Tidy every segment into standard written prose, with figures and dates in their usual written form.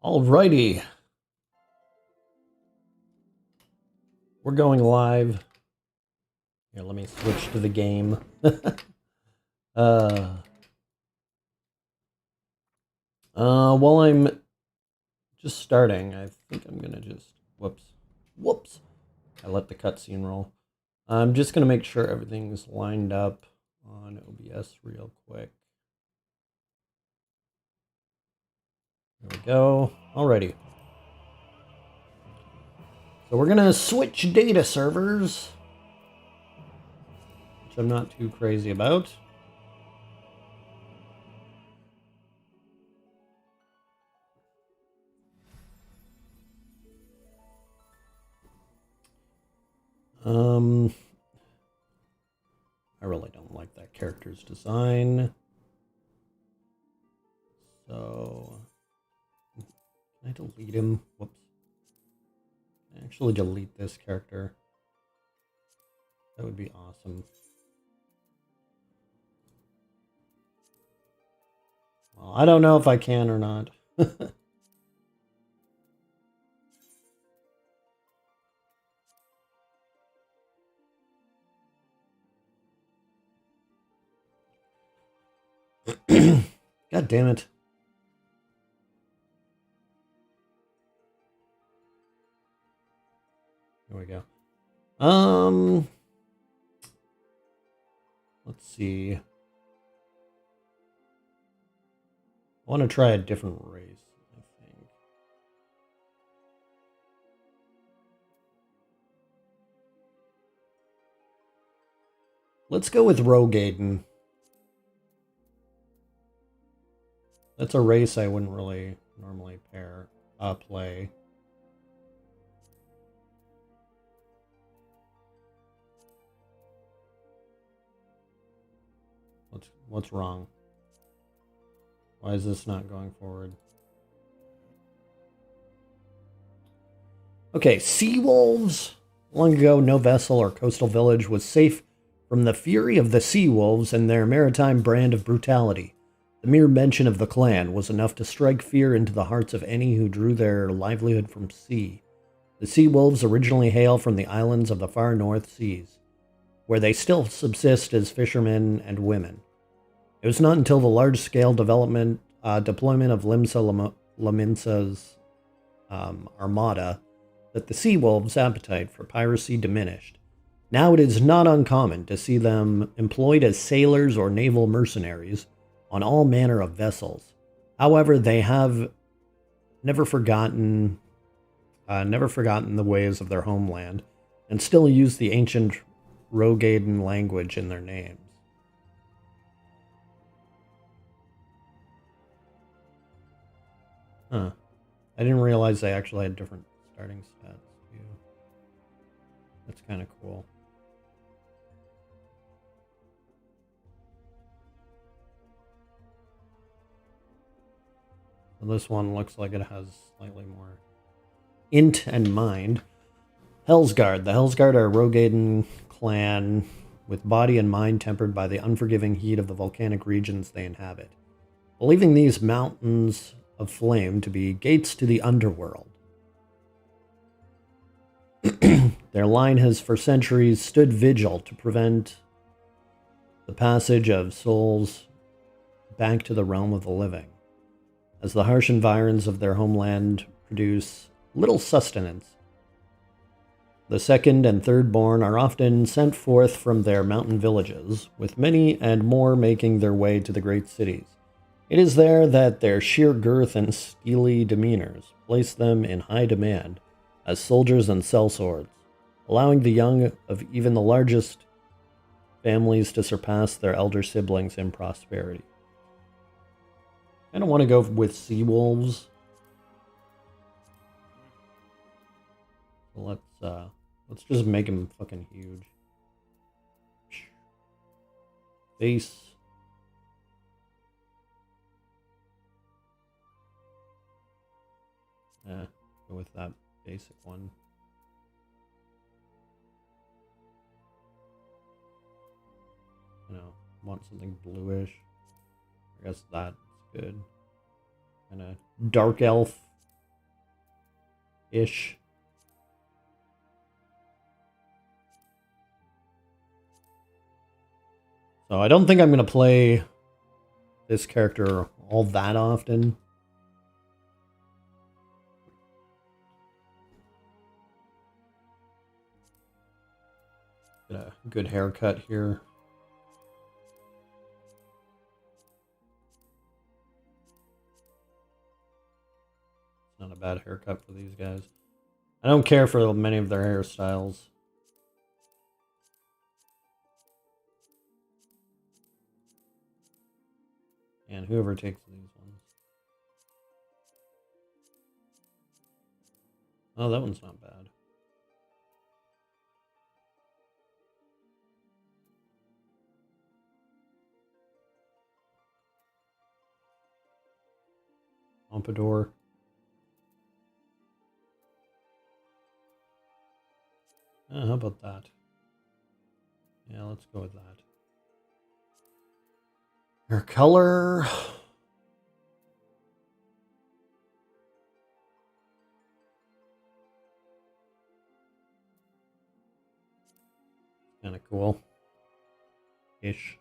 Alrighty, we're going live. Here, let me switch to the game. While I'm just starting, I think I'm gonna just whoops. I let the cutscene roll. I'm just gonna make sure everything's lined up on OBS real quick. There we go. Alrighty. So we're gonna switch data servers, which I'm not too crazy about. I really don't like that character's design. So, can I delete him? Whoops. I actually delete this character. That would be awesome. Well, I don't know if I can or not. God damn it. There we go. Let's see. I want to try a different race, I think. Let's go with Rogue Aiden. That's a race I wouldn't really normally play. What's wrong? Why is this not going forward? Okay, sea wolves. Long ago, no vessel or coastal village was safe from the fury of the sea wolves and their maritime brand of brutality. The mere mention of the clan was enough to strike fear into the hearts of any who drew their livelihood from sea. The sea wolves originally hail from the islands of the far North Seas, where they still subsist as fishermen and women. It was not until the large-scale deployment of Limsa Lominsa's armada that the sea wolves' appetite for piracy diminished. Now it is not uncommon to see them employed as sailors or naval mercenaries on all manner of vessels. However, they have never forgotten the ways of their homeland, and still use the ancient Rogaden language in their names. Huh. I didn't realize they actually had different starting stats, too. That's kind of cool. So this one looks like it has slightly more int and mind. Hellsguard. The Hellsguard are a Rogaden clan with body and mind tempered by the unforgiving heat of the volcanic regions they inhabit, believing these mountains of flame to be gates to the underworld. Their line has for centuries stood vigil to prevent the passage of souls back to the realm of the living, as the harsh environs of their homeland produce little sustenance. The second and third born are often sent forth from their mountain villages, with many and more making their way to the great cities. It is there that their sheer girth and steely demeanors place them in high demand as soldiers and sellswords, allowing the young of even the largest families to surpass their elder siblings in prosperity. I don't want to go with sea wolves. Let's just make him fucking huge. Face. Go with that basic one. Want something bluish. I guess that's good. Kind of dark elf Ish. So I don't think I'm going to play this character all that often. Get a good haircut here. Not a bad haircut for these guys. I don't care for many of their hairstyles. And whoever takes these ones. Oh, that one's not bad. Pompadour. How about that? Yeah, let's go with that. Her color. Kind of cool. Ish.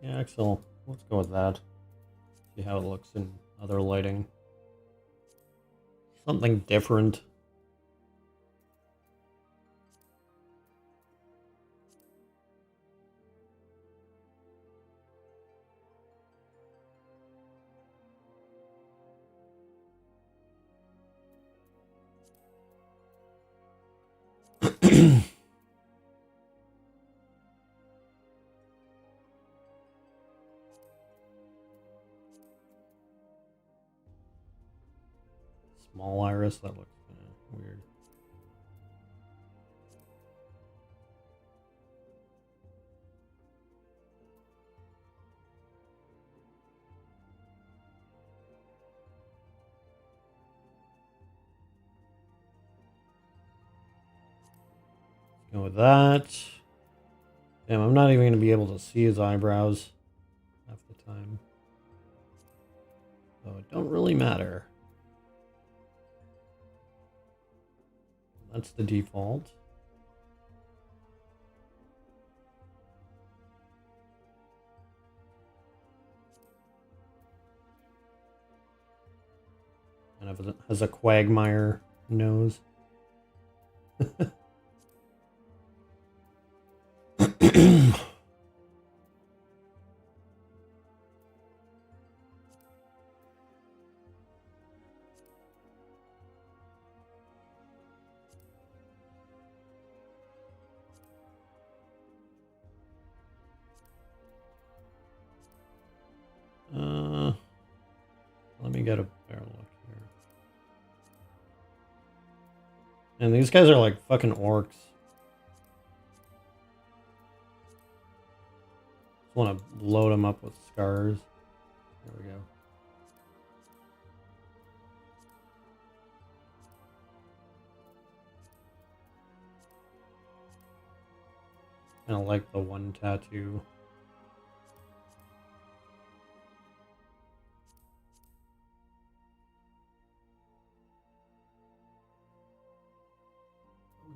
Yeah, Axel. Let's go with that. See how it looks in other lighting. Something different. Small iris, that looks kind of weird. Let's go with that. Damn, I'm not even going to be able to see his eyebrows half the time. So it don't really matter. That's the default. Kind of has a quagmire nose. Let me get a better look here. And these guys are like fucking orcs. Just want to load them up with scars. There we go. Kind of like the one tattoo.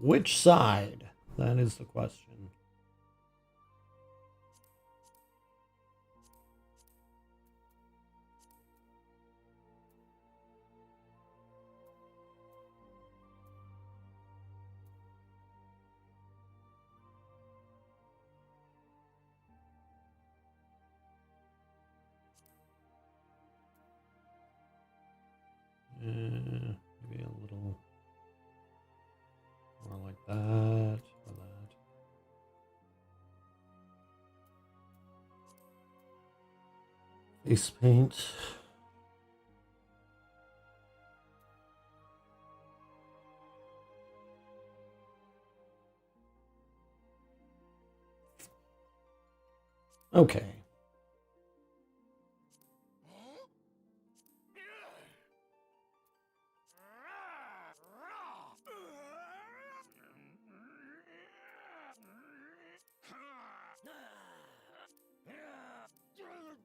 Which side? That is the question. Maybe a little more like that or that. Face paint. Okay.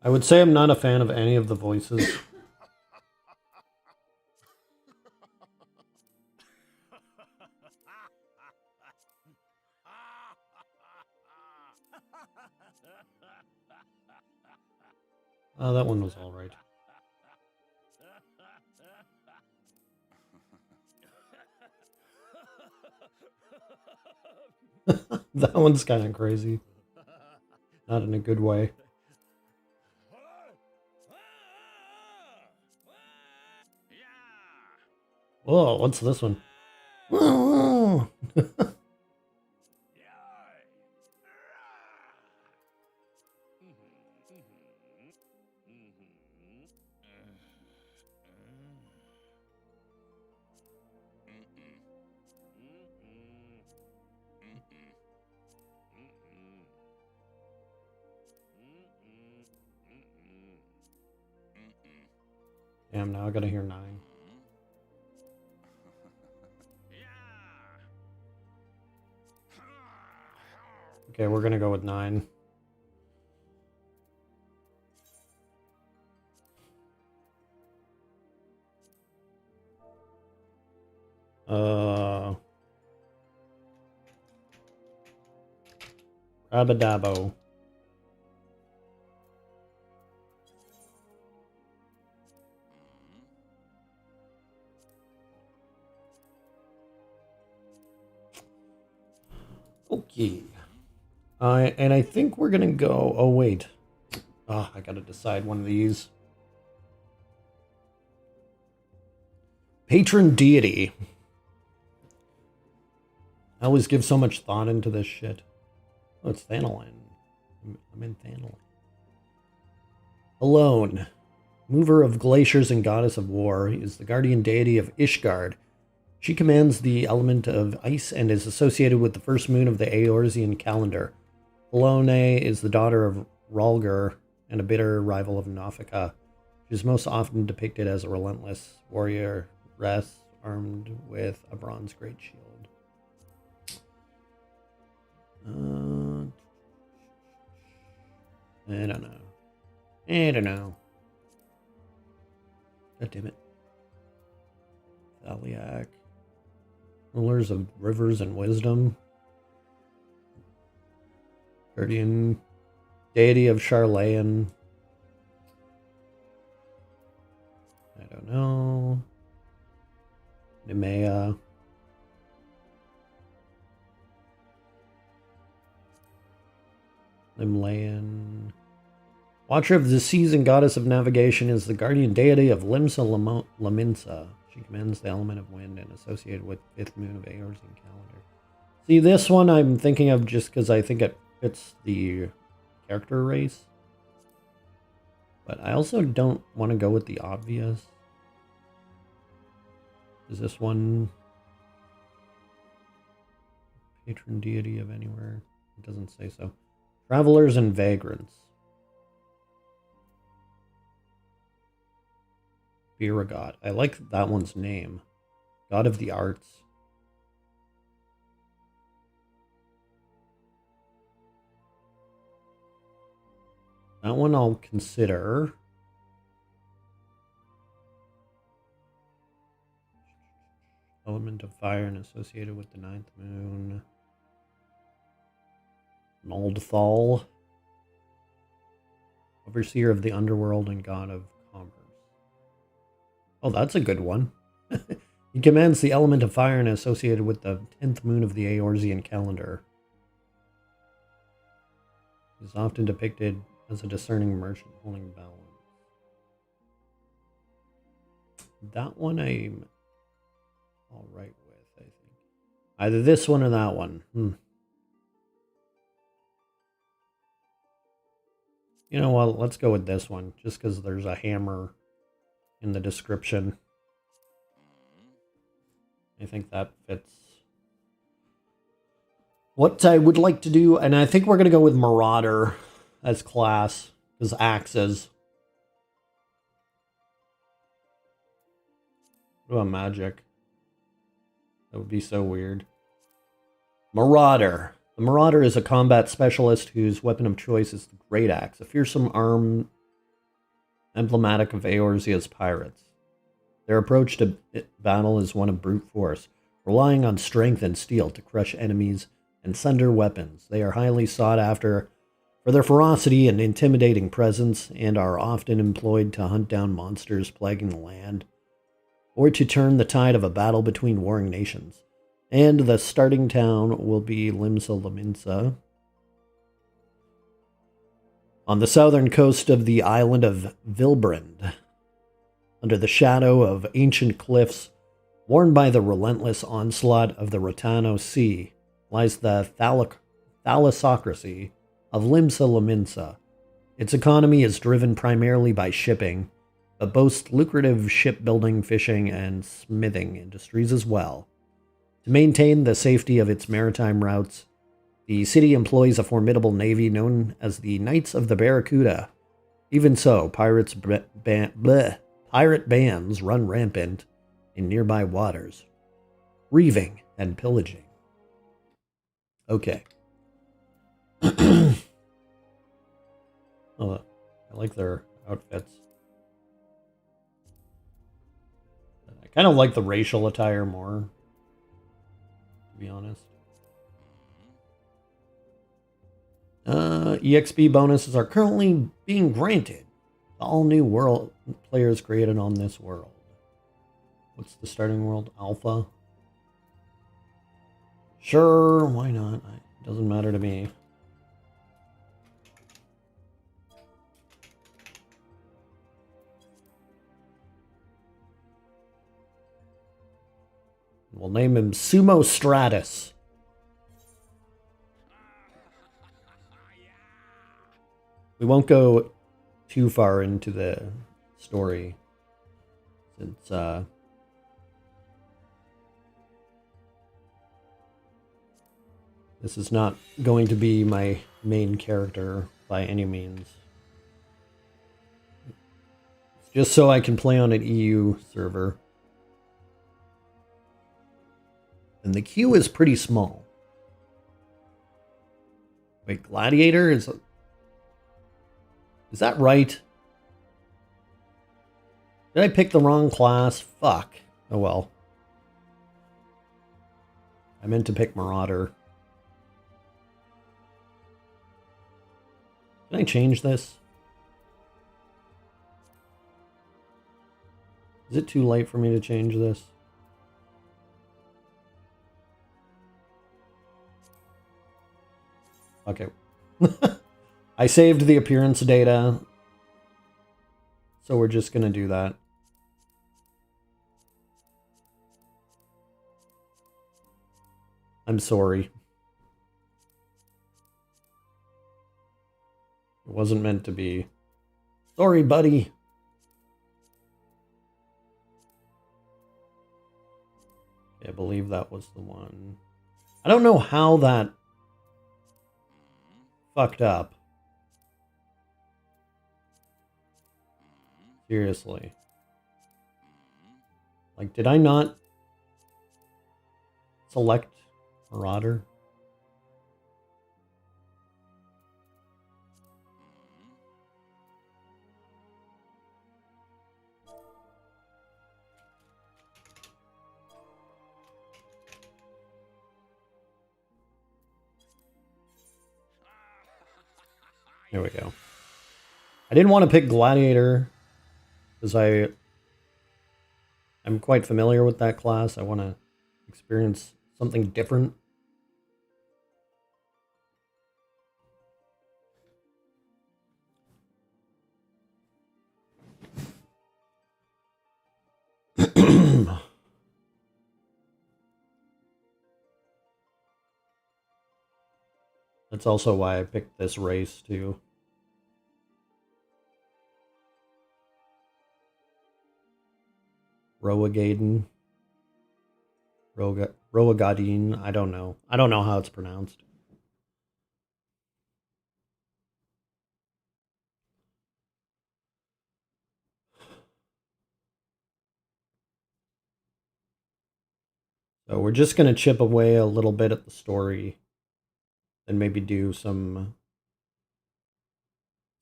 I would say I'm not a fan of any of the voices. Oh, that one was alright. That one's kind of crazy. Not in a good way. Whoa, what's this one? Damn, now I gotta hear 9. Okay, we're gonna go with 9. Rabadabo. Okay. And I think we're gonna go... Oh, wait. I gotta decide one of these. Patron deity. I always give so much thought into this shit. Oh, it's Thanalan. I'm in Thanalan. Alone. Mover of glaciers and goddess of war, is the guardian deity of Ishgard. She commands the element of ice and is associated with the first moon of the Eorzean calendar. Alone is the daughter of Rhalgr and a bitter rival of Nafika. She is most often depicted as a relentless warrior, armed with a bronze great shield. I don't know. God damn it. Thaliak. Rulers of rivers and wisdom. Guardian deity of Sharlayan. I don't know. Nemea. Limlayan. Watcher of the seas and goddess of navigation is the guardian deity of Limsa Laminsa. She commands the element of wind and associated with 5th moon of Eorzean calendar. See, this one I'm thinking of just because I think it fits the character race. But I also don't want to go with the obvious. Is this one patron deity of anywhere? It doesn't say so. Travelers and vagrants. Biragod. I like that one's name. God of the arts. That one I'll consider. Element of fire and associated with the 9th moon. Noldthal. Overseer of the underworld and god of commerce. Oh, that's a good one. He commands the element of fire and associated with the 10th moon of the Eorzean calendar. He's often depicted as a discerning merchant holding balance. That one I'm alright with, I think. Either this one or that one. You know what, let's go with this one, just because there's a hammer in the description. I think that fits what I would like to do, and I think we're going to go with Marauder. as class, because axes. What about magic? That would be so weird. Marauder. The Marauder is a combat specialist whose weapon of choice is the Great Axe, a fearsome arm emblematic of Eorzea's pirates. Their approach to battle is one of brute force, relying on strength and steel to crush enemies and sunder weapons. They are highly sought after for their ferocity and intimidating presence, and are often employed to hunt down monsters plaguing the land, or to turn the tide of a battle between warring nations. And the starting town will be Limsa Lominsa, on the southern coast of the island of Vilbrand, under the shadow of ancient cliffs, worn by the relentless onslaught of the Rotano Sea, lies the thalassocracy of Limsa Lominsa. Its economy is driven primarily by shipping, but boasts lucrative shipbuilding, fishing, and smithing industries as well. To maintain the safety of its maritime routes, the city employs a formidable navy known as the Knights of the Barracuda. Even so, pirate bands run rampant in nearby waters, reaving and pillaging. Okay. Oh, I like their outfits. I kind of like the racial attire more, to be honest. EXP bonuses are currently being granted to all new world players created on this world. What's the starting world? Alpha? Sure, why not? It doesn't matter to me. We'll name him Sumo Stratus. We won't go too far into the story, since this is not going to be my main character by any means. It's just so I can play on an EU server. And the queue is pretty small. Wait, Gladiator is that right? Did I pick the wrong class? Fuck. Oh well. I meant to pick Marauder. Can I change this? Is it too late for me to change this? Okay. I saved the appearance data, so we're just gonna do that. I'm sorry. It wasn't meant to be. Sorry, buddy. Okay, I believe that was the one. I don't know how that fucked up. Seriously. Like, did I not select Marauder? There we go. I didn't want to pick Gladiator because I'm quite familiar with that class. I want to experience something different. That's also why I picked this race too. Roagaden. Roagadine. I don't know. I don't know how it's pronounced. So we're just going to chip away a little bit at the story and maybe do some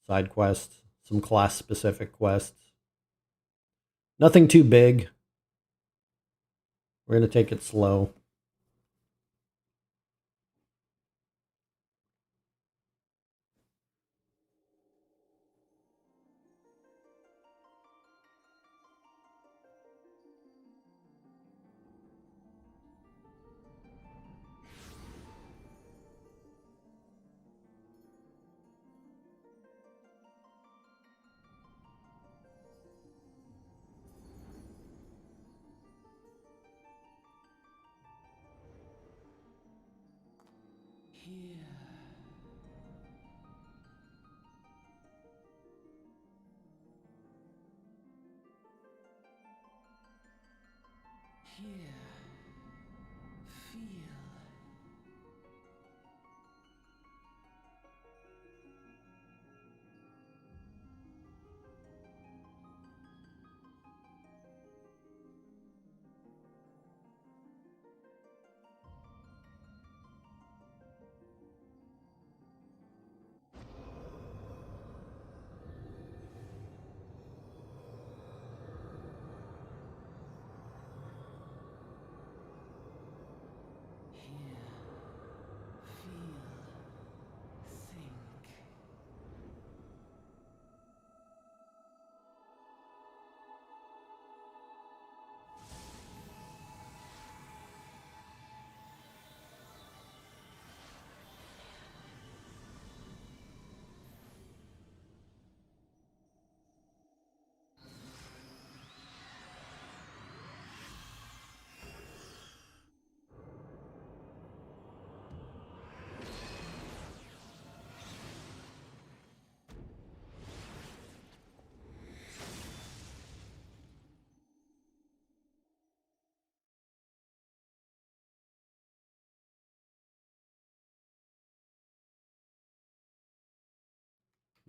side quests, some class-specific quests. Nothing too big. We're going to take it slow.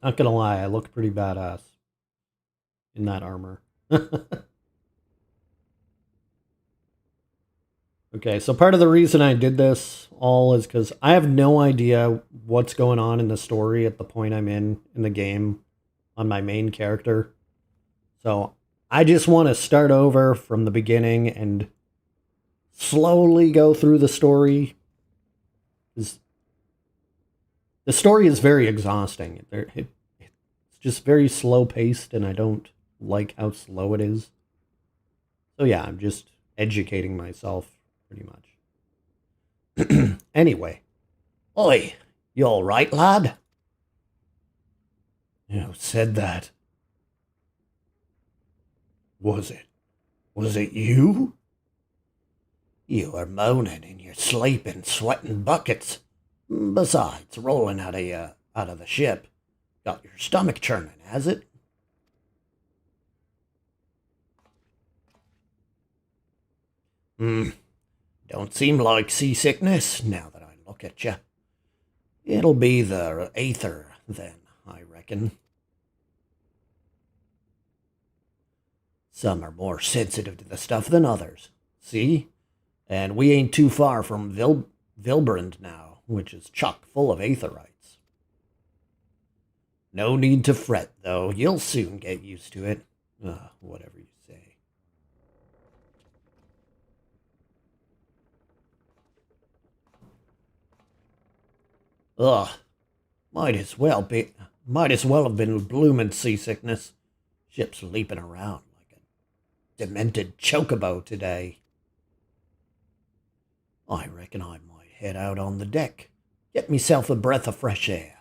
Not gonna lie, I look pretty badass in that armor. Okay, so part of the reason I did this all is because I have no idea what's going on in the story at the point I'm in the game on my main character. So I just want to start over from the beginning and slowly go through the story. The story is very exhausting. It's just very slow paced, and I don't like how slow it is. So yeah, I'm just educating myself pretty much. Anyway. Oi, you all right, lad? Who said that? Was it you? You were moaning in your sleep and sweating buckets. Besides, rolling out of the ship. Got your stomach churning, has it? Don't seem like seasickness, now that I look at you. It'll be the aether, then, I reckon. Some are more sensitive to the stuff than others. See? And we ain't too far from Vilbrand now, which is chock full of aetherites. No need to fret, though. You'll soon get used to it. Whatever you say. Ugh. Might as well have been bloomin' seasickness. Ship's leaping around like a demented chocobo today. I reckon I might head out on the deck. Get myself a breath of fresh air.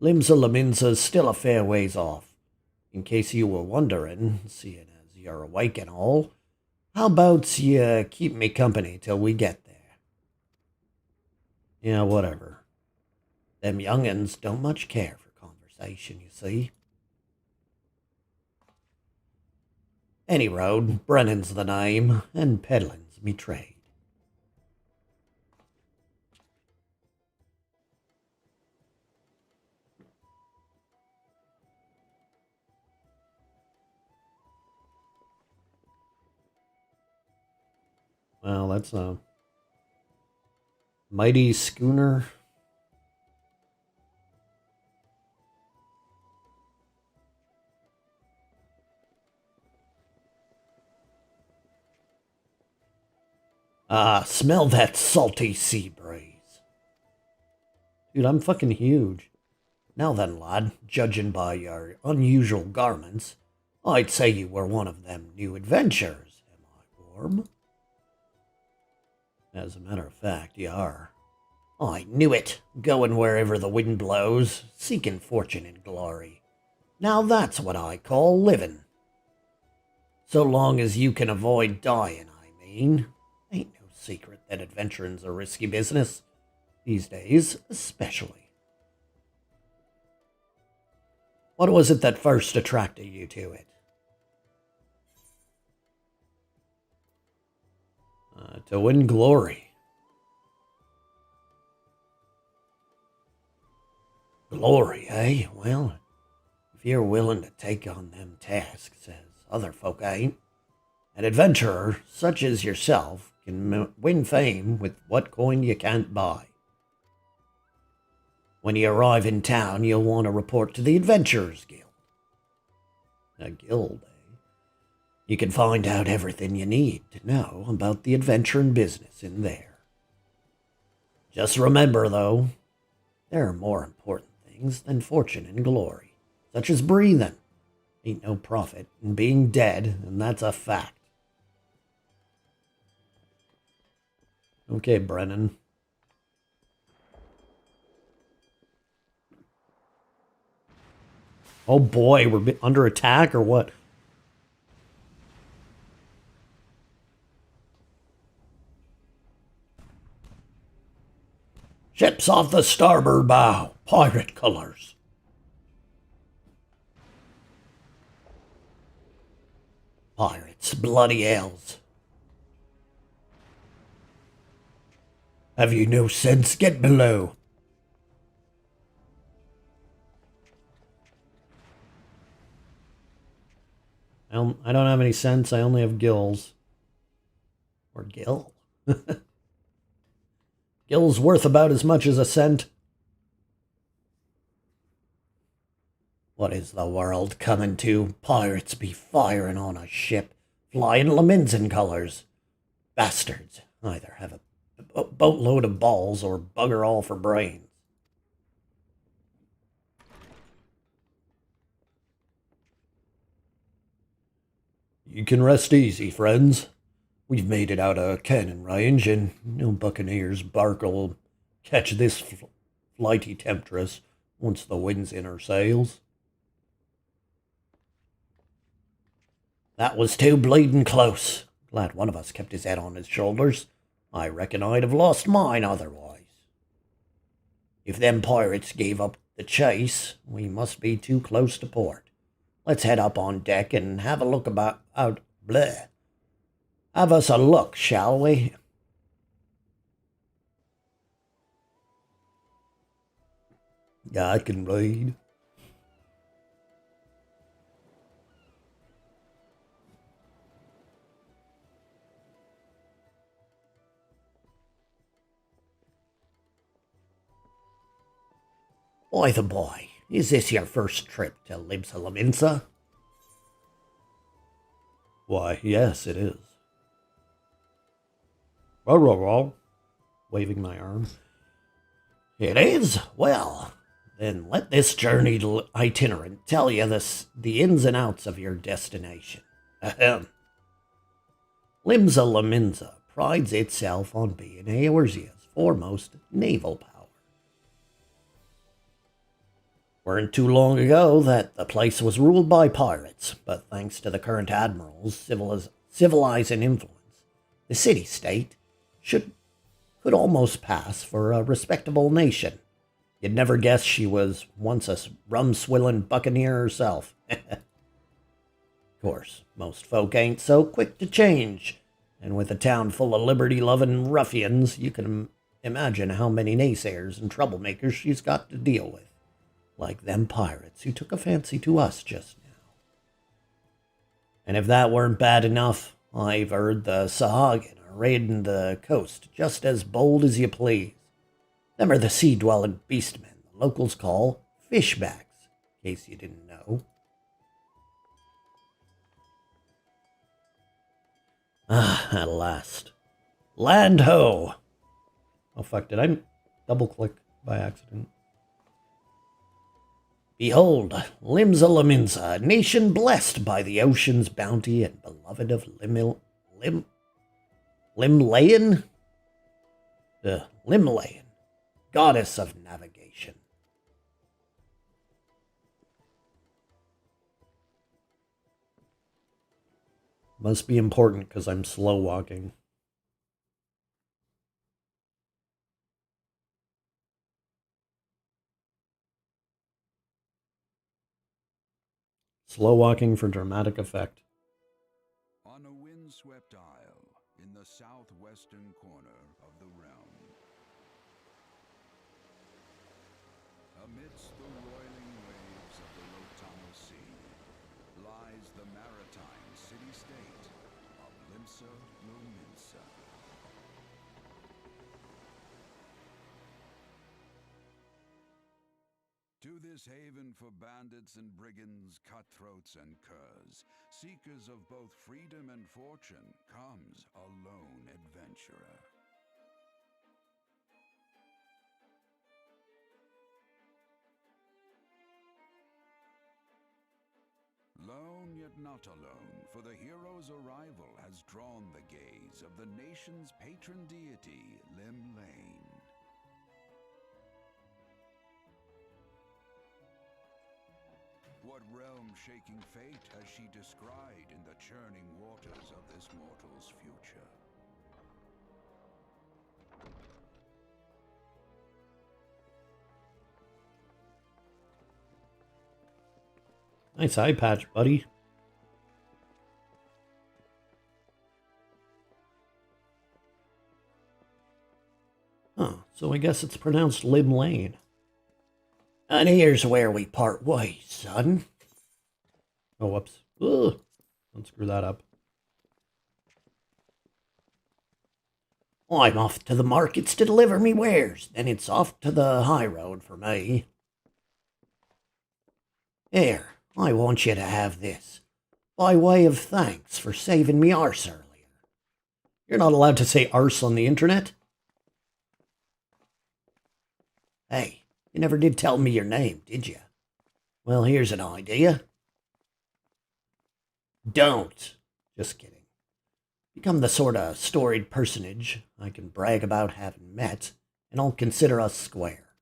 Limsa Laminsa's still a fair ways off. In case you were wondering, seeing as you're awake and all, how about you keep me company till we get there? Yeah, whatever. Them young'uns don't much care for conversation, you see. Any road, Brennan's the name, and peddling's me trade. Well, that's a mighty schooner. Ah, smell that salty sea breeze. Dude, I'm fucking huge. Now then, lad, judging by your unusual garments, I'd say you were one of them new adventurers. Am I warm? As a matter of fact, you are. I knew it. Going wherever the wind blows, seeking fortune and glory. Now that's what I call living. So long as you can avoid dying, I mean. Ain't no secret that adventuring's a risky business. These days, especially. What was it that first attracted you to it? To win glory. Glory, eh? Well, if you're willing to take on them tasks as other folk ain't, an adventurer such as yourself can win fame with what coin you can't buy. When you arrive in town, you'll want to report to the Adventurers Guild. A guild, eh? You can find out everything you need to know about the adventuring business in there. Just remember, though, there are more important things than fortune and glory, such as breathing. Ain't no profit in being dead, and that's a fact. Okay, Brennan. Oh boy, we're under attack or what? Ships off the starboard bow. Pirate colors. Pirates, bloody hells. Have you no sense? Get below. I don't have any sense. I only have gills. Or gill. Gill's worth about as much as a cent. What is the world coming to? Pirates be firing on a ship, flying Laminzin colors. Bastards either have a boatload of balls or bugger all for brains. You can rest easy, friends. We've made it out of cannon range, and no buccaneer's bark will catch this flighty temptress once the wind's in her sails. That was too bleeding close. Glad one of us kept his head on his shoulders. I reckon I'd have lost mine otherwise. If them pirates gave up the chase, we must be too close to port. Let's head up on deck and have a look bleh. Have us a look, shall we? Yeah, I can read. By the by, is this your first trip to Libsa? Why, yes, it is. Row, waving my arm. It is? Well, then let this journeyed itinerant tell you the ins and outs of your destination. Ahem. Limsa prides itself on being Eorzea's foremost naval power. Weren't too long ago that the place was ruled by pirates, but thanks to the current admiral's civilizing influence, the city-state could almost pass for a respectable nation. You'd never guess she was once a rum-swilling buccaneer herself. Of course, most folk ain't so quick to change, and with a town full of liberty-loving ruffians, you can imagine how many naysayers and troublemakers she's got to deal with. Like them pirates who took a fancy to us just now. And if that weren't bad enough, I've heard the Sahagin raiding the coast just as bold as you please. Them are the sea-dwelling beastmen the locals call fishbacks, in case you didn't know. Ah, at last. Land ho! Oh fuck, did I double-click by accident? Behold, Limsa Laminsa, a nation blessed by the ocean's bounty and beloved of Limlayan? Limlayan, goddess of navigation. Must be important because I'm slow walking. Slow walking for dramatic effect. On a windswept isle in the southwestern corner of the realm, amidst the roiling waves of the Lotamo Sea, lies the maritime city-state of Limsa Lominsa. To this haven for bandits and brigands, cutthroats and curs, seekers of both freedom and fortune, comes a lone adventurer. Lone yet not alone, for the hero's arrival has drawn the gaze of the nation's patron deity, Limlayan. What realm-shaking fate has she descried in the churning waters of this mortal's future? Nice eye patch, buddy. Huh, so I guess it's pronounced Limlayan. And here's where we part ways, son. Oh, whoops. Ugh. Don't screw that up. I'm off to the markets to deliver me wares. Then it's off to the high road for me. Here, I want you to have this, by way of thanks for saving me arse earlier. You're not allowed to say arse on the internet. Hey, you never did tell me your name, did you? Well, here's an idea. Don't. Just kidding. Become the sort of storied personage I can brag about having met, and I'll consider us square.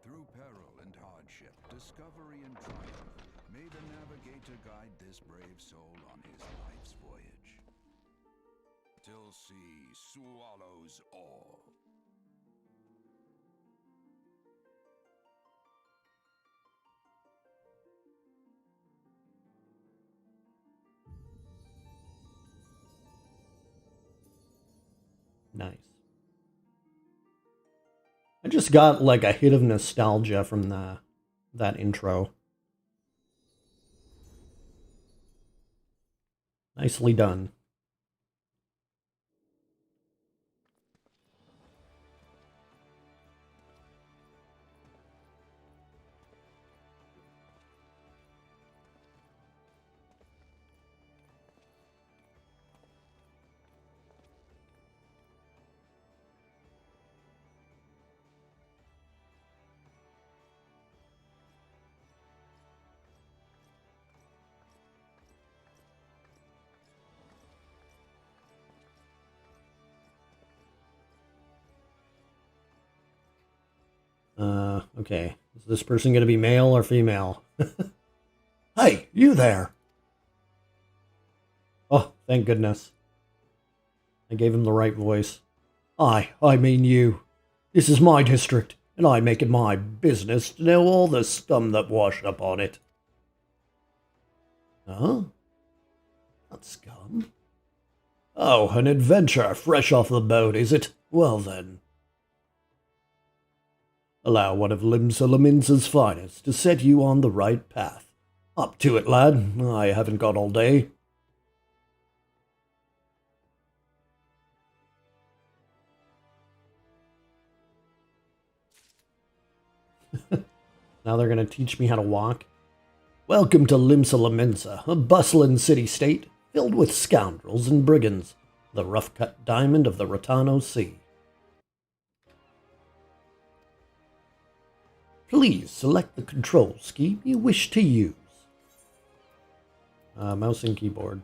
Through peril and hardship, discovery and triumph, may the navigator guide this brave soul on his life's voyage. Till sea swallows all. Nice. I just got like a hit of nostalgia from that intro. Nicely done. Okay. Is this person going to be male or female? Hey, you there! Oh, thank goodness. I gave him the right voice. I mean you. This is my district, and I make it my business to know all the scum that washed up on it. Huh? Not scum? Oh, an adventure fresh off the boat, is it? Well then. Allow one of Limsa finest to set you on the right path. Up to it, lad. I haven't got all day. Now they're going to teach me how to walk. Welcome to Limsa, a bustling city-state filled with scoundrels and brigands, the rough-cut diamond of the Rotano Sea. Please select the control scheme you wish to use. Mouse and keyboard.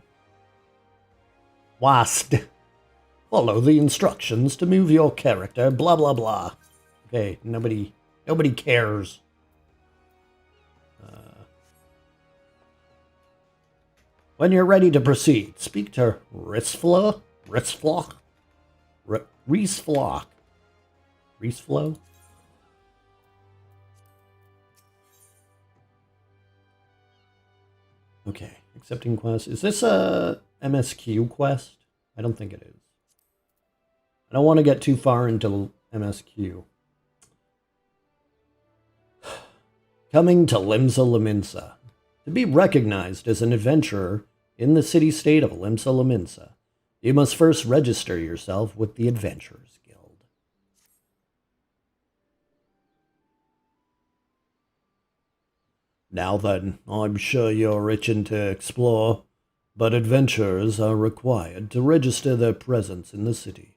Wast. Follow the instructions to move your character, blah blah blah. Okay, nobody cares. When you're ready to proceed, speak to Reesflock? Okay, accepting quest. Is this a MSQ quest? I don't think it is. I don't want to get too far into MSQ. Coming to Limsa. To be recognized as an adventurer in the city-state of Limsa, you must first register yourself with the Adventurers Guild. Now then, I'm sure you're itching to explore, but adventurers are required to register their presence in the city.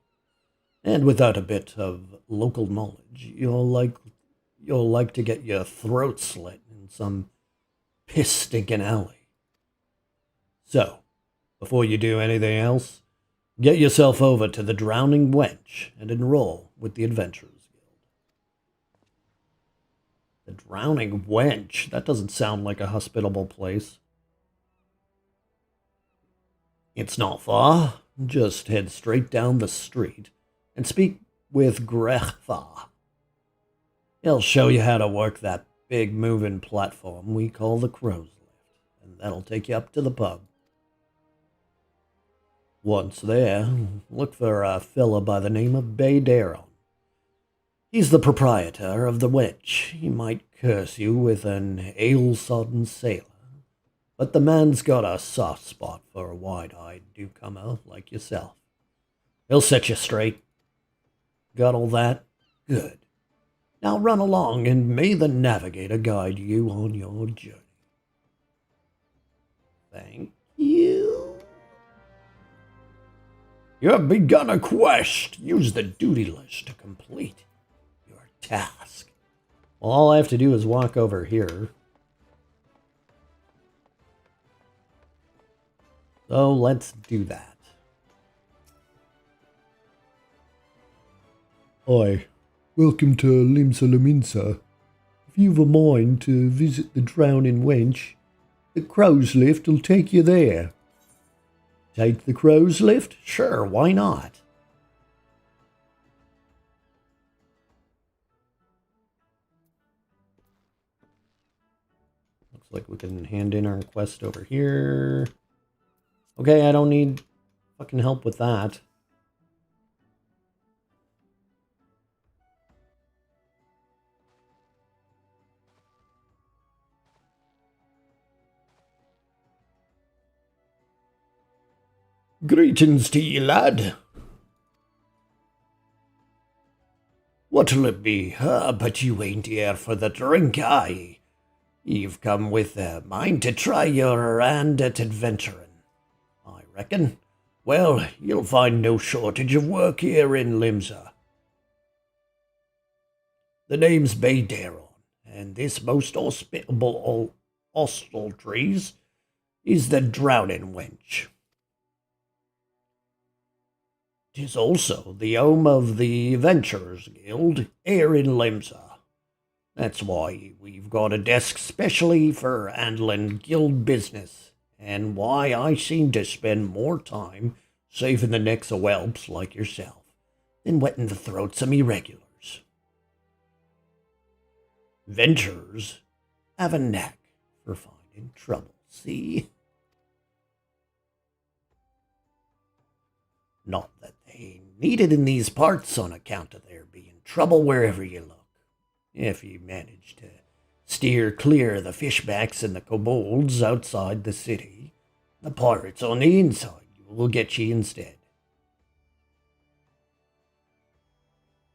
And without a bit of local knowledge, you'll like to get your throat slit in some piss-stinking alley. So, before you do anything else, get yourself over to the Drowning Wench and enroll with the Adventurers Guild. The Drowning Wench? That doesn't sound like a hospitable place. It's not far. Just head straight down the street and speak with Grechfa. He'll show you how to work that big moving platform we call the Crow's Lift, and that'll take you up to the pub. Once there, look for a fella by the name of Baydaron. He's the proprietor of the Wench. He might curse you with an ale-sodden sailor, but the man's got a soft spot for a wide-eyed newcomer like yourself. He'll set you straight. Got all that? Good. Now run along, and may the navigator guide you on your journey. Thank you. You have begun a quest. Use the duty list to complete your task. Well, all I have to do is walk over here. So let's do that. Hi. Welcome to Limsa. If you've a mind to visit the Drowning Wench, the Crow's Lift will take you there. Take the Crow's Lift? Sure, why not? Looks like we can hand in our quest over here. Okay, I don't need fucking help with that. Greetings to ye, lad. What'll it be? But you ain't here for the drink, aye? You've come with a mind to try your hand at adventuring, I reckon. Well, you'll find no shortage of work here in Limsa. The name's Baydaron, and this most hospitable hostelries is the Drowning Wench. 'Tis also the home of the Adventurers Guild here in Limsa. That's why we've got a desk specially for handling guild business, and why I seem to spend more time saving the necks of whelps like yourself than wetting the throats of me regulars. Adventurers have a knack for finding trouble, see? Not that they need it in these parts on account of there being trouble wherever you look. if you manage to steer clear of the fishbacks and the kobolds outside the city, the pirates on the inside will get you instead.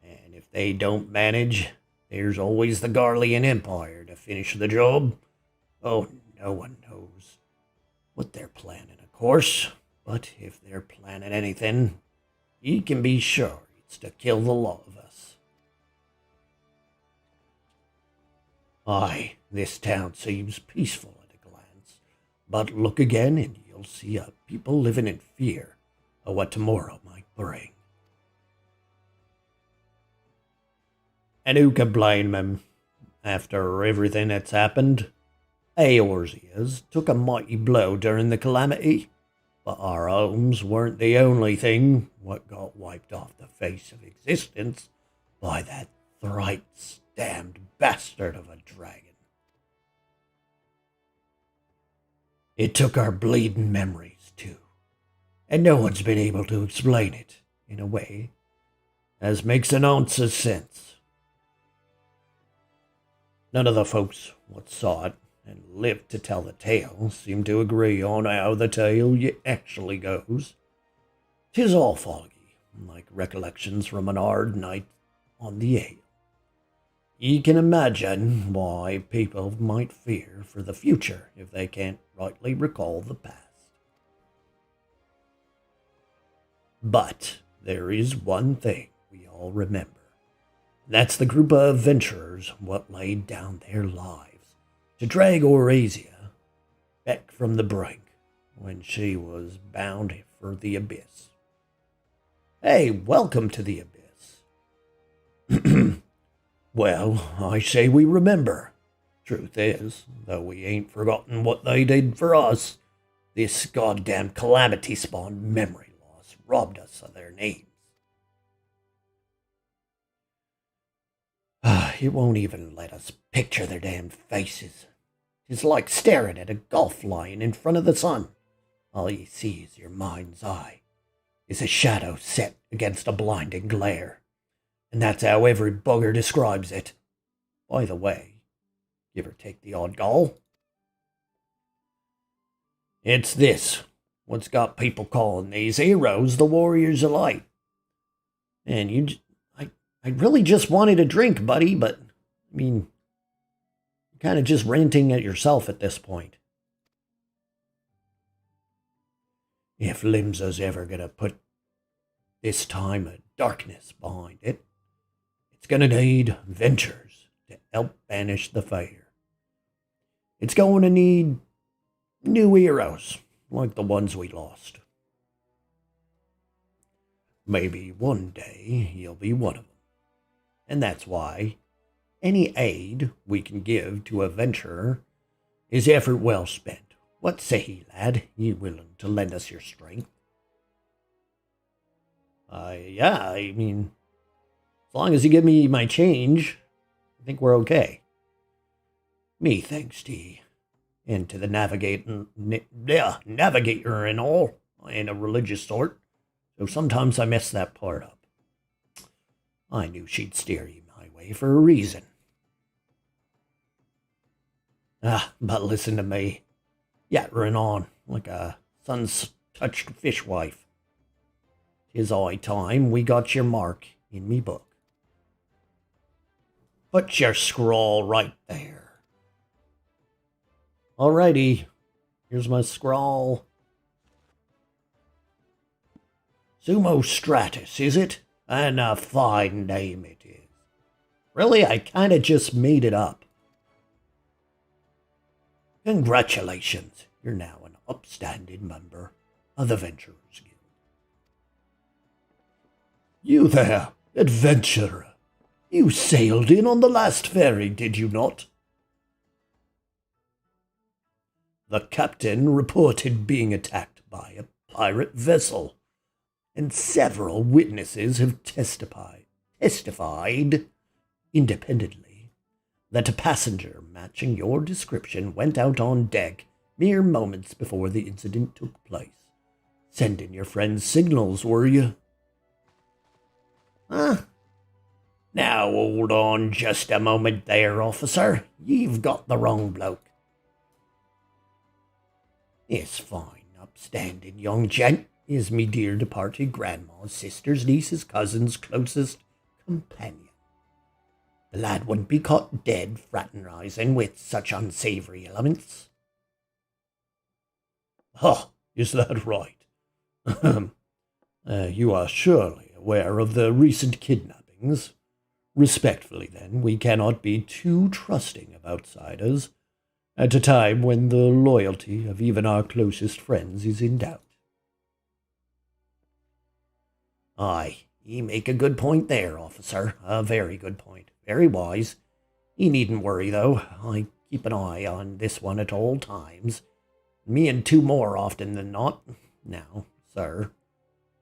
And if they don't manage, there's always the Garlean Empire to finish the job. Oh, no one knows what they're planning, of course, but if they're planning anything, you can be sure it's to kill the lot of us. Aye, this town seems peaceful at a glance, but look again and you'll see a people living in fear of what tomorrow might bring. And who can blame them after everything that's happened? Eorzea's took a mighty blow during the calamity, but our homes weren't the only thing what got wiped off the face of existence by that thrice-damned bastard of a dragon. It took our bleeding memories, too, and no one's been able to explain it in a way as makes an ounce of sense. None of the folks what saw it and lived to tell the tale seem to agree on how the tale actually goes. 'Tis all foggy, like recollections from an hard night on the ale. You can imagine why people might fear for the future if they can't rightly recall the past. But there is one thing we all remember. That's the group of adventurers what laid down their lives to drag Eorzeia back from the brink when she was bound for the abyss. Hey, welcome to the abyss. Well, I say we remember. Truth is, though we ain't forgotten what they did for us, this goddamn calamity-spawned memory loss robbed us of their names. It won't even let us picture their damn faces. It's like staring at a golf lion in front of the sun. All you see is your mind's eye, is a shadow set against a blinding glare. And that's how every bugger describes it. By the way, give or take the odd gall. It's this, what's got people calling these heroes the Warriors of Light. And I really just wanted a drink, buddy, but, I mean, you're kind of just ranting at yourself at this point. If Limsa's ever gonna put this time of darkness behind it, it's gonna need ventures to help banish the fire. It's going to need new heroes, like the ones we lost. Maybe one day you'll be one of them. And that's why any aid we can give to a venturer is effort well spent. What say ye, lad? You willing to lend us your strength? Yeah, I mean, as long as you give me my change, I think we're okay. Me thanks to ye, and to the navigator and all. I ain't a religious sort, so sometimes I mess that part up. I knew she'd steer you my way for a reason. But listen to me, yattering on like a sun-touched fishwife. 'Tis high time we got your mark in me book. Put your scrawl right there. Alrighty, here's my scrawl. Sumo Stratus, is it? And a fine name it is. Really, I kinda just made it up. Congratulations, you're now an upstanding member of the Venturers Guild. You there, adventurer. You sailed in on the last ferry, did you not? The captain reported being attacked by a pirate vessel, and several witnesses have testified independently that a passenger matching your description went out on deck mere moments before the incident took place. Sending your friends signals, were you? Now hold on just a moment there, officer. You've got the wrong bloke. This fine, upstanding young gent is me dear departed grandma's sister's niece's cousin's closest companion. The lad wouldn't be caught dead fraternizing with such unsavory elements. Oh, is that right? You are surely aware of the recent kidnappings. Respectfully, then, we cannot be too trusting of outsiders at a time when the loyalty of even our closest friends is in doubt. Aye, ye make a good point there, officer. A very good point. Very wise. Ye needn't worry, though. I keep an eye on this one at all times. Me and two more often than not. Now, sir,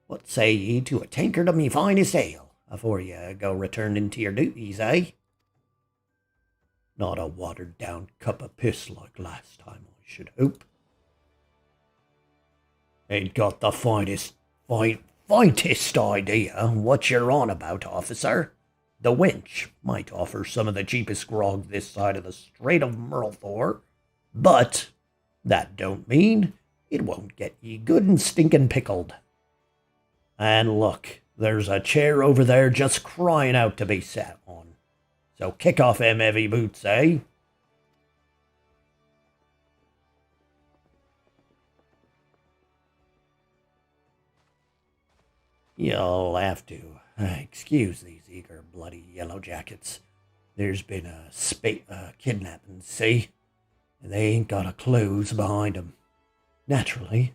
what say ye to a tankard of me finest ale afore ye go returning to your duties, eh? Not a watered-down cup of piss like last time, I should hope. Ain't got the finest idea what you're on about, officer. The wench might offer some of the cheapest grog this side of the Strait of Murlthor, but that don't mean it won't get ye good and stinkin' pickled. And look, there's a chair over there just crying out to be sat on. So kick off them heavy boots, eh? You'll have to excuse these eager, bloody yellow jackets. There's been a kidnapping, see? And they ain't got a clues behind 'em. Naturally,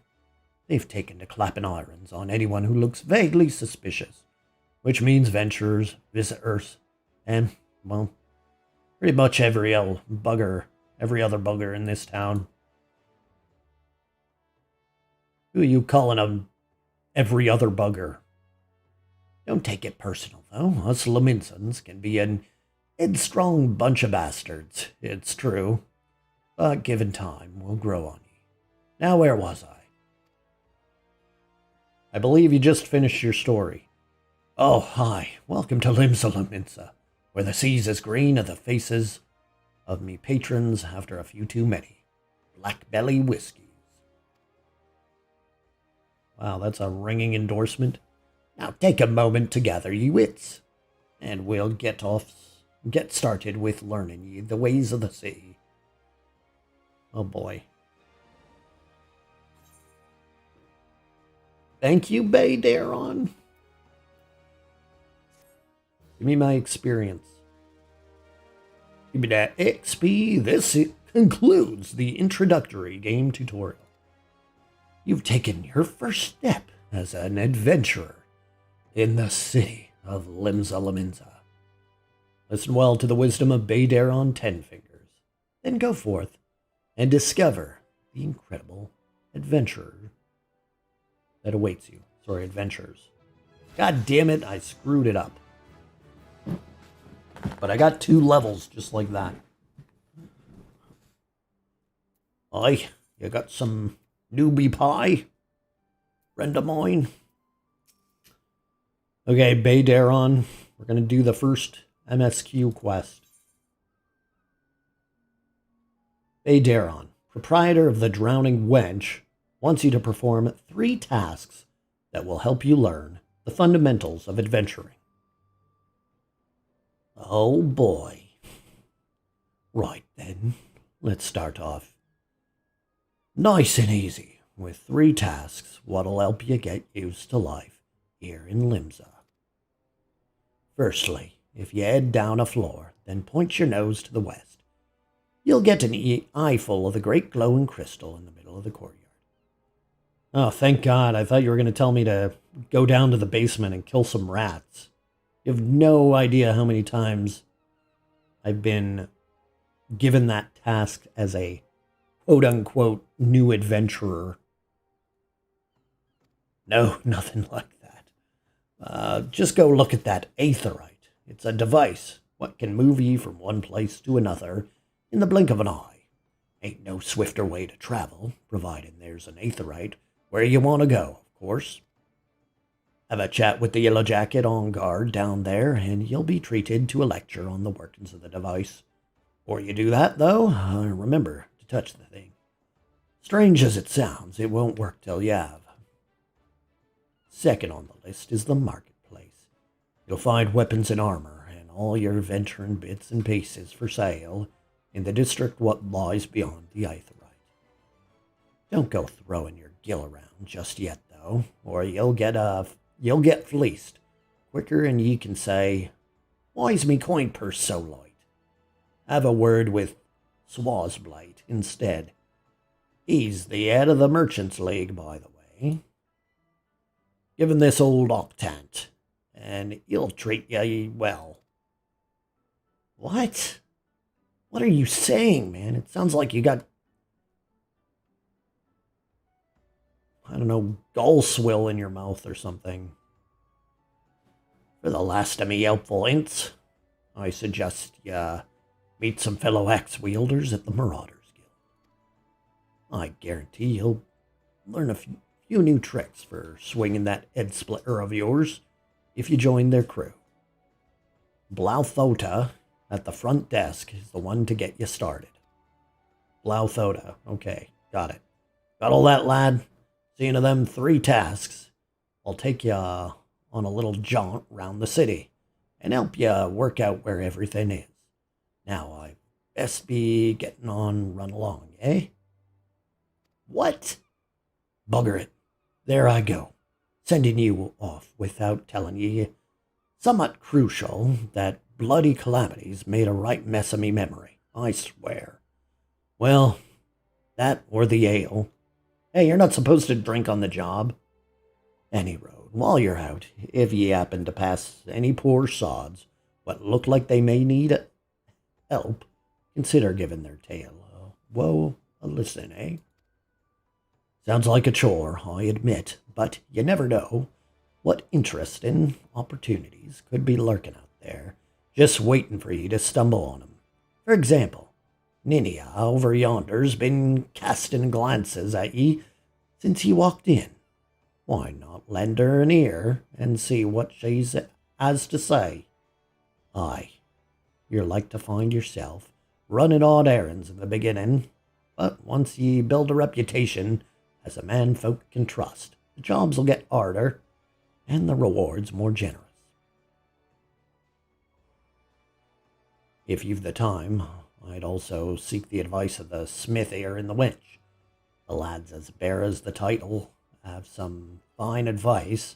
they've taken to clapping irons on anyone who looks vaguely suspicious, which means venturers, visitors, and, well, pretty much every other bugger in this town. Who are you calling 'em every other bugger? Don't take it personal, though. Us Laminsons can be an headstrong bunch of bastards, it's true. But given time, we'll grow on ye. Now, where was I? I believe you just finished your story. Oh, hi. Welcome to Limsa Laminsa, where the sea's as green as the faces of me patrons after a few too many black belly whiskeys. Wow, that's a ringing endorsement. Now take a moment to gather ye wits, and we'll get started with learning ye the ways of the sea. Oh boy. Thank you, Bay Daron. Give me my experience. Give me that XP. This concludes the introductory game tutorial. You've taken your first step as an adventurer in the city of Limsa Laminsa. Listen well to the wisdom of Bay Daron Tenfingers. Then go forth and discover the incredible adventurer that awaits you. Sorry, adventures. God damn it, I screwed it up. But I got 2 levels just like that. Aye, you got some newbie pie? Friend of mine? Okay, Bay Daron, we're going to do the first MSQ quest. Bay Daron, proprietor of the Drowning Wench, wants you to perform 3 tasks that will help you learn the fundamentals of adventuring. Oh boy. Right then, let's start off nice and easy with 3 tasks what'll help you get used to life here in Limsa. Firstly, if you head down a floor, then point your nose to the west. You'll get an eyeful of the great glowing crystal in the middle of the courtyard. Oh, thank God. I thought you were going to tell me to go down to the basement and kill some rats. You have no idea how many times I've been given that task as a quote-unquote new adventurer. No, nothing like that. Just go look at that aetherite. It's a device what can move ye from one place to another in the blink of an eye. Ain't no swifter way to travel, providing there's an aetherite where you want to go, of course. Have a chat with the Yellow Jacket on guard down there, and you'll be treated to a lecture on the workings of the device. Before you do that, though, remember to touch the thing. Strange as it sounds, it won't work till you have. Second on the list is the marketplace. You'll find weapons and armor, and all your venturing bits and pieces for sale in the district what lies beyond the Aetheryte. Don't go throwing your gill around just yet, though, or you'll get fleeced quicker than ye can say, "Why's me coin purse so light?" Have a word with Swazblight instead. He's the head of the Merchants League, by the way. Give him this old octant, and he'll treat ye well. What? What are you saying, man? It sounds like you got, I don't know, gull swill in your mouth or something. For the last of me helpful hints, I suggest you meet some fellow axe-wielders at the Marauders Guild. I guarantee you'll learn a few new tricks for swinging that head-splitter of yours if you join their crew. Blauthota at the front desk is the one to get you started. Blauthota, okay, got it. Got all that, lad? Seeing to them 3 tasks, I'll take you on a little jaunt round the city and help you work out where everything is. Now, I best be getting on run along, eh? What? Bugger it. There I go. Sending you off without telling ye. Somewhat crucial that bloody calamities made a right mess of me memory, I swear. Well, that or the ale. Hey, you're not supposed to drink on the job. Any road, while you're out, if ye happen to pass any poor sods what look like they may need help, consider giving their tale a listen, eh? Sounds like a chore, I admit, but you never know what interesting opportunities could be lurking out there, just waiting for you to stumble on 'em. For example, Ninia over yonder's been casting glances at ye since ye walked in. Why not lend her an ear and see what she has to say? Aye, you're like to find yourself running odd errands in the beginning, but once ye build a reputation as a man folk can trust, the jobs will get harder and the rewards more generous. If you've the time, I'd also seek the advice of the smith here in the winch. The lads as bear as the title have some fine advice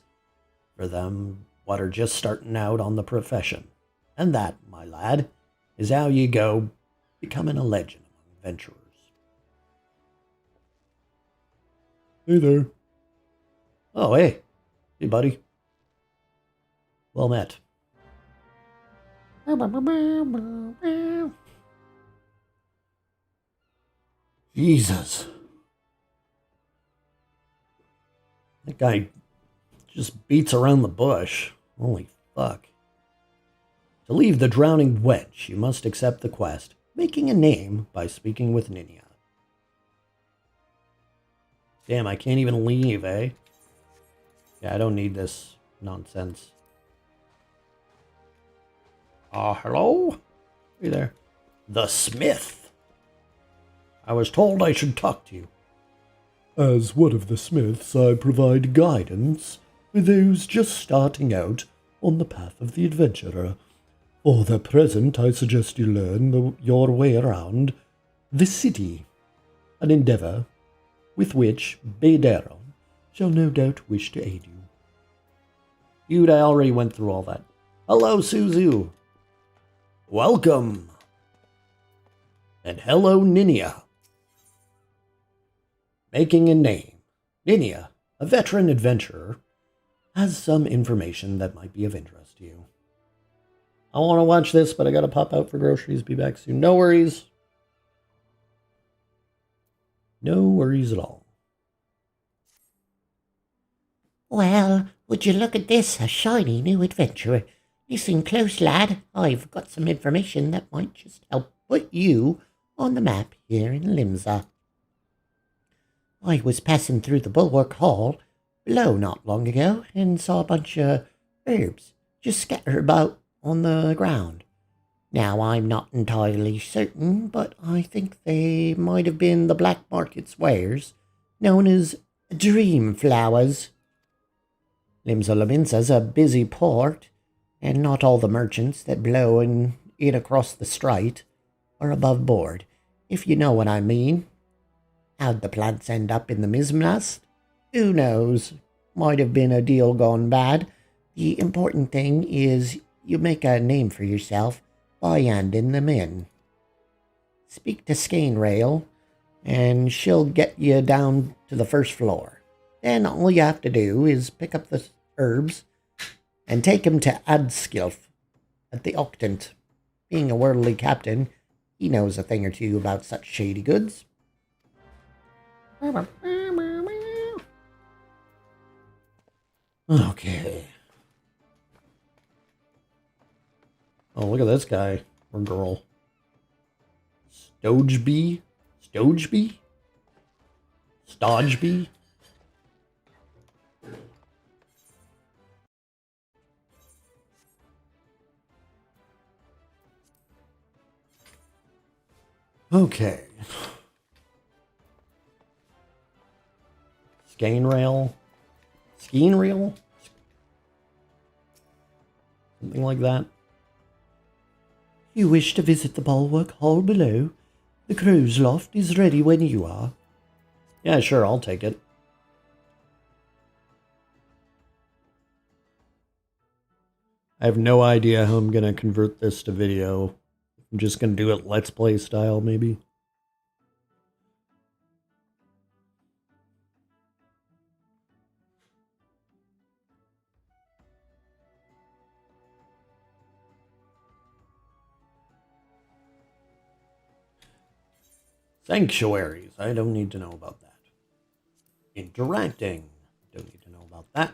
for them what are just starting out on the profession. And that, my lad, is how you go becoming a legend among adventurers. Hey there. Oh, hey. Hey, buddy. Well met. Jesus. That guy just beats around the bush. Holy fuck. To leave the drowning wench, you must accept the quest, making a name by speaking with Ninia. Damn, I can't even leave, eh? Yeah, I don't need this nonsense. Hello? Hey there. The Smith. I was told I should talk to you. As one of the Smiths, I provide guidance for those just starting out on the path of the adventurer. For the present, I suggest you learn your way around the city, an endeavor with which Baidero shall no doubt wish to aid you. Dude, I already went through all that. Hello, Suzu. Welcome. And hello, Ninia. Making a name. Ninia, a veteran adventurer, has some information that might be of interest to you. I want to watch this, but I gotta pop out for groceries. Be back soon. No worries. No worries at all. Well, would you look at this, a shiny new adventurer. Listen close, lad. I've got some information that might just help put you on the map here in Limsa. I was passing through the Bulwark Hall below not long ago and saw a bunch of herbs just scattered about on the ground. Now, I'm not entirely certain, but I think they might have been the black market's wares, known as dream flowers. Limsolaminsa's a busy port, and not all the merchants that blow in across the strait are above board, if you know what I mean. How'd the plants end up in the Mizmnast? Who knows? Might have been a deal gone bad. The important thing is you make a name for yourself by handing them in. Speak to Skein and she'll get you down to the first floor. Then all you have to do is pick up the herbs and take 'em to Adskilf at the Octant. Being a worldly captain, he knows a thing or two about such shady goods. Okay. Oh, look at this guy or girl. Stogeby? Stogeby? Stodgeby? Okay. Skein rail? Something like that. You wish to visit the bulwark hall below? The crow's loft is ready when you are. Yeah, sure, I'll take it. I have no idea how I'm going to convert this to video. I'm just going to do it Let's Play style, maybe. Sanctuaries. I don't need to know about that. Interacting. Don't need to know about that.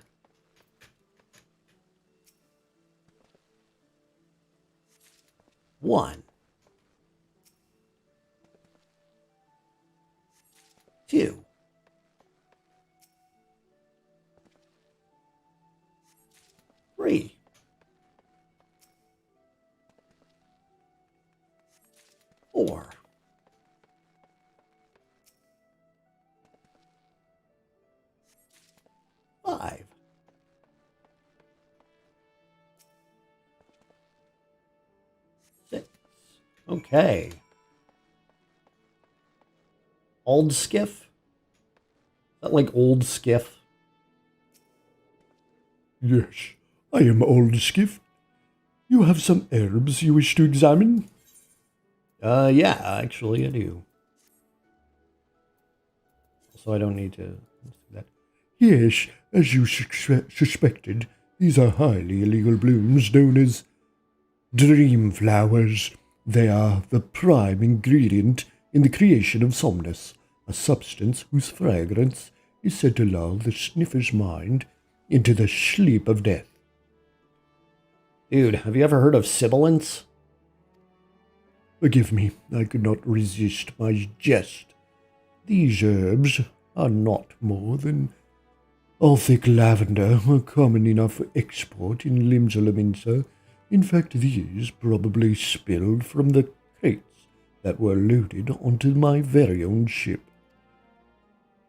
One. 2. 3. 4. 5. 6. Okay. Old skiff? Is that like old skiff? Yes, I am Old Skiff. You have some herbs you wish to examine? Yeah, actually I do. So I don't need to do that. Yes, as you suspected, these are highly illegal blooms known as dream flowers. They are the prime ingredient in the creation of somnus, a substance whose fragrance is said to lull the sniffer's mind into the sleep of death. Dude, have you ever heard of sibilance? Forgive me, I could not resist my jest. These herbs are not more than Althic lavender, common enough for export in Limsolaminsa. In fact, these probably spilled from the crates that were loaded onto my very own ship.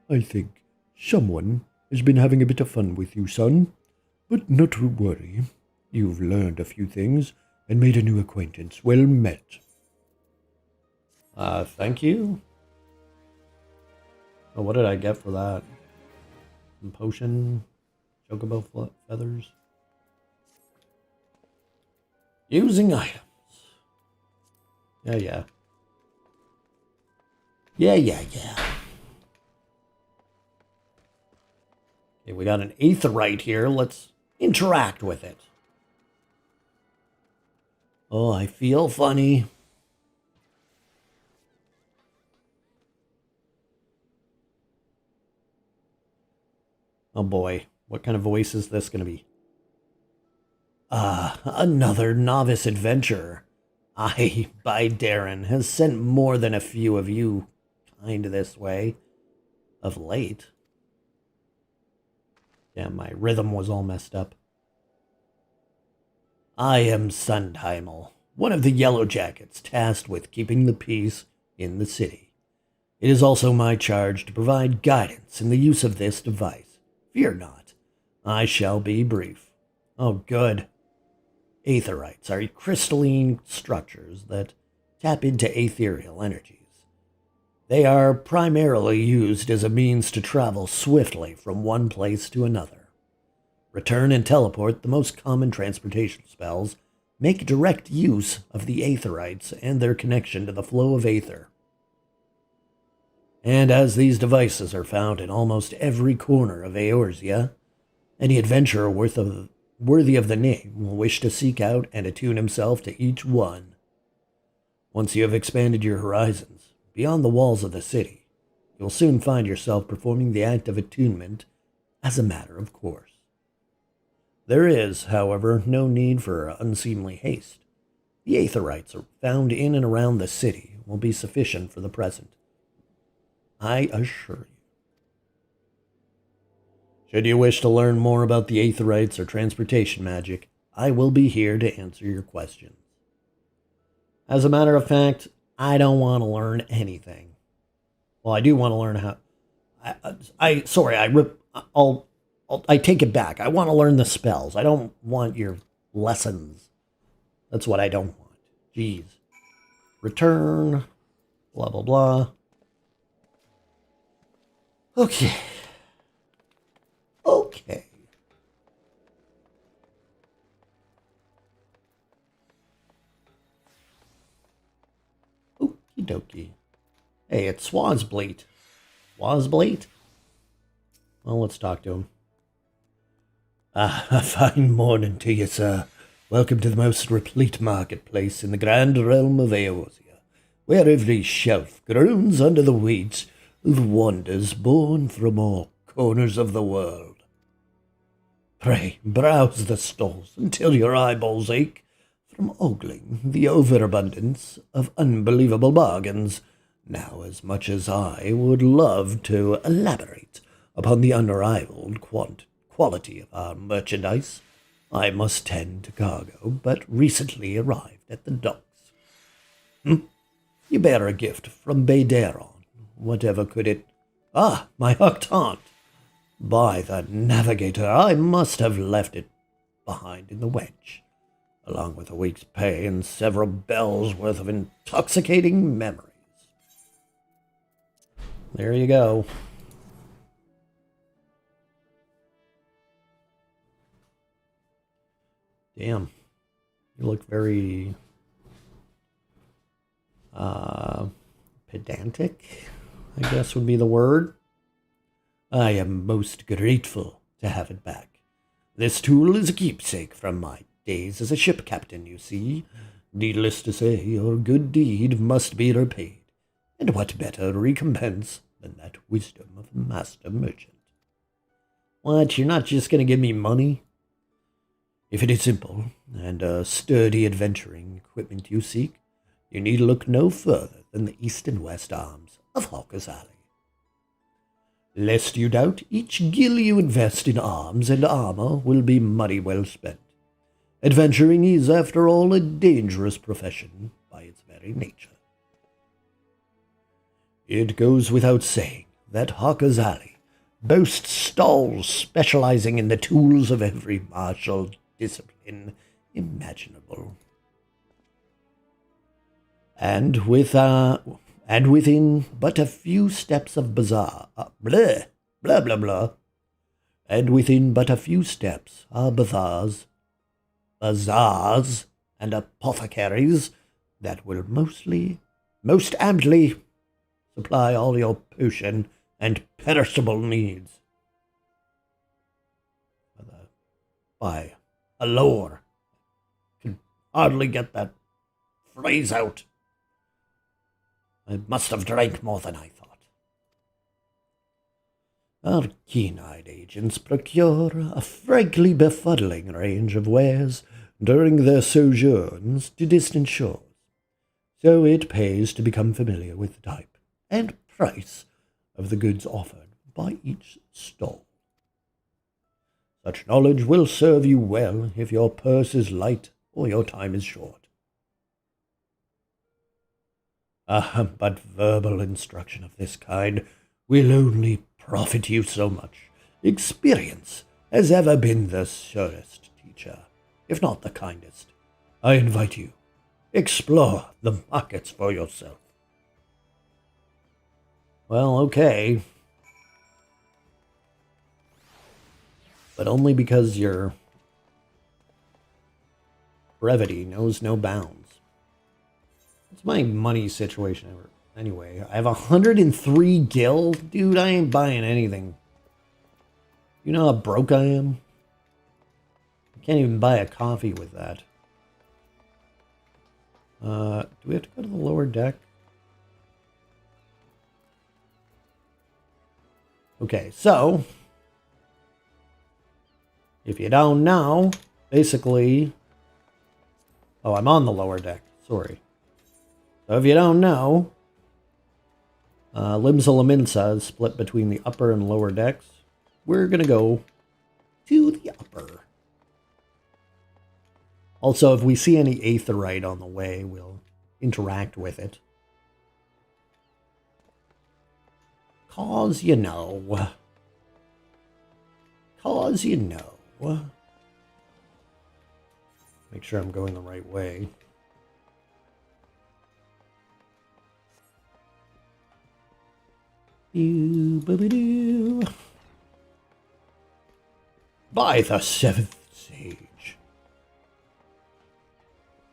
I think someone has been having a bit of fun with you, son. But not to worry. You've learned a few things and made a new acquaintance. Well met. Thank you. Oh, what did I get for that? Some potion, chocobo feathers. Using items. Yeah. Okay, we got an aetheryte here. Let's interact with it. Oh, I feel funny. Oh boy, what kind of voice is this going to be? Another novice adventurer. I, by Darren, has sent more than a few of you kind this way of late. Damn, my rhythm was all messed up. I am Sundheimel, one of the Yellow Jackets tasked with keeping the peace in the city. It is also my charge to provide guidance in the use of this device. Fear not, I shall be brief. Oh, good. Aetherites are crystalline structures that tap into ethereal energies. They are primarily used as a means to travel swiftly from one place to another. Return and teleport, the most common transportation spells, make direct use of the Aetherites and their connection to the flow of aether. And as these devices are found in almost every corner of Eorzea, any adventurer worthy of the name will wish to seek out and attune himself to each one. Once you have expanded your horizons beyond the walls of the city, you will soon find yourself performing the act of attunement as a matter of course. There is, however, no need for unseemly haste. The Aetherites found in and around the city will be sufficient for the present. I assure you. Should you wish to learn more about the Aetherites or transportation magic, I will be here to answer your questions. As a matter of fact, I don't want to learn anything. Well, I do want to learn how... I take it back. I want to learn the spells. I don't want your lessons. That's what I don't want. Jeez. Return. Blah, blah, blah. Okay. Okay. Okie dokie. Hey, it's Swazbleet. Swazbleet? Well, let's talk to him. A fine morning to you, sir. Welcome to the most replete marketplace in the grand realm of Eorzea, where every shelf groans under the weight of wonders born from all corners of the world. Pray, browse the stalls until your eyeballs ache from ogling the overabundance of unbelievable bargains. Now, as much as I would love to elaborate upon the unrivaled quality of our merchandise, I must tend to cargo, but recently arrived at the docks. You bear a gift from Bayderon. Whatever could it... Ah, my hooked aunt. By the navigator, I must have left it behind in the wedge, along with a week's pay and several bells worth of intoxicating memories. There you go. Damn. You look very... pedantic, I guess would be the word. I am most grateful to have it back. This tool is a keepsake from my days as a ship captain, you see. Needless to say, your good deed must be repaid. And what better recompense than that wisdom of a master merchant? What, you're not just going to give me money? If it is simple and sturdy adventuring equipment you seek, you need look no further than the east and west arms of Hawker's Alley. Lest you doubt, each gill you invest in arms and armor will be money well spent. Adventuring is, after all, a dangerous profession by its very nature. It goes without saying that Hawker's Alley boasts stalls specializing in the tools of every martial discipline imaginable. And within but a few steps of And within but a few steps are bazaars, and apothecaries that will most amply supply all your potion and perishable needs. By a lore, can hardly get that phrase out. I must have drank more than I thought. Our keen-eyed agents procure a frankly befuddling range of wares during their sojourns to distant shores, so it pays to become familiar with the type and price of the goods offered by each stall. Such knowledge will serve you well if your purse is light or your time is short. But verbal instruction of this kind will only profit you so much. Experience has ever been the surest teacher, if not the kindest. I invite you, explore the markets for yourself. Well, okay. But only because your brevity knows no bounds. What's my money situation ever? Anyway, I have 103 gil? Dude, I ain't buying anything. You know how broke I am? I can't even buy a coffee with that. Do we have to go to the lower deck? Okay, so if you don't know, basically... Oh, I'm on the lower deck. Sorry. So if you don't know, Limsa Laminsa is split between the upper and lower decks. We're going to go to the upper. Also, if we see any aetherite on the way, we'll interact with it. Cause you know. Cause you know. Make sure I'm going the right way. By the seventh sage.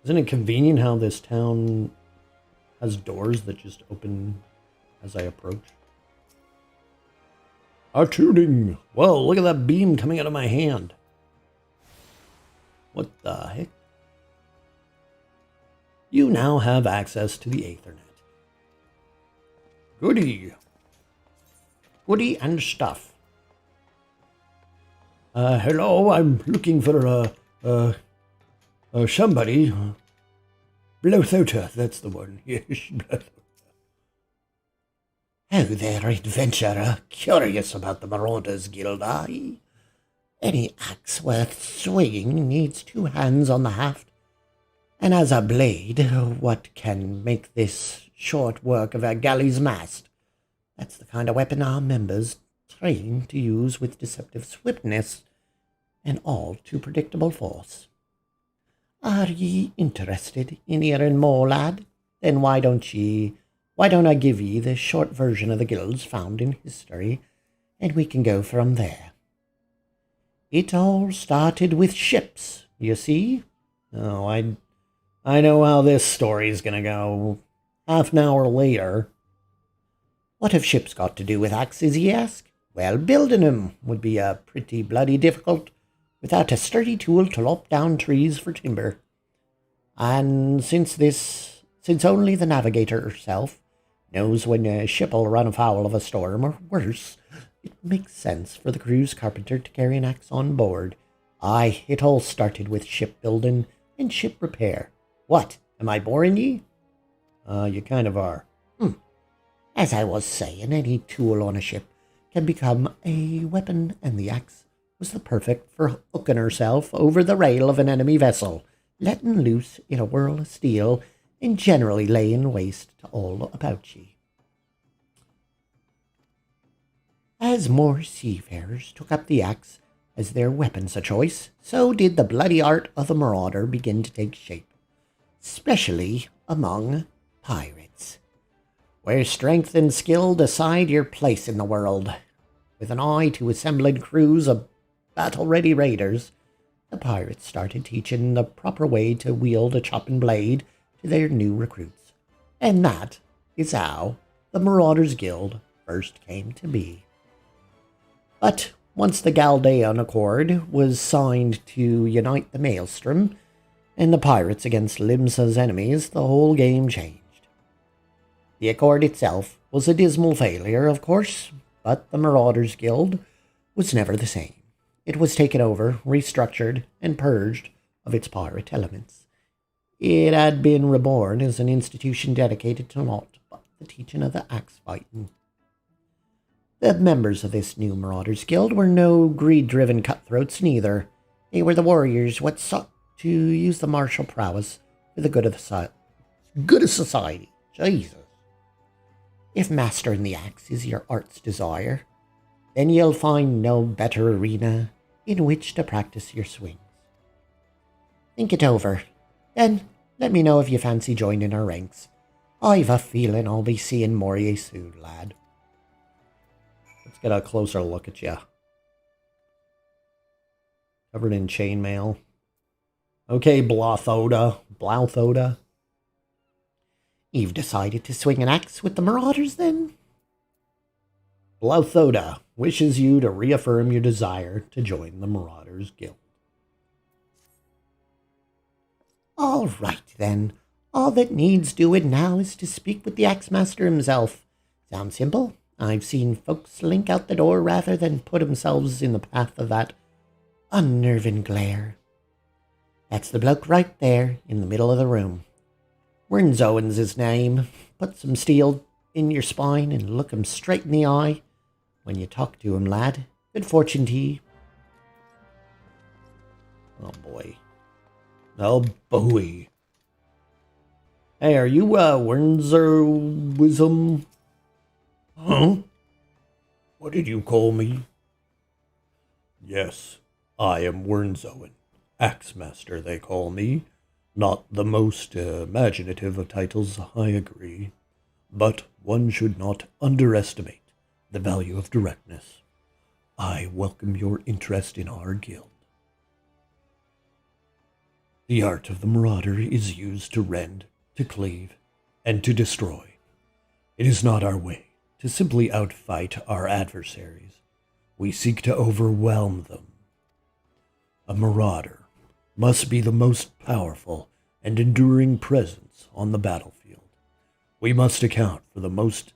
Isn't it convenient how this town has doors that just open as I approach? Tuning. Whoa, look at that beam coming out of my hand. What the heck? You now have access to the Aethernet. Goody. Goody and stuff. Hello, I'm looking for, somebody. Blothota, that's the one. Yes, Blothota. Oh there, adventurer. Curious about the Marauders Guild, aye? Any axe worth swinging needs 2 hands on the haft. And as a blade, what can make this short work of a galley's mast? That's the kind of weapon our members train to use with deceptive swiftness and all too predictable force. Are ye interested in hearing more, lad? Then why don't I give ye the short version of the guilds found in history, and we can go from there. It all started with ships, you see? Oh, I know how this story's gonna go. Half an hour later. What have ships got to do with axes, ye ask? Well, building 'em would be pretty bloody difficult without a sturdy tool to lop down trees for timber. And since only the navigator herself knows when a ship'll run afoul of a storm, or worse, it makes sense for the crew's carpenter to carry an axe on board. Aye, it all started with shipbuilding and ship repair. What, am I boring ye? You kind of are. As I was saying, any tool on a ship can become a weapon, and the axe was the perfect for hooking herself over the rail of an enemy vessel, letting loose in a whirl of steel, and generally laying waste to all about ye. As more seafarers took up the axe as their weapons of choice, so did the bloody art of the marauder begin to take shape, especially among pirates, where strength and skill decide your place in the world. With an eye to assembling crews of battle-ready raiders, the pirates started teaching the proper way to wield a chopping blade to their new recruits. And that is how the Marauders Guild first came to be. But once the Galdean Accord was signed to unite the Maelstrom and the pirates against Limsa's enemies, the whole game changed. The Accord itself was a dismal failure, of course, but the Marauders Guild was never the same. It was taken over, restructured, and purged of its pirate elements. It had been reborn as an institution dedicated to naught but the teaching of the axe fighting. The members of this new Marauders Guild were no greed-driven cutthroats neither. They were the warriors what sought to use the martial prowess for the good of society. Jesus. If mastering the axe is your heart's desire, then you'll find no better arena in which to practice your swings. Think it over. Then let me know if you fancy joining our ranks. I've a feeling I'll be seeing more of you soon, lad. Let's get a closer look at you. Covered in chainmail. Okay, Blauthoda. You've decided to swing an axe with the Marauders, then? Blauthoda wishes you to reaffirm your desire to join the Marauders Guild. All right, then. All that needs doing now is to speak with the Axe Master himself. Sounds simple. I've seen folks slink out the door rather than put themselves in the path of that unnerving glare. That's the bloke right there in the middle of the room. Wernzowen's his name. Put some steel in your spine and look him straight in the eye when you talk to him, lad. Good fortune to you. Oh, boy. Oh, boy. Hey, are you, Wernzowism? Huh? What did you call me? Yes, I am Wernzowen. Axemaster, they call me. Not the most imaginative of titles, I agree. But one should not underestimate the value of directness. I welcome your interest in our guild. The art of the marauder is used to rend, to cleave, and to destroy. It is not our way to simply outfight our adversaries. We seek to overwhelm them. A marauder must be the most powerful and enduring presence on the battlefield. We must account for the most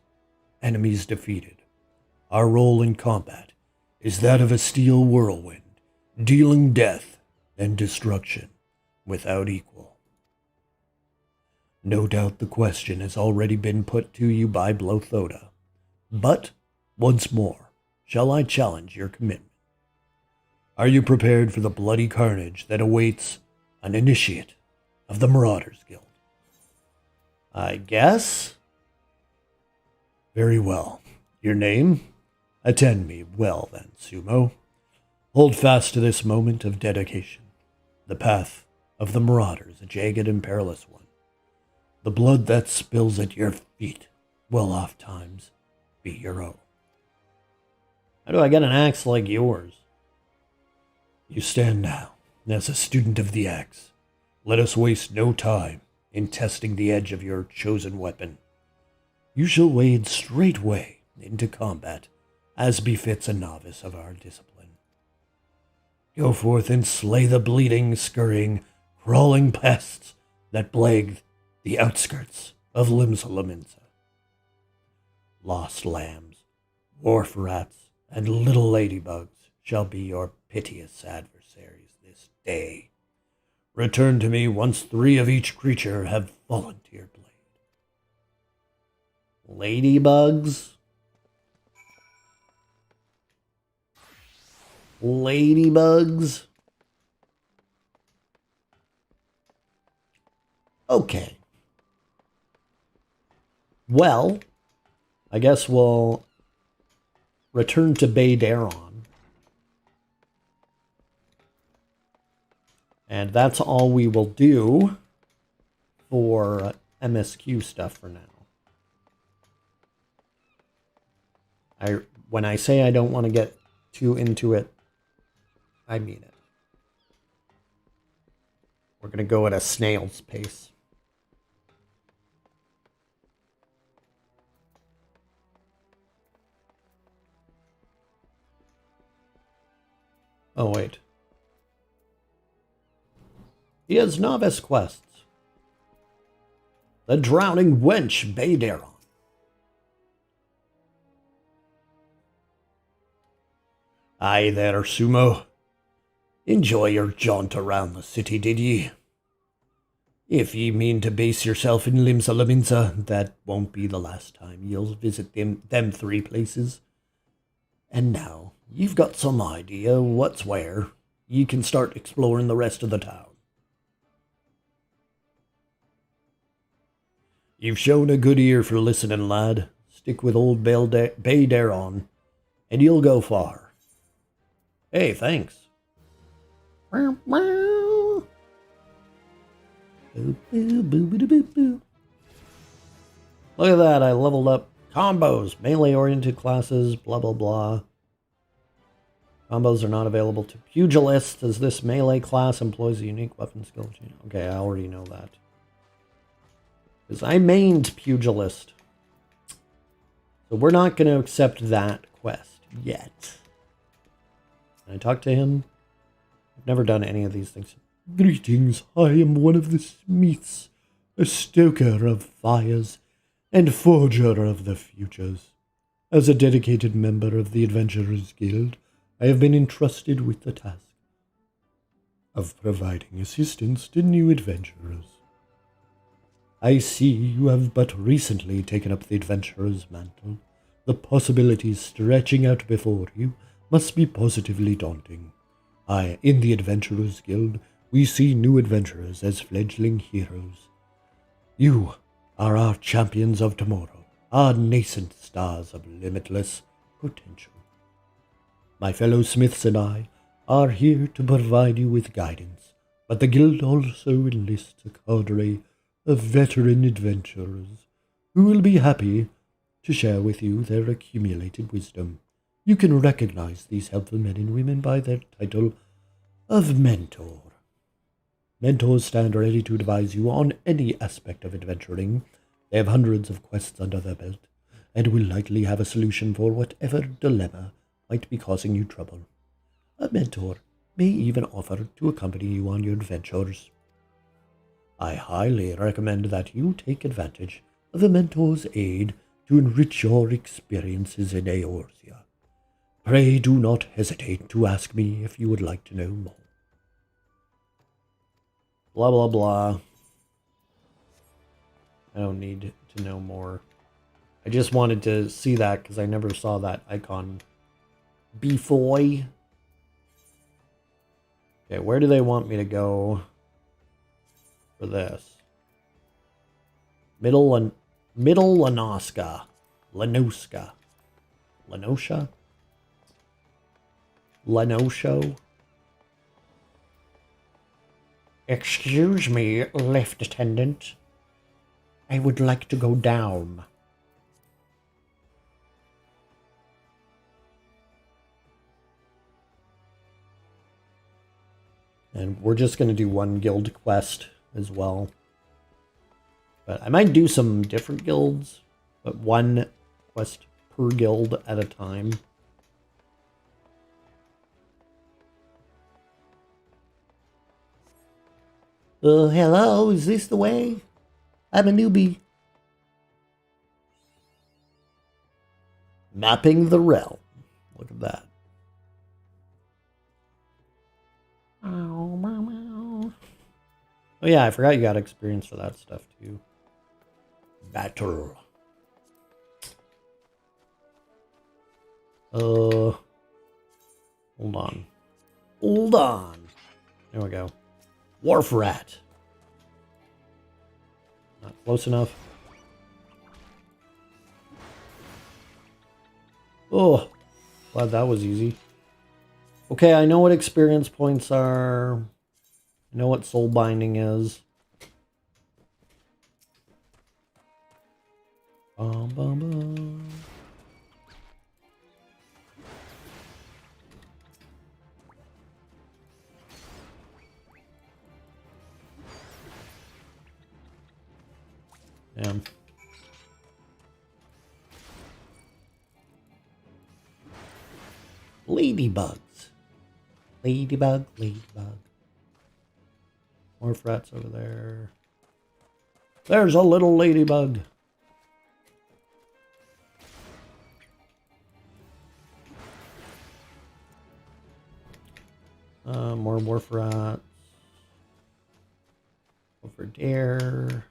enemies defeated. Our role in combat is that of a steel whirlwind, dealing death and destruction without equal. No doubt the question has already been put to you by Blothoda, but once more, shall I challenge your commitment? Are you prepared for the bloody carnage that awaits an initiate of the Marauders Guild? I guess. Very well. Your name? Attend me well then, Sumo. Hold fast to this moment of dedication. The path of the Marauders, a jagged and perilous one. The blood that spills at your feet will oftentimes be your own. How do I get an axe like yours? You stand now as a student of the axe. Let us waste no time in testing the edge of your chosen weapon. You shall wade straightway into combat, as befits a novice of our discipline. Go forth and slay the bleeding, scurrying, crawling pests that plague the outskirts of Limsa. Lost lambs, wharf rats, and little ladybugs shall be your piteous adversaries this day. Return to me once 3 of each creature have fallen to your blade. Ladybugs? Ladybugs? Okay. Well, I guess we'll return to Bay Daron. And that's all we will do for MSQ stuff for now. When I say I don't want to get too into it, I mean it. We're going to go at a snail's pace. Oh, wait. He has novice quests. The Drowning Wench, Bay Daron. Aye there, Sumo. Enjoy your jaunt around the city, did ye? If ye mean to base yourself in Limsa, that won't be the last time you'll visit them 3 places. And now you've got some idea what's where. You can start exploring the rest of the town. You've shown a good ear for listening, lad. Stick with old Bay Daron, and you'll go far. Hey, thanks. Look at that, I leveled up combos, melee-oriented classes, blah blah blah. Combos are not available to pugilists, as this melee class employs a unique weapon skill chain. Okay, I already know that. Because I mained pugilist. So we're not going to accept that quest yet. Can I talk to him? I've never done any of these things. Greetings, I am one of the smiths, a stoker of fires, and forger of the futures. As a dedicated member of the Adventurers Guild, I have been entrusted with the task of providing assistance to new adventurers. I see you have but recently taken up the adventurer's mantle. The possibilities stretching out before you must be positively daunting. In the Adventurers Guild, we see new adventurers as fledgling heroes. You are our champions of tomorrow, our nascent stars of limitless potential. My fellow smiths and I are here to provide you with guidance, but the guild also enlists a cadre of veteran adventurers who will be happy to share with you their accumulated wisdom. You can recognize these helpful men and women by their title of mentor. Mentors stand ready to advise you on any aspect of adventuring. They have hundreds of quests under their belt, and will likely have a solution for whatever dilemma might be causing you trouble. A mentor may even offer to accompany you on your adventures. I highly recommend that you take advantage of a mentor's aid to enrich your experiences in Eorzea. Pray do not hesitate to ask me if you would like to know more. Blah, blah, blah. I don't need to know more. I just wanted to see that because I never saw that icon before. Okay, where do they want me to go for this? Middle Lanoska. Lenosha? Lenosho? Excuse me, lift attendant. I would like to go down. And we're just going to do one guild quest as well. But I might do some different guilds, but one quest per guild at a time. Hello, is this the way? I'm a newbie. Mapping the realm. Look at that. Oh yeah, I forgot you got experience for that stuff too. Battle. Hold on. Hold on. There we go. Wharf rat. Not close enough. Oh, glad that was easy. Okay, I know what experience points are. I know what soul binding is. Bum, bum, bum. Damn. Ladybugs. Ladybug, ladybug. More frats over there. There's a little ladybug. More wharf rats. Over there.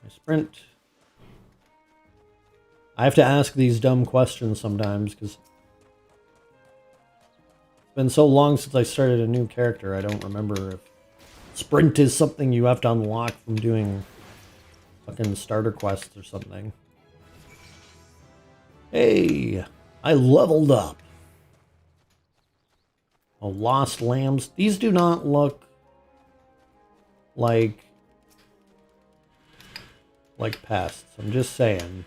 My sprint. I have to ask these dumb questions sometimes, because it's been so long since I started a new character, I don't remember if sprint is something you have to unlock from doing fucking starter quests or something. Hey, I leveled up. Oh, lost lambs. These do not look like pests. I'm just saying.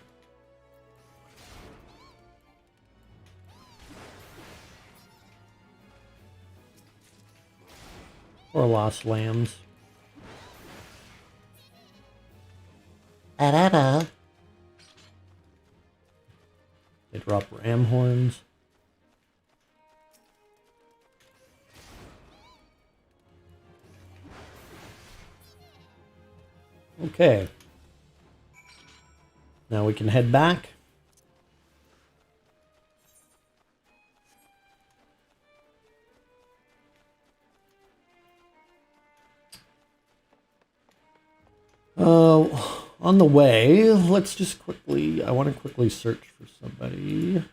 Or lost lambs. Da-da-da. They drop ram horns. Okay. Now we can head back. On the way, let's just quickly, I want to quickly search for somebody.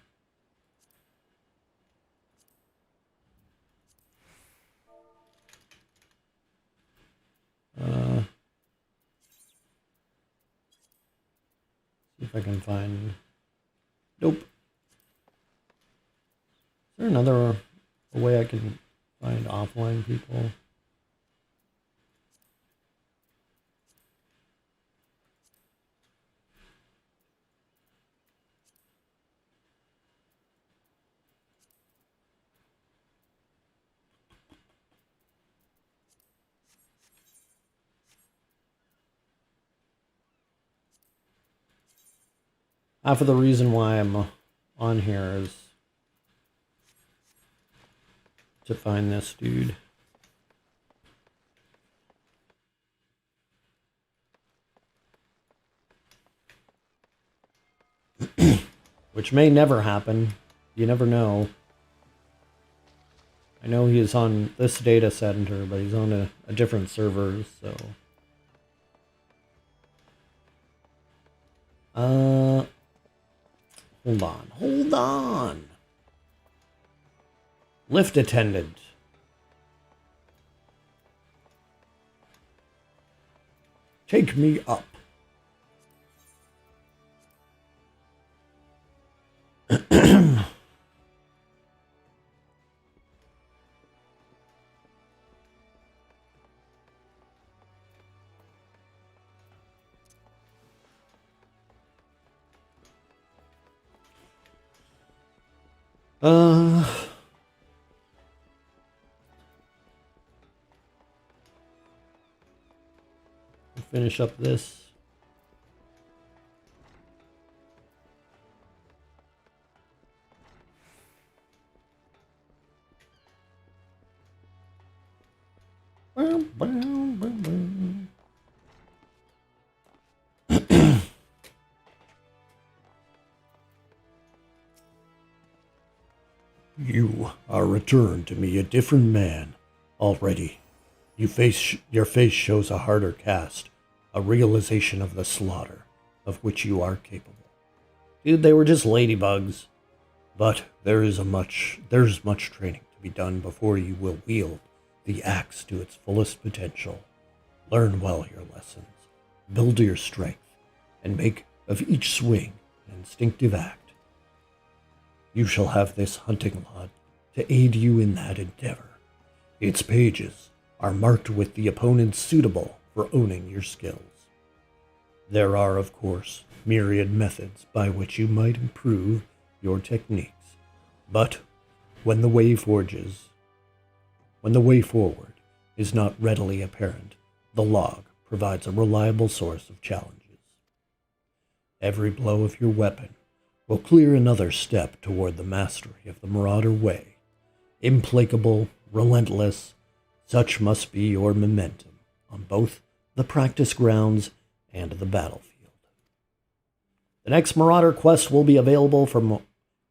See if I can find, nope. Is there another way I can find offline people? Half of the reason why I'm on here is to find this dude. Which may never happen. You never know. I know he is on this data center, but he's on a different server, so... Hold on. Lift attendant. Take me up. Finish up this. You are returned to me a different man already. Your face shows a harder cast, a realization of the slaughter of which you are capable. Dude, they were just ladybugs. But there's much training to be done before you will wield the axe to its fullest potential. Learn well your lessons, build your strength, and make of each swing an instinctive act. You shall have this hunting log to aid you in that endeavor. Its pages are marked with the opponents suitable for owning your skills. There are, of course, myriad methods by which you might improve your techniques, but when the way forward is not readily apparent, the log provides a reliable source of challenges. Every blow of your weapon will clear another step toward the mastery of the Marauder way. Implacable, relentless, such must be your momentum on both the practice grounds and the battlefield. The next Marauder quest will be available from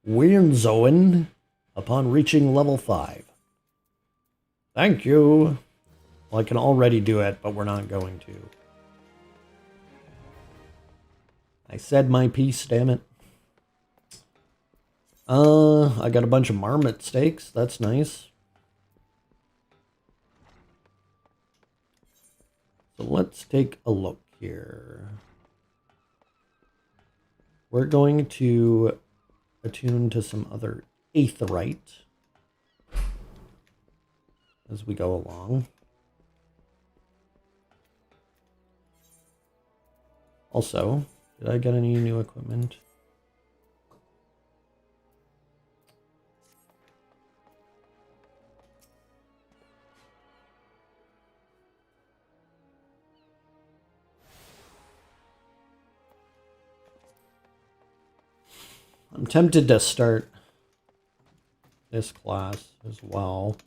Wyrnzoen upon reaching level 5. Thank you. Well, I can already do it, but we're not going to. I said my piece, damn it. I got a bunch of marmot steaks. That's nice. So let's take a look here. We're going to attune to some other aetheryte as we go along. Also, did I get any new equipment? I'm tempted to start this class as well.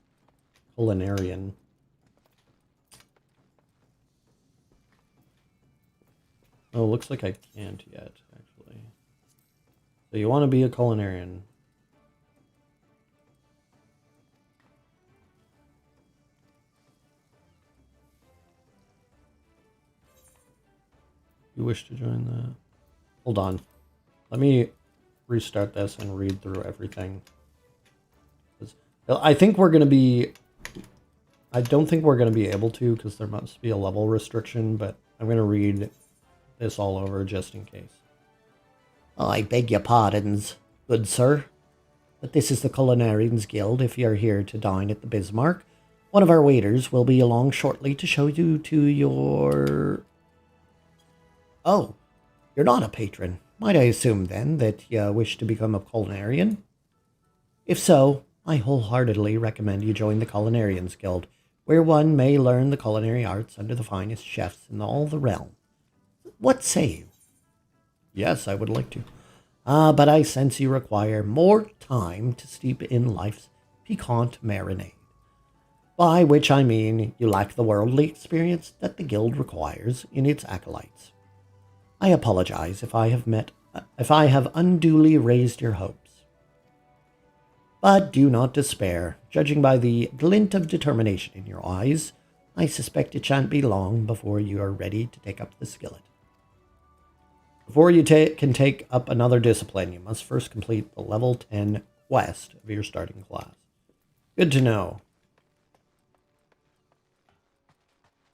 Culinarian. Oh, looks like I can't yet, actually. So you want to be a culinarian. You wish to join that? Hold on. Let me restart this and read through everything. I think we're going to be... I don't think we're going to be able to because there must be a level restriction, but I'm going to read this all over just in case. I beg your pardons, good sir, but this is the Culinarians Guild. If you're here to dine at the Bismarck, one of our waiters will be along shortly to show you to your... Oh, you're not a patron. Might I assume, then, that you wish to become a culinarian? If so, I wholeheartedly recommend you join the Culinarians Guild, where one may learn the culinary arts under the finest chefs in all the realm. What say you? Yes, I would like to. But I sense you require more time to steep in life's piquant marinade. By which I mean you lack the worldly experience that the guild requires in its acolytes. I apologize if I have unduly raised your hopes. But do not despair. Judging by the glint of determination in your eyes, I suspect it shan't be long before you are ready to take up the skillet. Before you can take up another discipline, you must first complete the level 10 quest of your starting class. Good to know.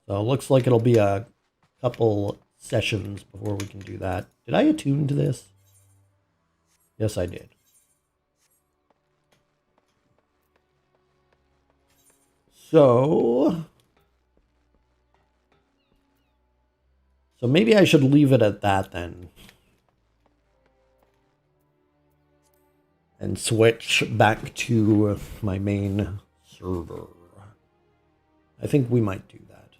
So it looks like it'll be a couple sessions before we can do that. Did I attune to this? Yes, I did. So maybe I should leave it at that then. And switch back to my main server. I think we might do that.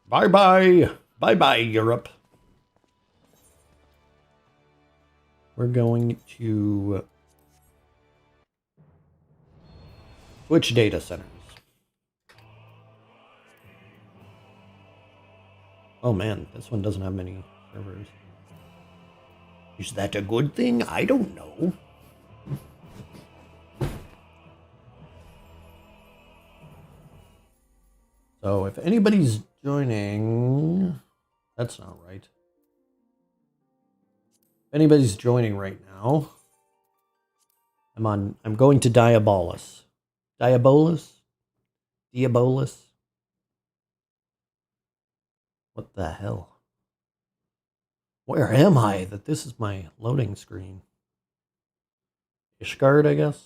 Bye-bye. Bye-bye, Europe. We're going to switch data centers. Oh man, this one doesn't have many servers. Is that a good thing? I don't know. So if anybody's joining... That's not right. If anybody's joining right now, I'm going to Diabolus. Diabolus? Diabolus? What the hell? Where am I that this is my loading screen? Ishgard, I guess?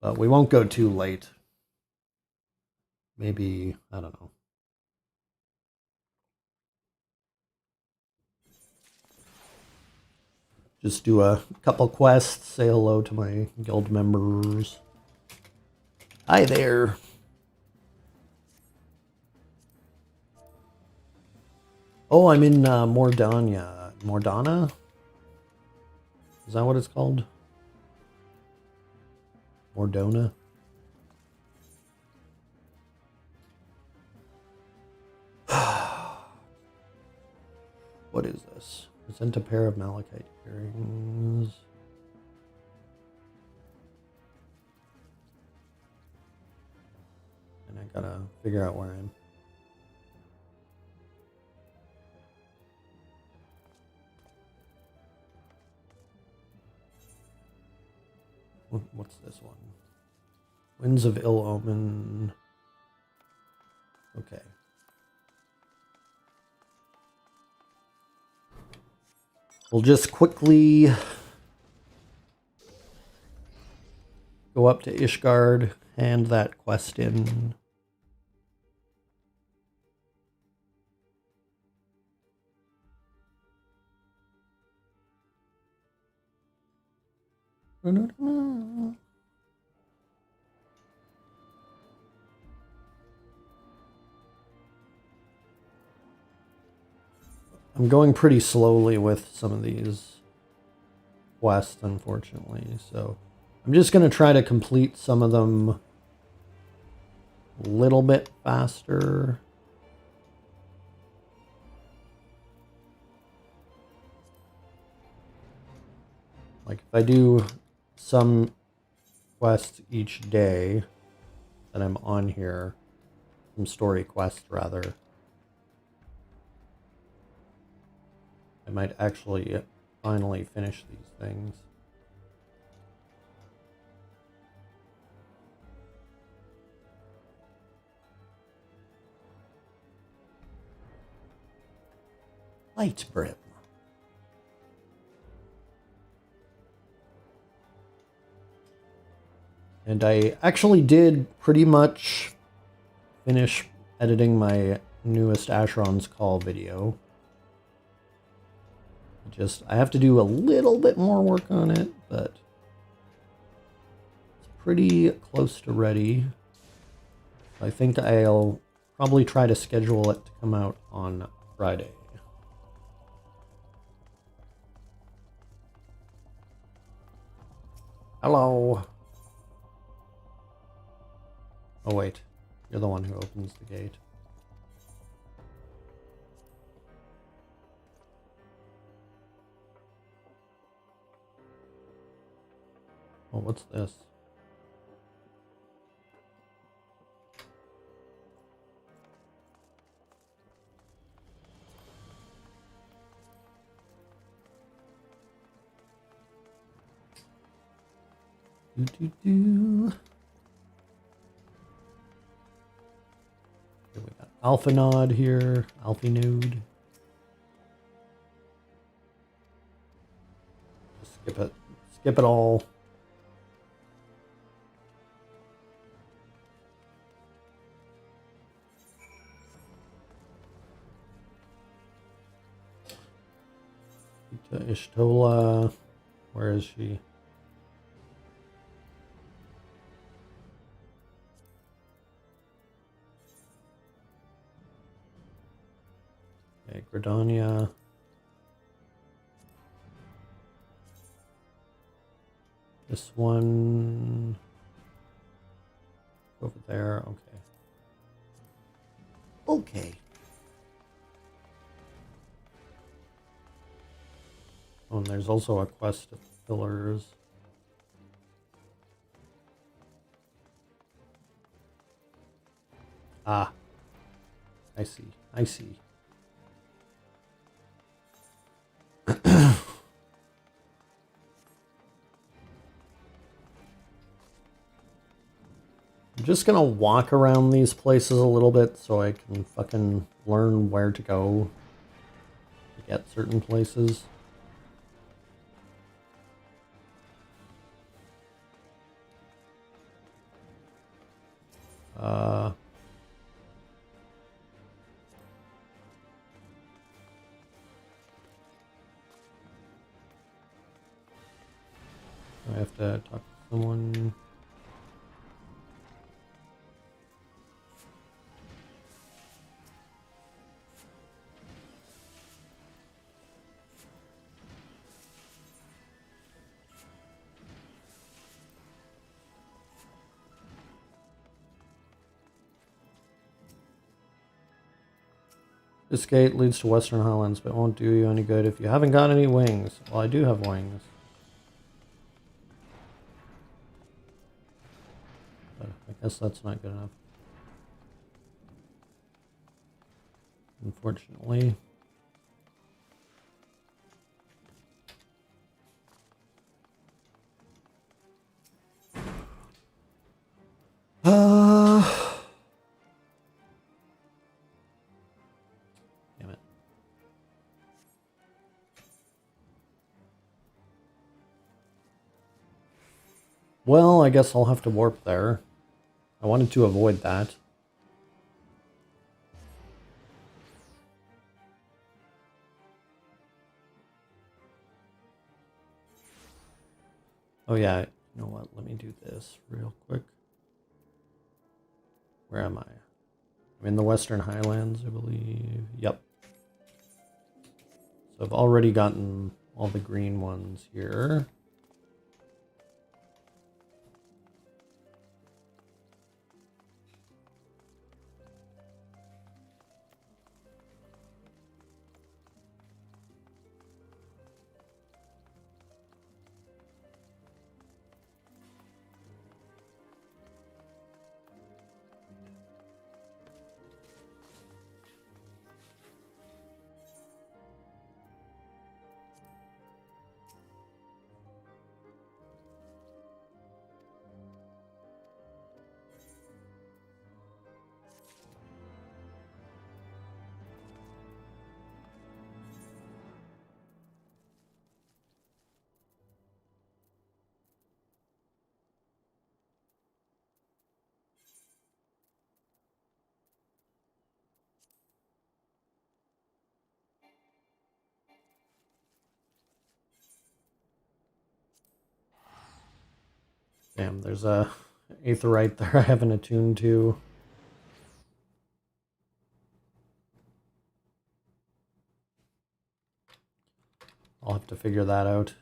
But we won't go too late. Maybe, I don't know. Just do a couple quests, say hello to my guild members. Hi there. Oh, I'm in Mordania. Mordana? Is that what it's called? Mordona? What is this? Present a pair of malachite earrings. And I gotta figure out where I am. What's this one? Winds of Ill Omen. Okay. We'll just quickly go up to Ishgard, hand that quest in. I'm going pretty slowly with some of these quests, unfortunately, so I'm just going to try to complete some of them a little bit faster. Like, if I do some quests each day that I'm on here, some story quests rather, I might actually finally finish these things. Light Brim. And I actually did pretty much finish editing my newest Asheron's Call video. I have to do a little bit more work on it, but it's pretty close to ready. I think I'll probably try to schedule it to come out on Friday. Hello. Oh wait, you're the one who opens the gate. Oh, what's this? Here we got Alpha Nod here, Alpha Node. Skip it. Skip it all. Ishtola. Where is she? Okay, Gridania. This one. Over there. Okay. Okay. Oh, and there's also a quest of pillars. Ah. I see. I see. I'm just gonna walk around these places a little bit so I can fucking learn where to go to get certain places. I have to talk to someone. This gate leads to Western Highlands, but it won't do you any good if you haven't got any wings. Well, I do have wings. But I guess that's not good enough. Unfortunately. Damn it. Well, I guess I'll have to warp there. I wanted to avoid that. Oh yeah, you know what? Let me do this real quick. Where am I? I'm in the Western Highlands, I believe. Yep. So I've already gotten all the green ones here. Damn, there's a aetherite there I haven't attuned to. I'll have to figure that out.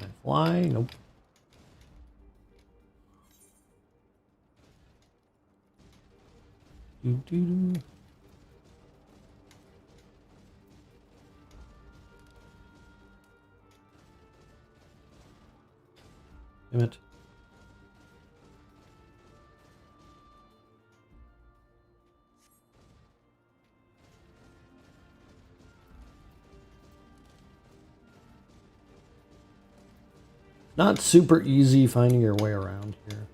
Can I fly? Nope. Doo-doo-doo. Damn it. Not super easy finding your way around here.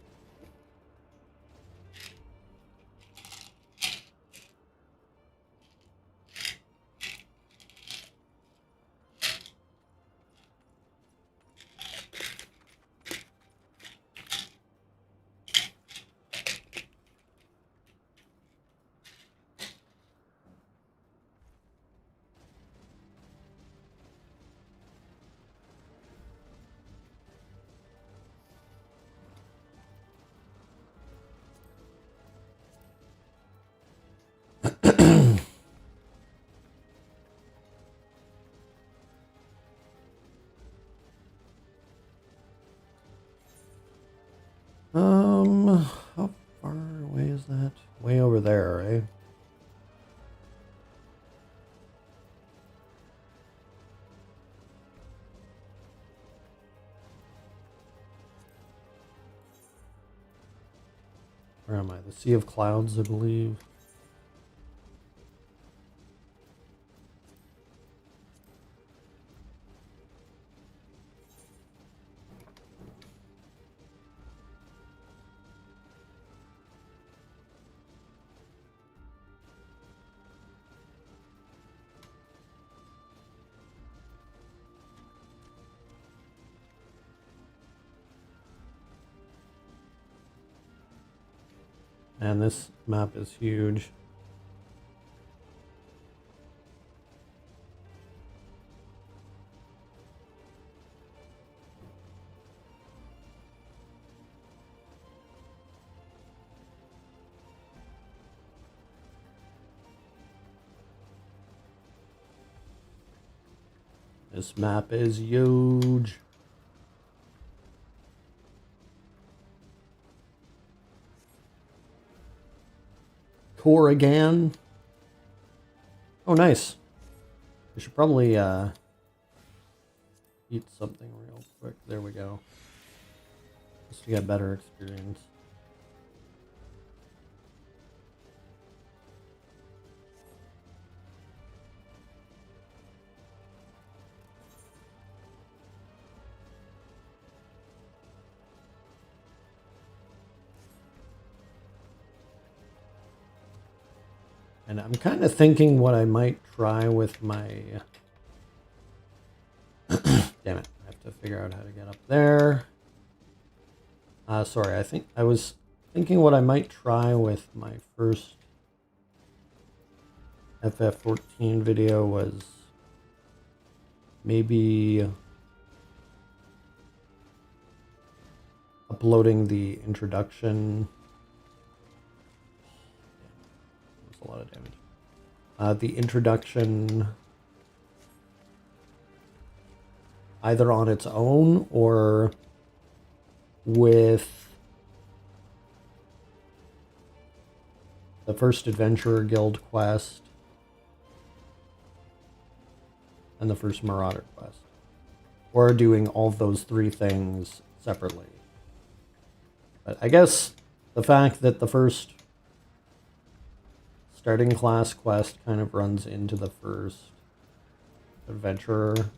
How far away is that? Way over there, right? Where am I? The Sea of Clouds, I believe. And this map is huge. This map is huge. Corrigan. Oh, nice. We should probably eat something real quick. There we go. Just to get better experience. And I'm kind of thinking what I might try with my... Damn it. I have to figure out how to get up there. Sorry, I was thinking what I might try with my first FF14 video was maybe uploading the introduction. That's a lot of damage. The introduction either on its own or with the first Adventurer Guild quest and the first Marauder quest. Or doing all of those three things separately. But I guess the fact that the first starting class quest kind of runs into the first Adventurer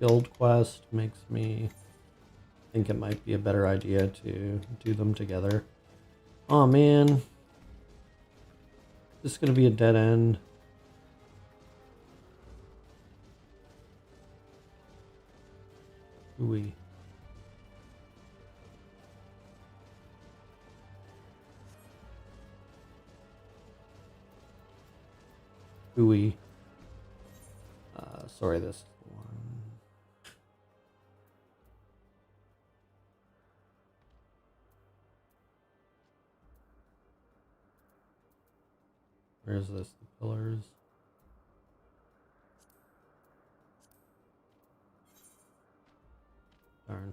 Guild quest makes me think it might be a better idea to do them together. Oh man. This is gonna be a dead end. Ooh-wee. Ooh-wee. Sorry, this one. Where's this? The pillars. Darn.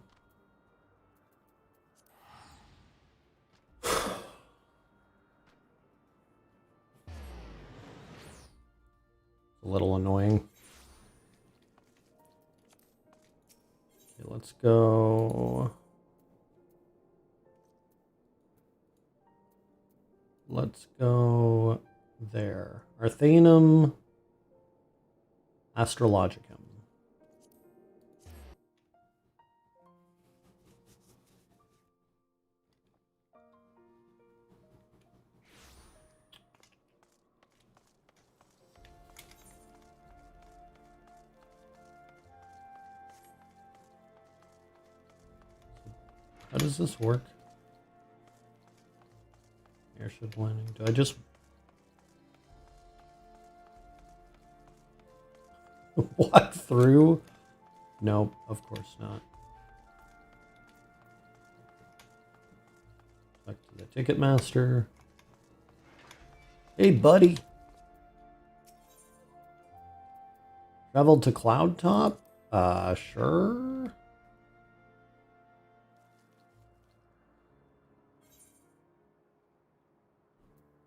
A little annoying. Okay, let's go. Let's go there. Arthanum Astrologicum. How does this work? Airship landing. Do I just walk through? Nope, of course not. Back to the Ticketmaster. Hey, buddy. Traveled to Cloud Top? Sure.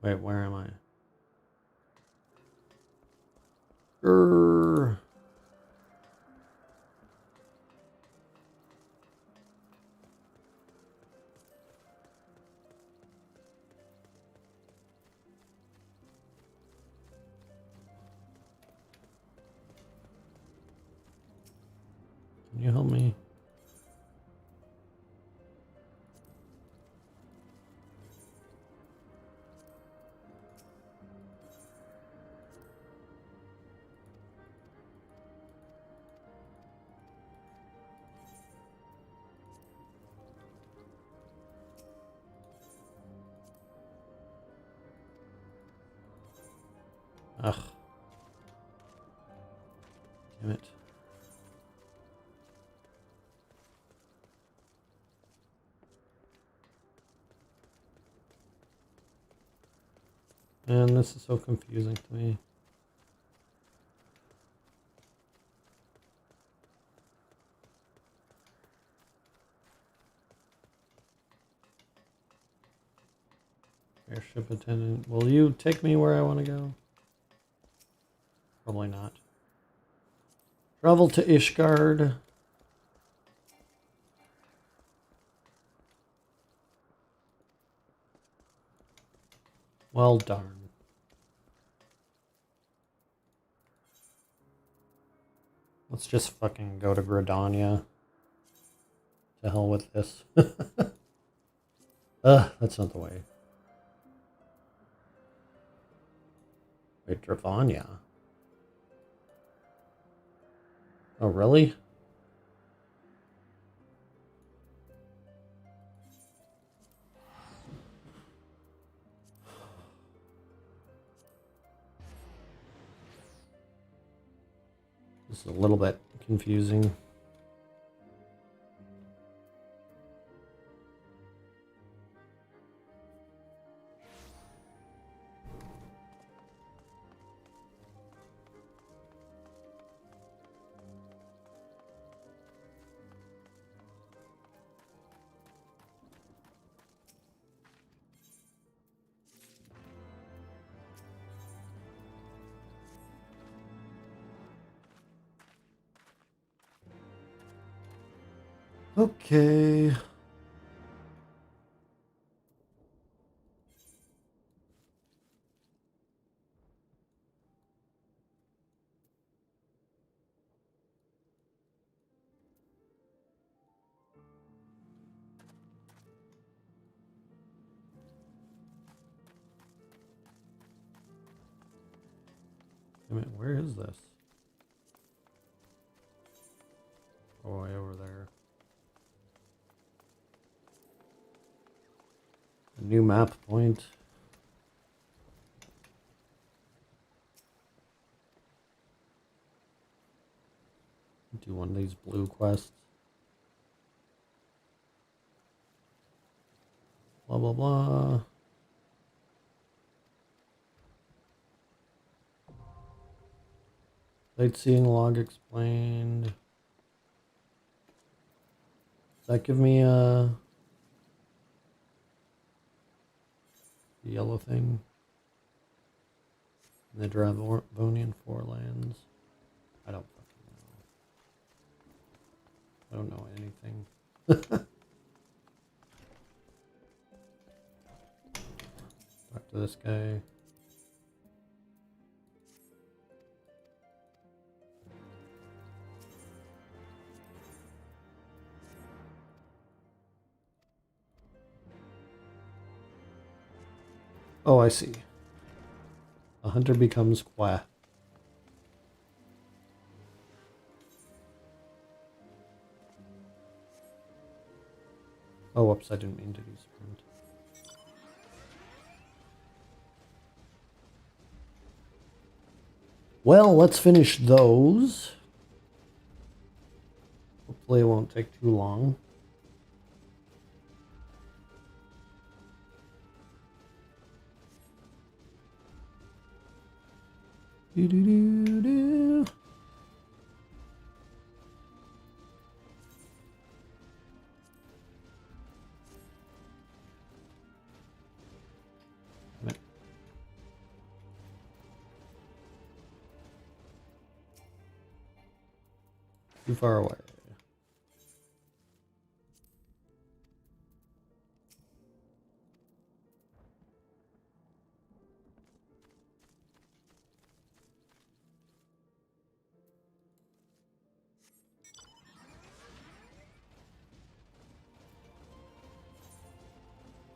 Wait, where am I? Can you help me? Ugh. Damn it. Man, this is so confusing to me. Airship attendant. Will you take me where I want to go? Probably not. Travel to Ishgard. Well, darn. Let's just fucking go to Gridania. To hell with this. That's not the way. Wait, Dravania. Oh, really? This is a little bit confusing. Okay. I mean, where is this? Oh, way over there. A new map point. Do one of these blue quests. Blah, blah, blah. Sightseeing log explained. Does that give me a yellow thing? The Dravonian Forelands. I don't fucking know. I don't know anything. Talk to this guy. Oh, I see. A hunter becomes Qua. Oh, whoops, I didn't mean to do sprint. Well, let's finish those. Hopefully it won't take too long. Do. Too far away.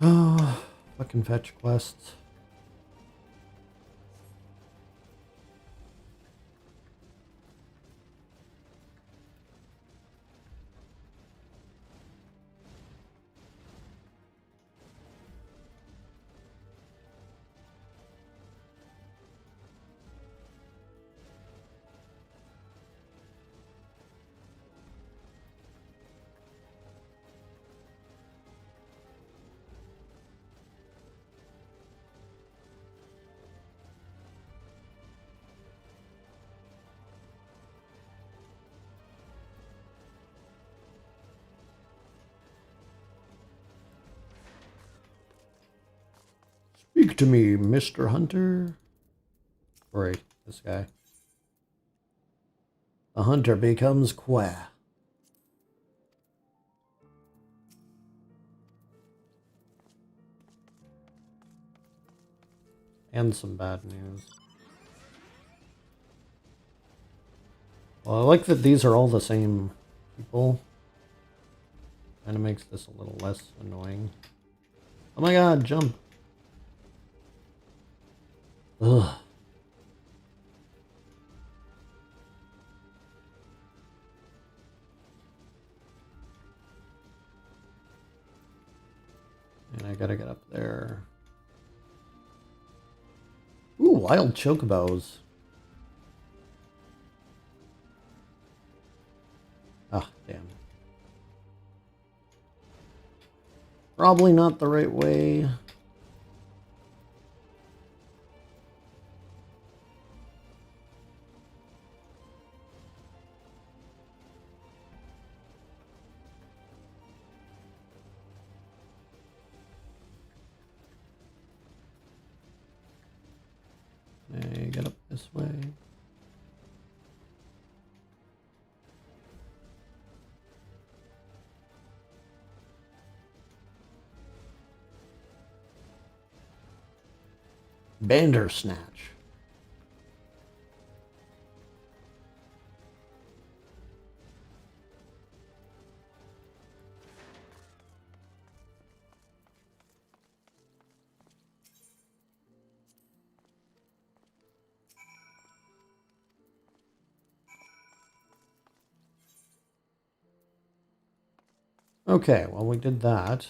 Oh, fucking fetch quests. Speak to me, Mr. Hunter. Right, this guy. The hunter becomes Qua. And some bad news. Well, I like that these are all the same people. Kind of makes this a little less annoying. Oh my god, jump. Ugh. And I gotta get up there. Ooh, wild chocobos. Ah, damn. Probably not the right way. Hey, get up this way. Bandersnatch. Okay, well, we did that.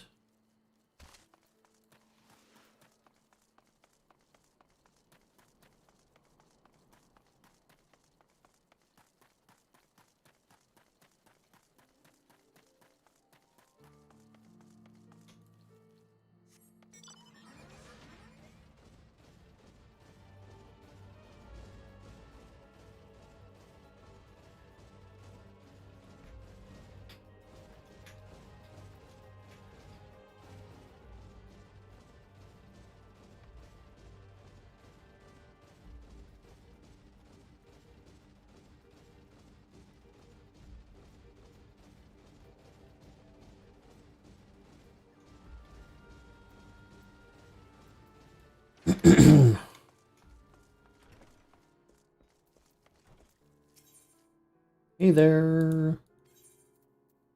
Hey there.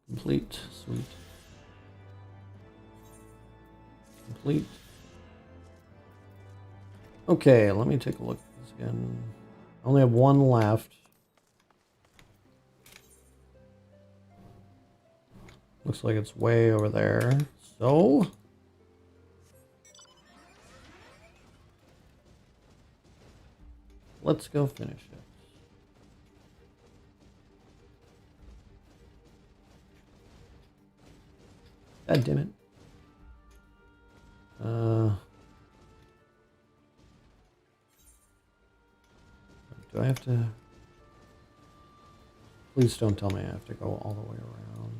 Complete. Sweet. Complete. Okay, let me take a look at this again. I only have one left. Looks like it's way over there. So... let's go finish it. God damn it. Do I have to... please don't tell me I have to go all the way around.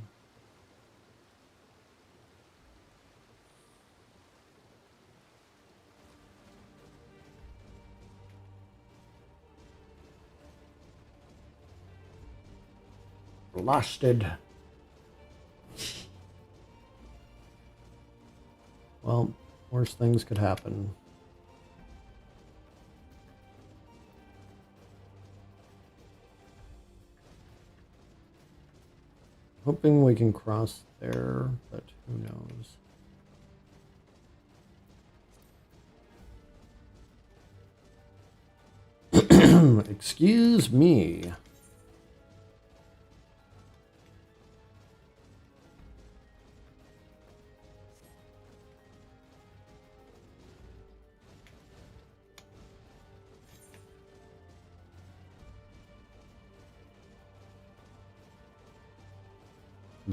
Blasted. Well, worse things could happen. Hoping we can cross there, but who knows. Excuse me.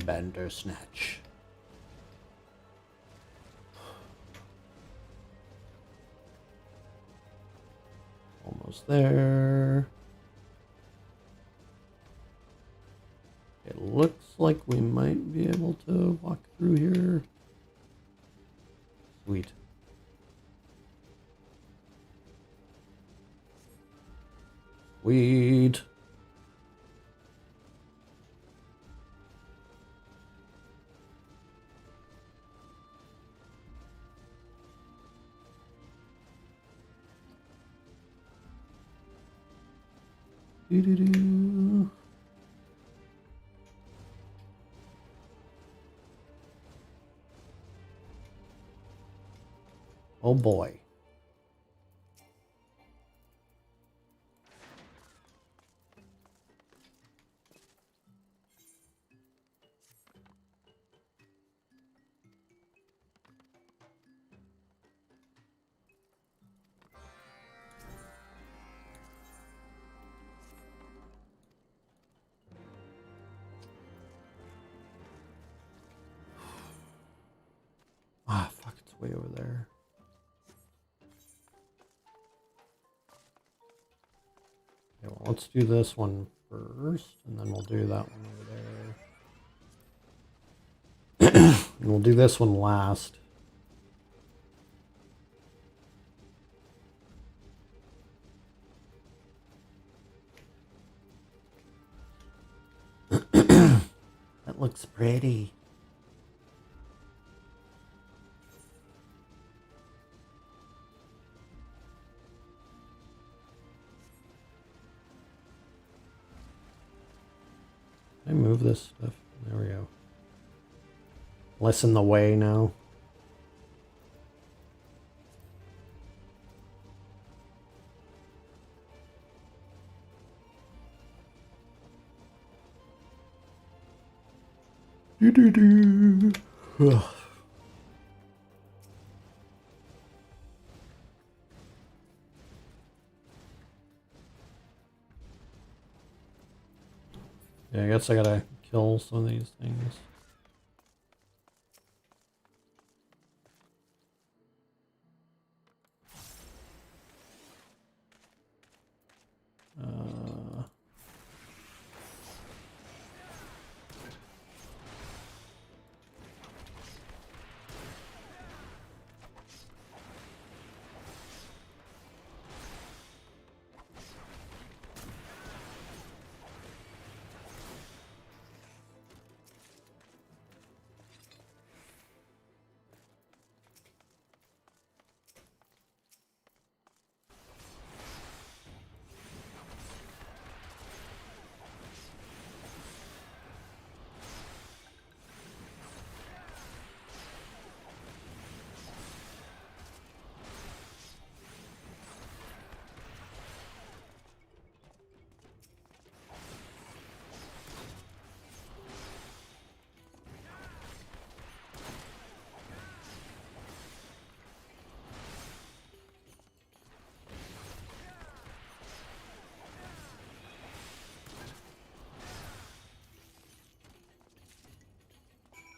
Bandersnatch. Almost there. It looks like we might be able to walk through here. Sweet. Sweet. Doo-doo-doo. Oh boy. Ah, fuck, it's way over there. Okay, well, let's do this one first, and then we'll do that one over there. And we'll do this one last. That looks pretty. Can I move this stuff? There we go. Less in the way now. Doo-doo-doo. Ugh. Yeah, I guess I gotta kill some of these things.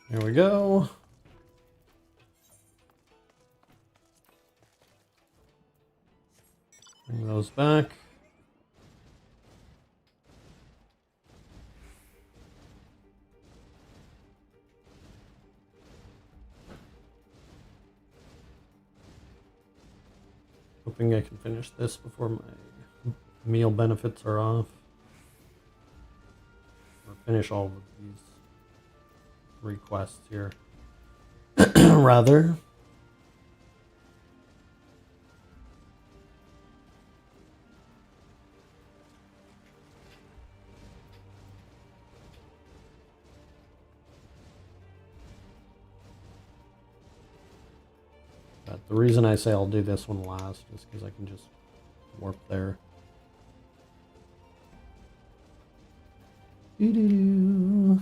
Here we go. Bring those back. Hoping I can finish this before my meal benefits are off. Or finish all of these requests here. Rather. But the reason I say I'll do this one last is because I can just warp there. Doo-doo-doo.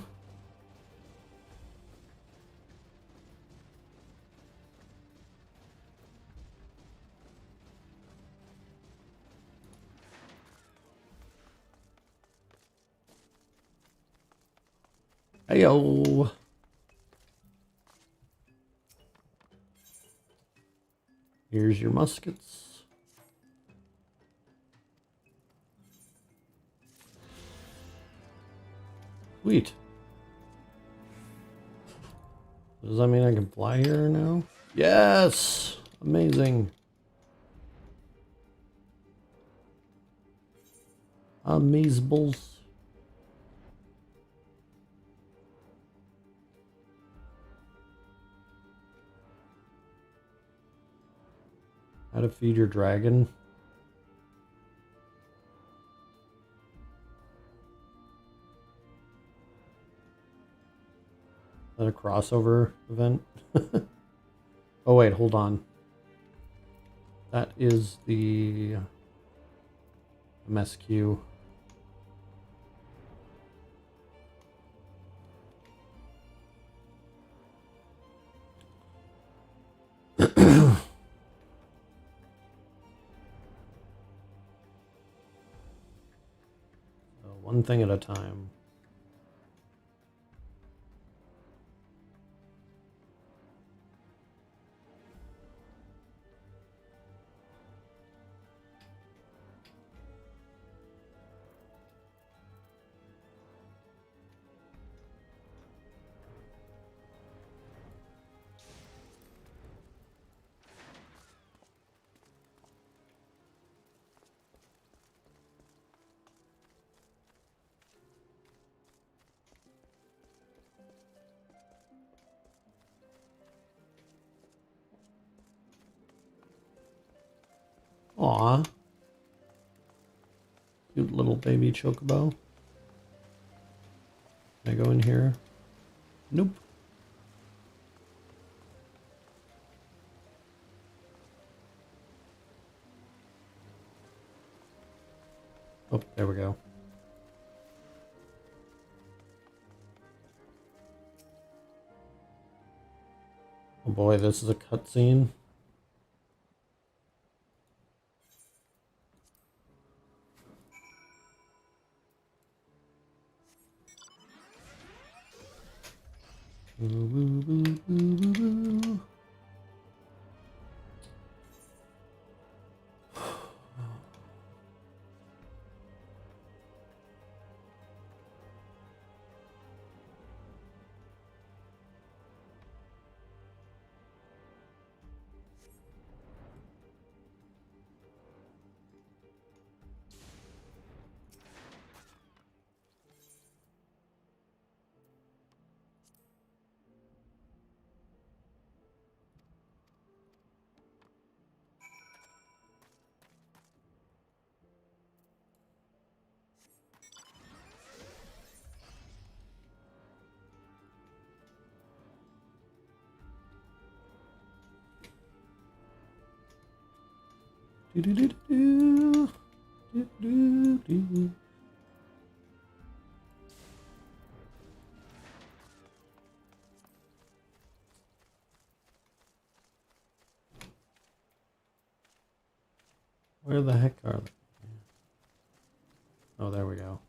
Heyo. Here's your muskets. Sweet. Does that mean I can fly here now? Yes! Amazing. Amazeballs. How to feed your dragon. Is that a crossover event? Oh wait, hold on. That is the MSQ. So one thing at a time. Aw. Cute little baby chocobo. Can I go in here? Nope. Oh, there we go. Oh boy, this is a cutscene. Do-do-do-do. Do-do-do. Where the heck are they? Oh, there we go.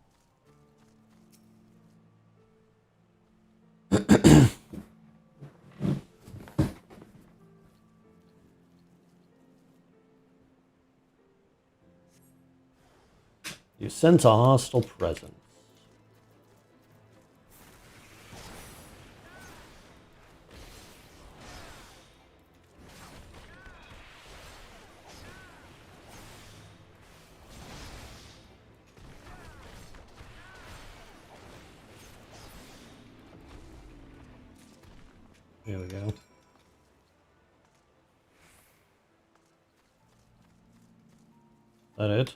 You sense a hostile presence. There we go. Is that it?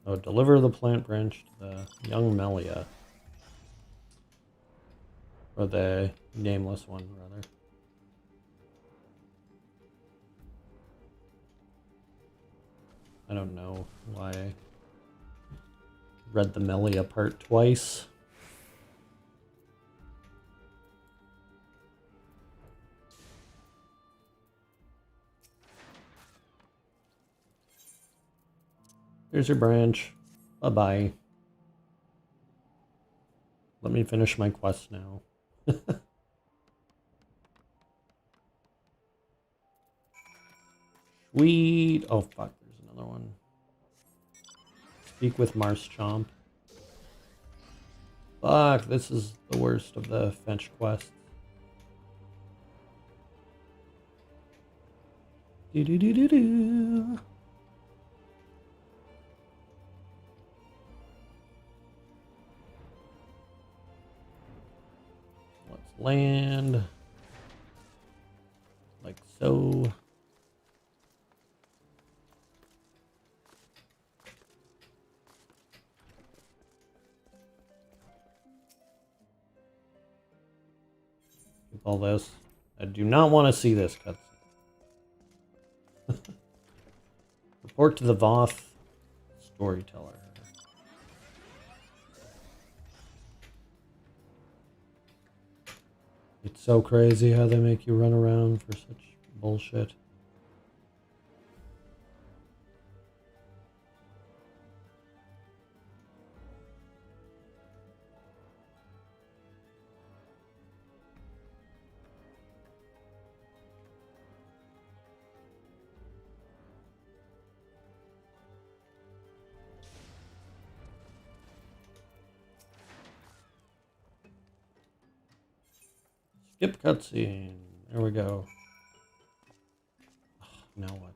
Oh, deliver the plant branch to the young Melia. Or the nameless one, rather. I don't know why I read the Melia part twice. Here's your branch. Bye-bye. Let me finish my quest now. Sweet. Oh, fuck. There's another one. Speak with Marschamp. Fuck. This is the worst of the fetch quests. Do-do-do-do-do. Let's land. Like so. Keep all this. I do not want to see this cutscene. Report to the Voth storyteller. It's so crazy how they make you run around for such bullshit. Skip cutscene. There we go. Now what?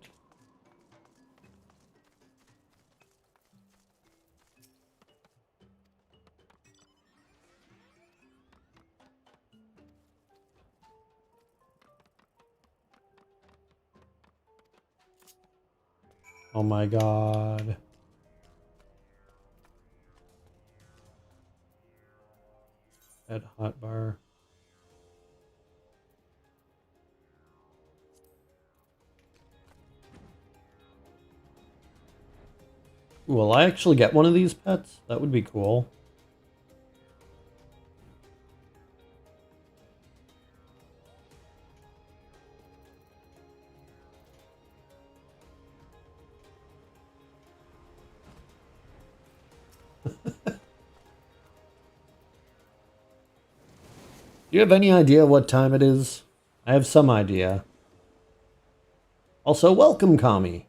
Oh my god. At hotbar. Will I actually get one of these pets? That would be cool. Do you have any idea what time it is? I have some idea. Also, welcome, Kami.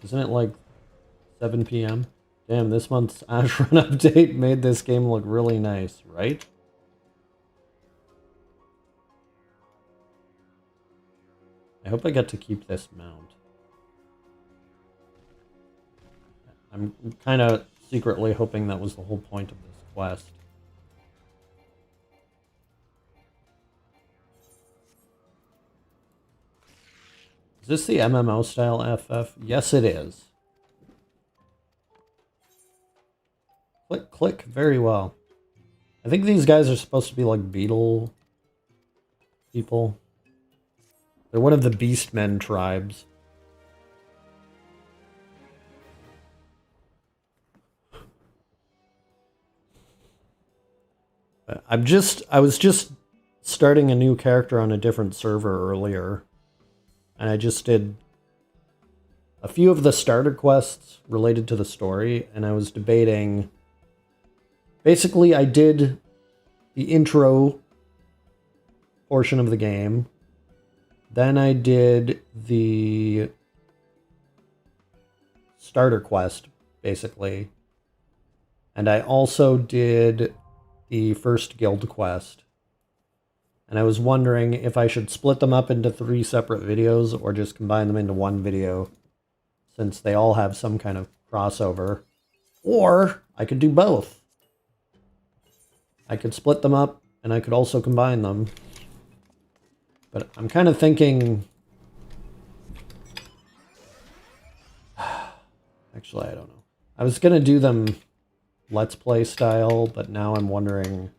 Isn't it like 7 p.m.? Damn, this month's Ashrun update made this game look really nice, right? I hope I get to keep this mount. I'm kind of secretly hoping that was the whole point of this quest. Is this the MMO style FF? Yes, it is. Click, click, very well. I think these guys are supposed to be like beetle people. They're one of the Beastmen tribes. I was just starting a new character on a different server earlier. And I just did a few of the starter quests related to the story, and I was debating... Basically, I did the intro portion of the game. Then I did the starter quest, basically. And I also did the first guild quest. And I was wondering if I should split them up into 3 separate videos or just combine them into one video, since they all have some kind of crossover. Or I could do both. I could split them up and I could also combine them. But I'm kind of thinking... Actually, I don't know. I was going to do them Let's Play style, but now I'm wondering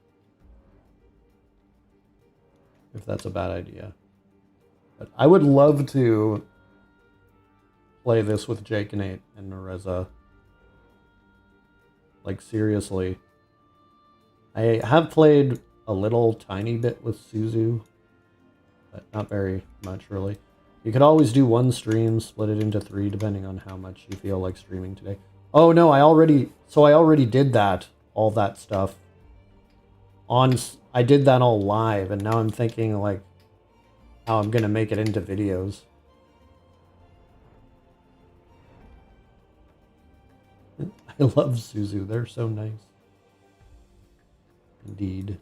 if that's a bad idea. But I would love to play this with Jake and Nate and Nereza. Like, seriously. I have played a little tiny bit with Suzu, but not very much, really. You could always do one stream, split it into 3, depending on how much you feel like streaming today. Oh, no, I already did that, all that stuff. I did that all live, and now I'm thinking, like, how I'm gonna make it into videos. I love Suzu, they're so nice. Indeed.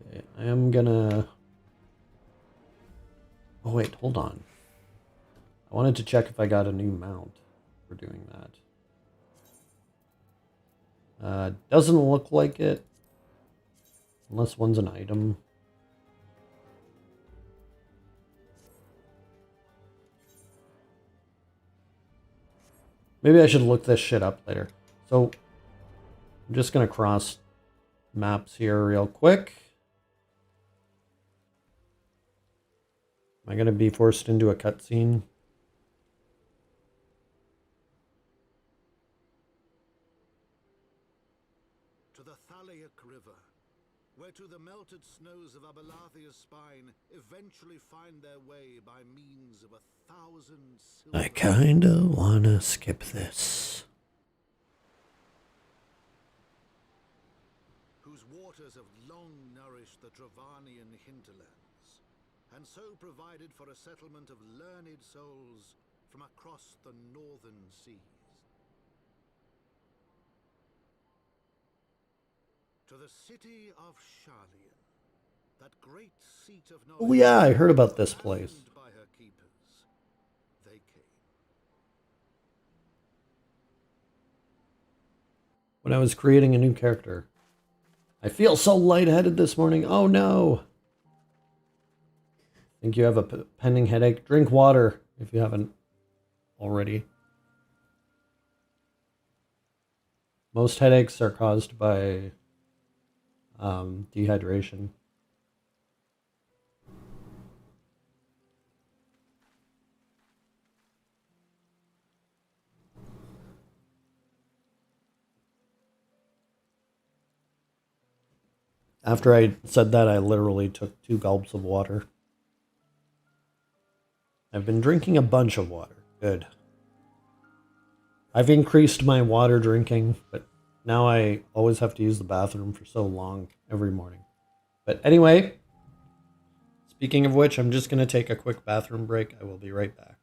Okay, I am gonna Oh wait, hold on. I wanted to check if I got a new mount for doing that. Doesn't look like it. Unless one's an item. Maybe I should look this shit up later. So, I'm just going to cross maps here real quick. Am I going to be forced into a cutscene? To the Thalaic River, where to the melted snows of Abelathia's spine eventually find their way by means of 1,000 silver... I kinda wanna skip this. ...whose waters have long nourished the Travanian hinterlands, and so provided for a settlement of learned souls from across the northern seas. To the city of Sharlayan, that great seat of knowledge. Oh yeah, I heard about this place. By her keepers, they came. When I was creating a new character. I feel so lightheaded this morning. Oh no! Think you have a pending headache? Drink water if you haven't already. Most headaches are caused by dehydration. After I said that, I literally took 2 gulps of water. I've been drinking a bunch of water. Good. I've increased my water drinking, but now I always have to use the bathroom for so long every morning. But anyway, speaking of which, I'm just going to take a quick bathroom break. I will be right back.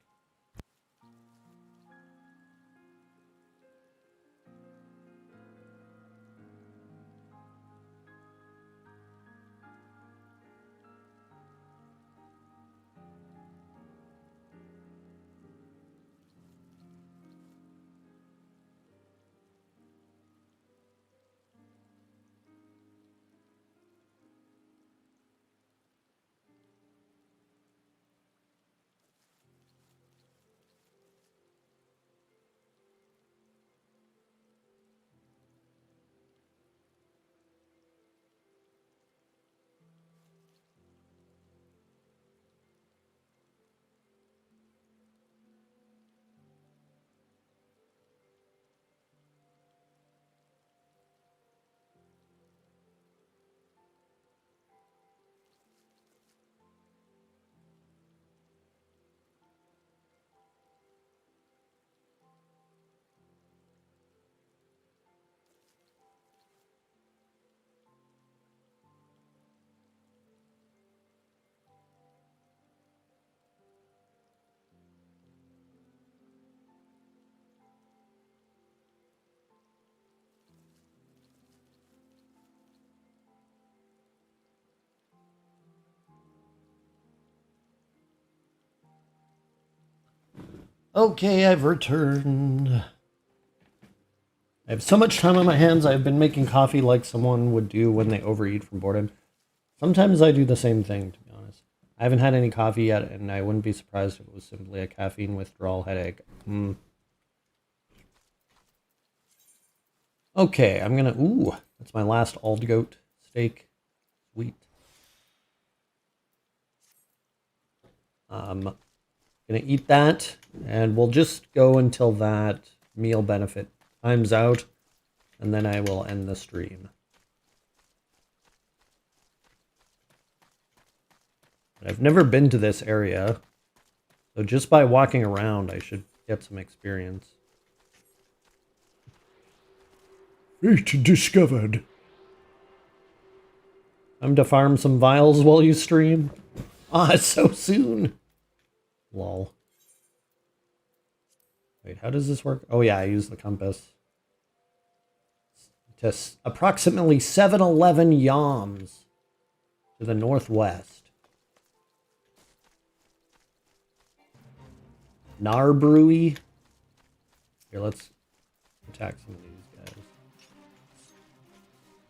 Okay, I've returned. I have so much time on my hands, I've been making coffee like someone would do when they overeat from boredom. Sometimes I do the same thing, to be honest. I haven't had any coffee yet, and I wouldn't be surprised if it was simply a caffeine withdrawal headache. Okay, I'm gonna... Ooh, that's my last Aldgoat steak. Sweet. Gonna eat that, and we'll just go until that meal benefit time's out, and then I will end the stream. I've never been to this area, so just by walking around, I should get some experience. Fate discovered. I'm to farm some vials while you stream? Ah, so soon! Lol. Wait, how does this work? Oh yeah, I use the compass. To approximately 711 yams to the northwest. Narbrewy. Here, let's attack some of these guys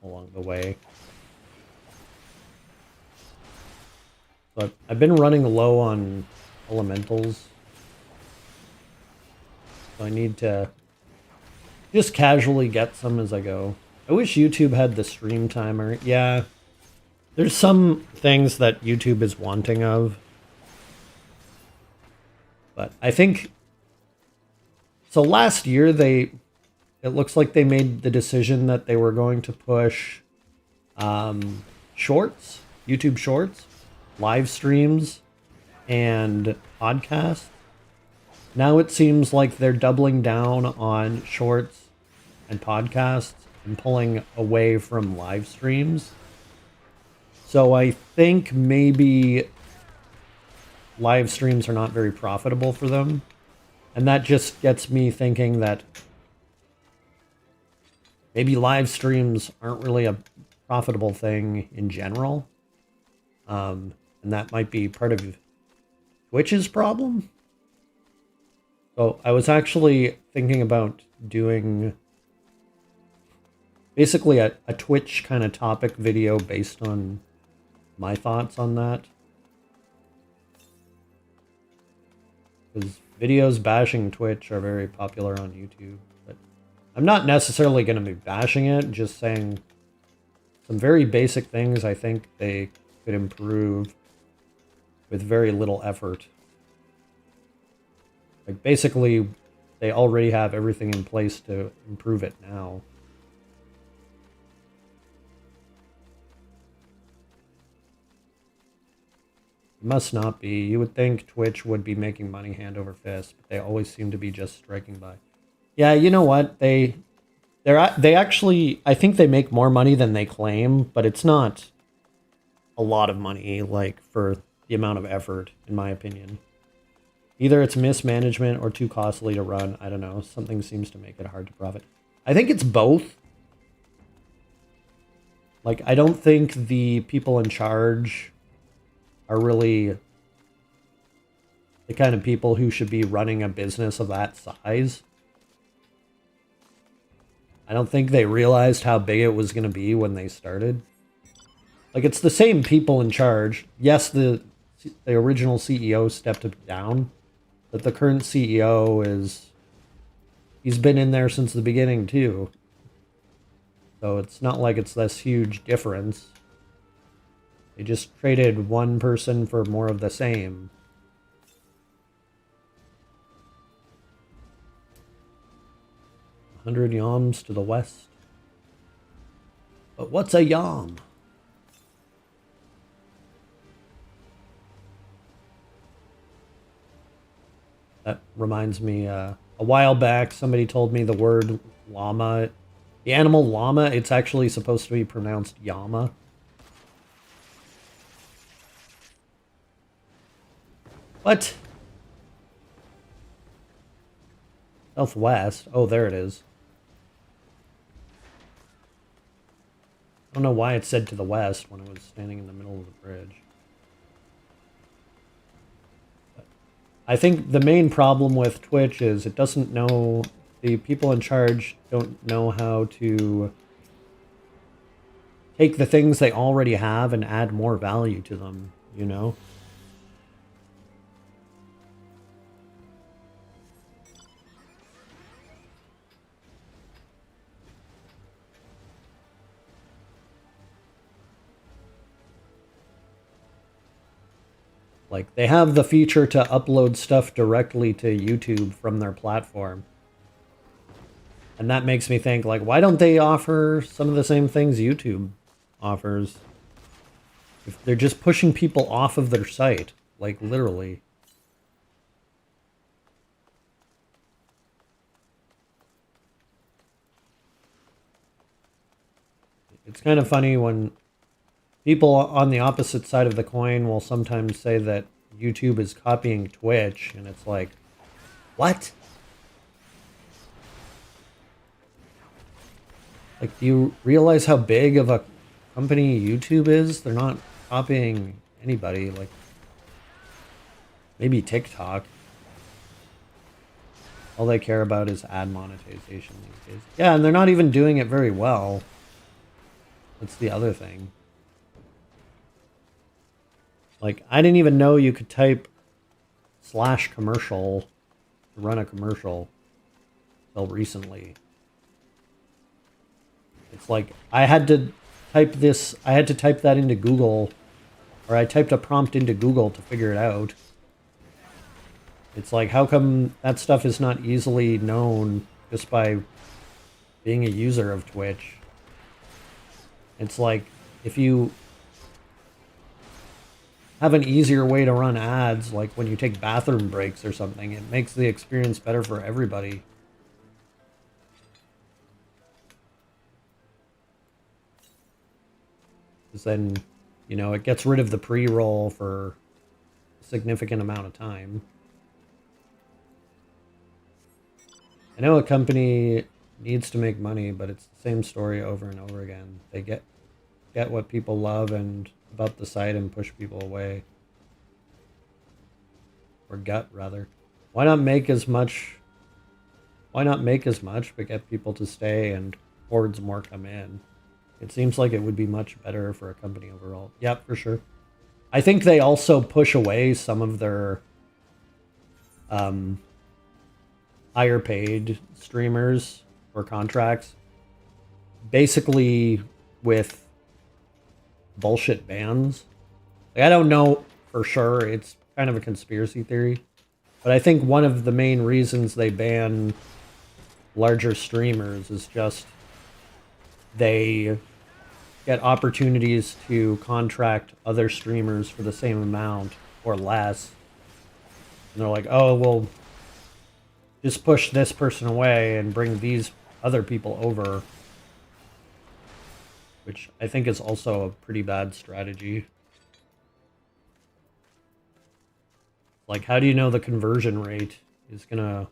along the way. But I've been running low on elementals. So I need to just casually get some as I go. I wish YouTube had the stream timer. Yeah, there's some things that YouTube is wanting of. But I think... So last year, it looks like they made the decision that they were going to push shorts, YouTube shorts, live streams, and podcasts. Now it seems like they're doubling down on shorts and podcasts and pulling away from live streams. So I think maybe live streams are not very profitable for them. And that just gets me thinking that maybe live streams aren't really a profitable thing in general. And that might be part of Twitch's problem. So I was actually thinking about doing basically a Twitch kind of topic video based on my thoughts on that. Because videos bashing Twitch are very popular on YouTube. But I'm not necessarily going to be bashing it, just saying some very basic things I think they could improve with very little effort. Like, basically, they already have everything in place to improve it now. It must not be. You would think Twitch would be making money hand over fist, but they always seem to be just striking by. Yeah, you know what? They actually, I think they make more money than they claim, but it's not a lot of money, like, for the amount of effort, in my opinion. Either it's mismanagement or too costly to run. I don't know. Something seems to make it hard to profit. I think it's both. Like, I don't think the people in charge are really the kind of people who should be running a business of that size. I don't think they realized how big it was going to be when they started. Like, it's the same people in charge. Yes, the original CEO stepped down, but the current CEO he's been in there since the beginning too. So it's not like it's this huge difference. They just traded one person for more of the same. 100 yams to the west. But what's a yam? That reminds me, a while back, somebody told me the word llama. The animal llama, it's actually supposed to be pronounced yama. What? Southwest? Oh, there it is. I don't know why it said to the west when I was standing in the middle of the bridge. I think the main problem with Twitch is it doesn't know, the people in charge don't know how to take the things they already have and add more value to them, you know? Like, they have the feature to upload stuff directly to YouTube from their platform. And that makes me think, like, why don't they offer some of the same things YouTube offers? If they're just pushing people off of their site, like, literally. It's kind of funny when people on the opposite side of the coin will sometimes say that YouTube is copying Twitch, and it's like, what? Like, do you realize how big of a company YouTube is? They're not copying anybody, like, maybe TikTok. All they care about is ad monetization these days. Yeah, and they're not even doing it very well. That's the other thing. Like, I didn't even know you could type /commercial to run a commercial until recently. It's like, I had to type that into Google, or I typed a prompt into Google to figure it out. It's like, how come that stuff is not easily known just by being a user of Twitch? It's like, if you have an easier way to run ads, like when you take bathroom breaks or something, it makes the experience better for everybody. Because then, you know, it gets rid of the pre-roll for a significant amount of time. I know a company needs to make money, but it's the same story over and over again. They get what people love and about the site and push people away. Or gut, rather. Why not make as much, but get people to stay and hordes more come in? It seems like it would be much better for a company overall. Yep, for sure. I think they also push away some of their higher paid streamers or contracts, basically with bullshit bans. Like, I don't know for sure, it's kind of a conspiracy theory, but I think one of the main reasons they ban larger streamers is just they get opportunities to contract other streamers for the same amount or less, and they're like, oh, well, just push this person away and bring these other people over, which I think is also a pretty bad strategy. Like, how do you know the conversion rate is gonna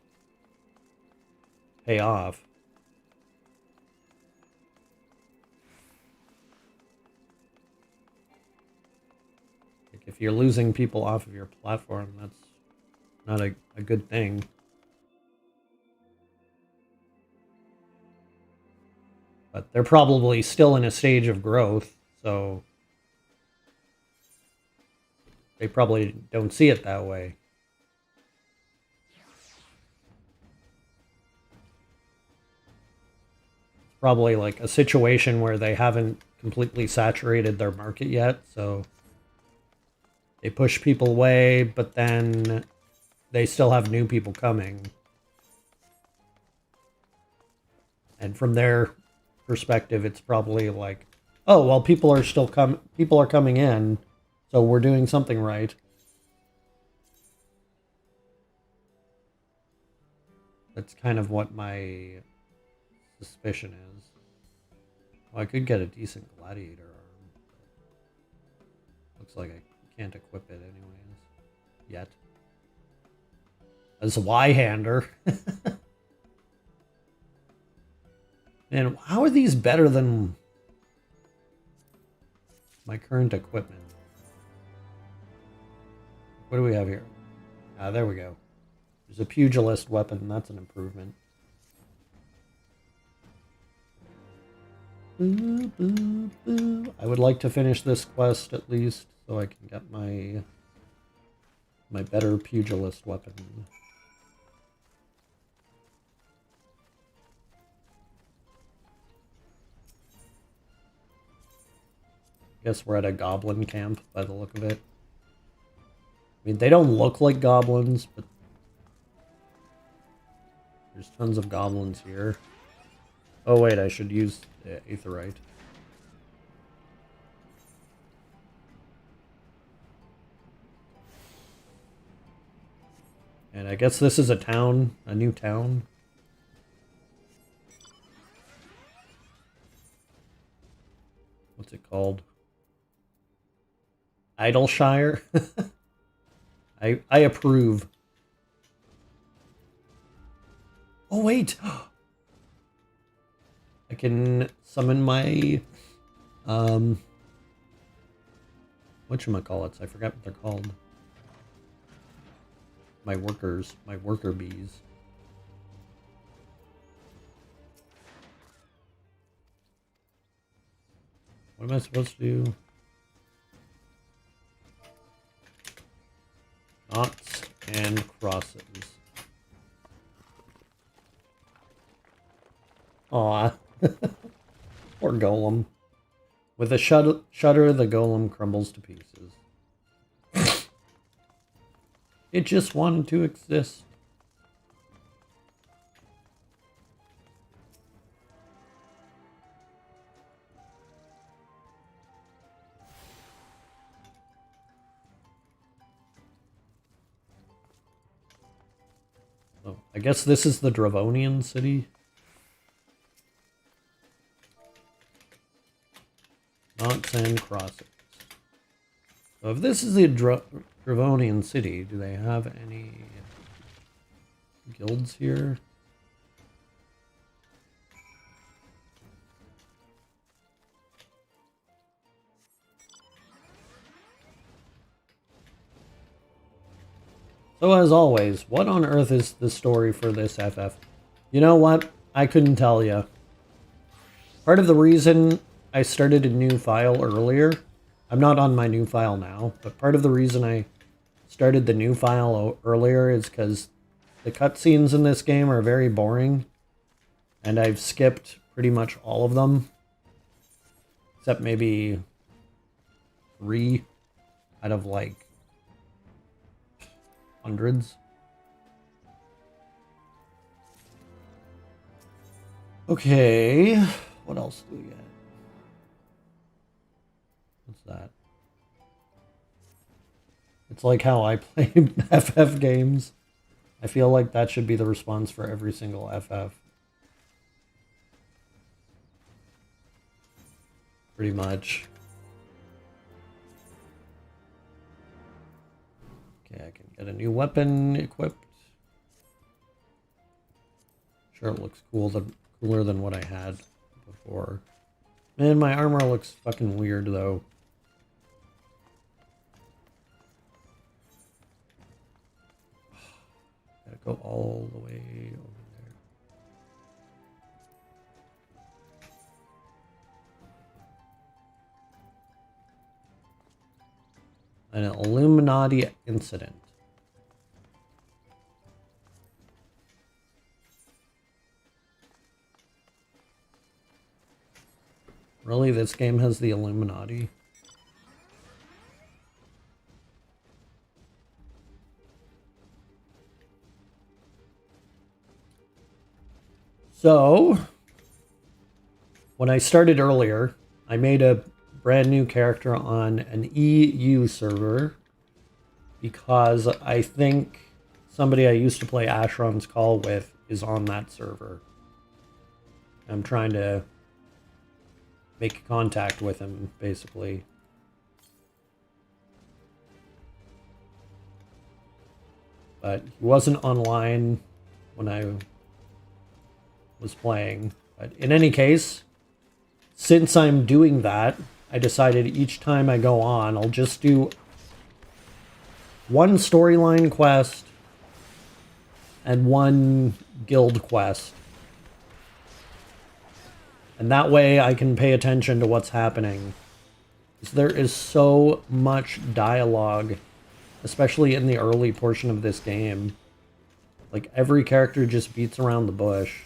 pay off? Like, if you're losing people off of your platform, that's not a good thing. But they're probably still in a stage of growth, so they probably don't see it that way. It's probably like a situation where they haven't completely saturated their market yet, so they push people away, but then they still have new people coming. And from their perspective, it's probably like, oh, well, people are coming in, so we're doing something right. That's kind of what my suspicion is. Well, I could get a decent gladiator arm. Looks like I can't equip it anyways. Yet. As a Y-hander. And how are these better than my current equipment? What do we have here? Ah, there we go. There's a pugilist weapon. That's an improvement. Boo, boo, boo. I would like to finish this quest at least so I can get my better pugilist weapon. Guess we're at a goblin camp by the look of it. I mean, they don't look like goblins, but there's tons of goblins here. Oh wait, I should use the aetheryte. And I guess this is a town, a new town. What's it called? Idleshire? I approve. Oh wait! I can summon my whatchamacallits? I forgot what they're called. My workers, my worker bees. What am I supposed to do? Knots and crosses. Aw. Poor golem. With a shudder, the golem crumbles to pieces. It just wanted to exist. Oh, I guess this is the Dravonian city. Knots and crosses. So if this is the Dravonian city, do they have any guilds here? So as always, what on earth is the story for this FF? You know what? I couldn't tell you. Part of the reason I started a new file earlier, I'm not on my new file now, but part of the reason I started the new file earlier is because the cutscenes in this game are very boring, and I've skipped pretty much all of them, except maybe 3 out of like hundreds. Okay, what else do we get? What's that? It's like how I play FF games. I feel like that should be the response for every single FF. Pretty much. Okay, I can get a new weapon equipped. Sure, it looks cooler than what I had before. Man, my armor looks fucking weird, though. Gotta go all the way over there. An Illuminati incident. Really, this game has the Illuminati? So, when I started earlier, I made a brand new character on an EU server because I think somebody I used to play Ashron's Call with is on that server. I'm trying to make contact with him, basically. But he wasn't online when I was playing. But in any case, since I'm doing that, I decided each time I go on, I'll just do one storyline quest and one guild quest. And that way I can pay attention to what's happening. Because there is so much dialogue, especially in the early portion of this game. Like, every character just beats around the bush.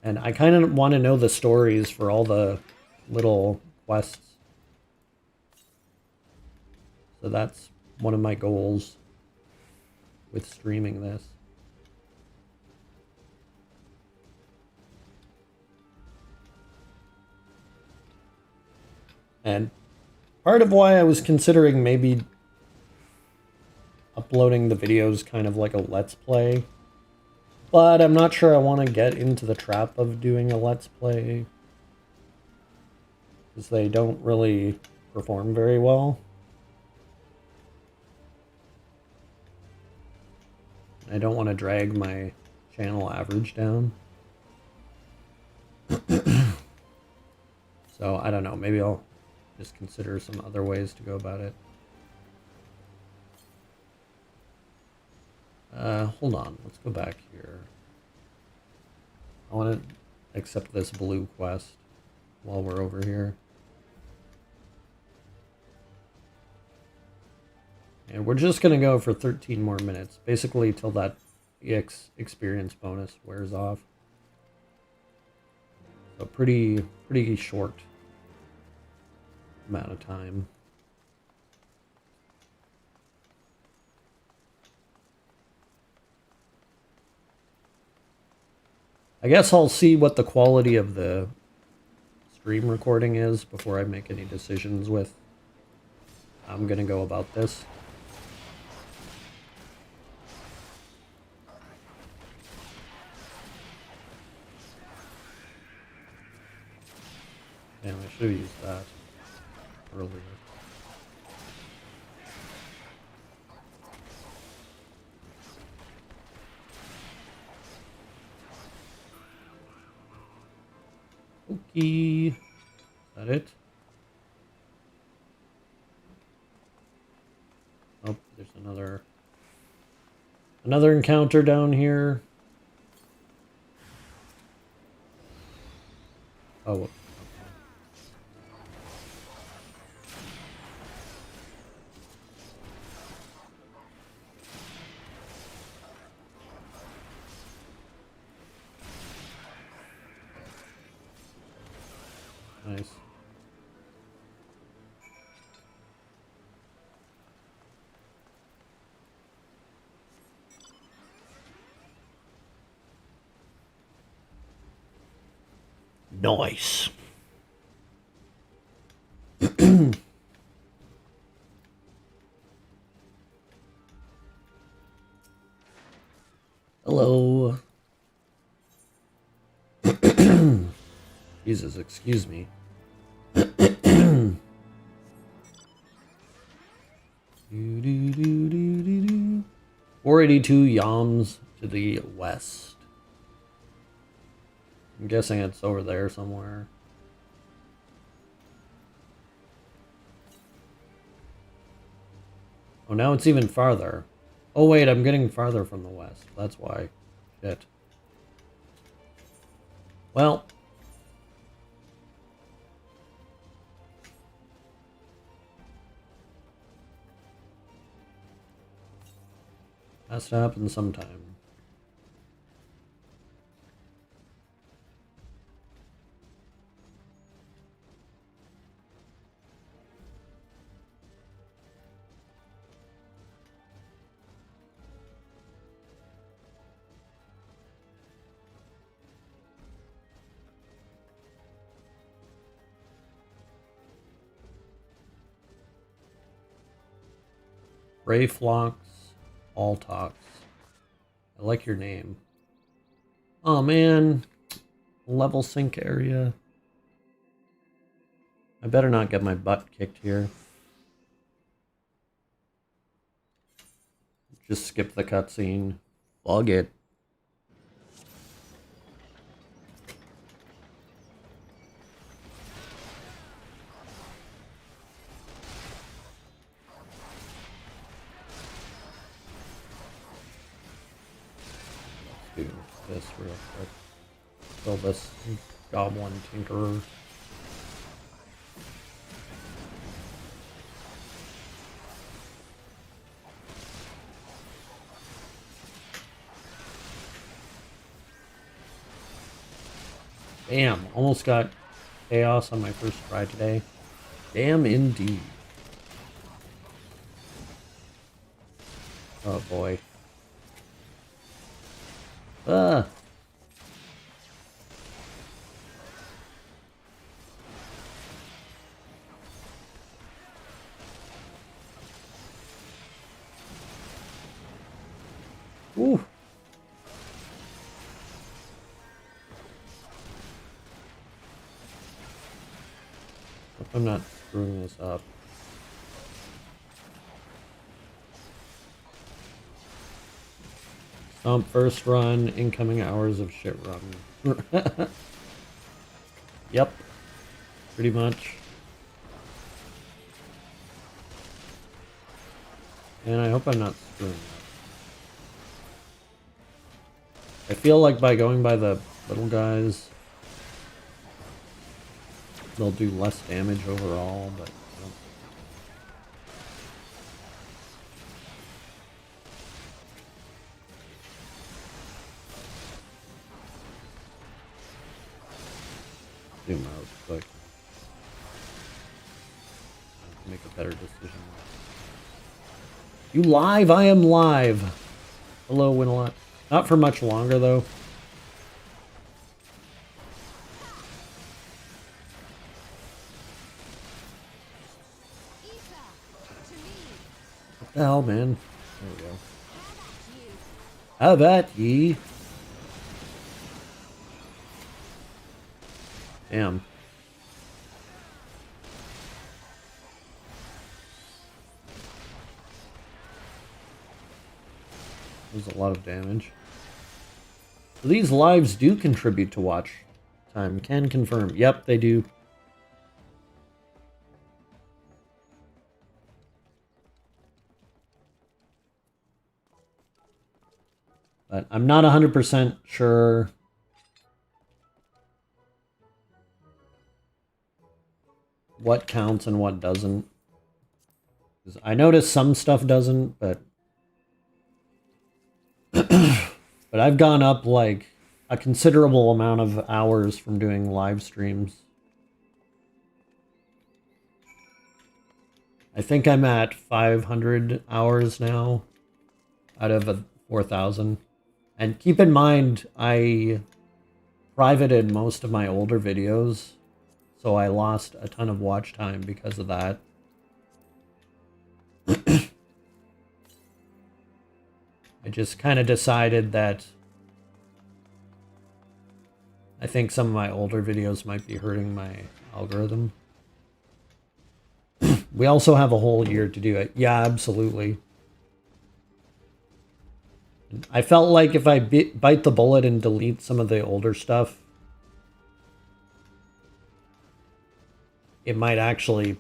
And I kind of want to know the stories for all the little quests. So that's one of my goals with streaming this. And part of why I was considering maybe uploading the videos kind of like a Let's Play. But I'm not sure I want to get into the trap of doing a Let's Play. Because they don't really perform very well. I don't want to drag my channel average down. So, I don't know. Maybe I'll just consider some other ways to go about it. Hold on. Let's go back here. I want to accept this blue quest. while we're over here. And we're just gonna go for 13 more minutes, basically till that experience bonus wears off. So pretty short amount of time. I guess I'll see what the quality of the stream recording is before I make any decisions with how I'm gonna go about this. Damn, I should have used that earlier. Okay. Is that it? Oh, there's another encounter down here. Oh, okay. Nice. Nice. Hello. Jesus, excuse me. 482 yams to the west. I'm guessing it's over there somewhere. Oh, now it's even farther. Oh wait, I'm getting farther from the west. That's why. Shit. Well. Has to happen sometime. Ray Flocks, all talks. I like your name. Oh man, level sync area. I better not get my butt kicked here. Just skip the cutscene. Fuck it. Let's do this real quick. Kill this goblin tinkerer. Damn, almost got chaos on my first try today. Damn indeed. Oh boy. Ah. Ooh. Hope I'm not screwing this up. Stomp first run, incoming hours of shit run. Yep. Pretty much. And I hope I'm not screwing up. I feel like by going by the little guys, they'll do less damage overall, but I don't. Zoom out quick. Make a better decision. You live? I am live. Hello, Winalot. Not for much longer, though. What the hell, man? There we go. How about ye? Damn. There's a lot of damage. So these lives do contribute to watch time. Can confirm. Yep, they do. But I'm not 100% sure what counts and what doesn't. 'Cause I noticed some stuff doesn't, but but I've gone up like a considerable amount of hours from doing live streams. I think I'm at 500 hours now out of 4,000. And keep in mind, I privated most of my older videos, so I lost a ton of watch time because of that. I just kind of decided that I think some of my older videos might be hurting my algorithm. We also have a whole year to do it. Yeah, absolutely. I felt like if I bite the bullet and delete some of the older stuff, it might actually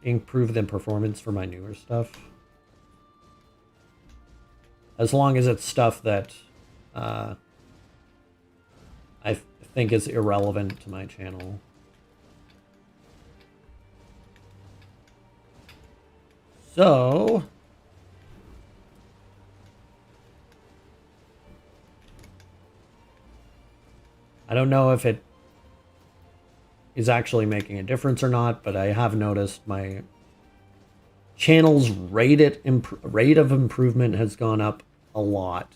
improve the performance for my newer stuff. As long as it's stuff that I think is irrelevant to my channel. So I don't know if it is actually making a difference or not, but I have noticed my channel's rate of improvement has gone up a lot.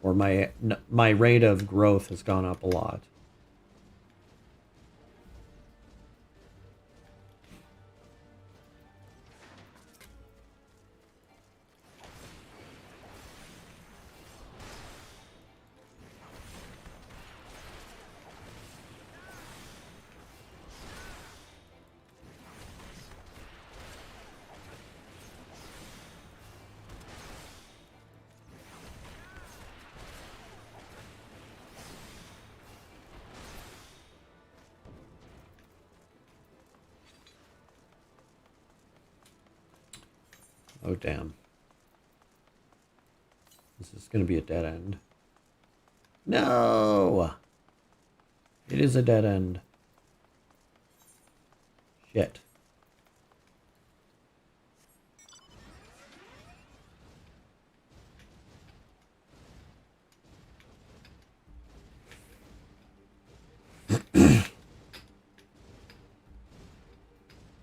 Or my rate of growth has gone up a lot. Oh, damn. This is going to be a dead end. No! It is a dead end. Shit.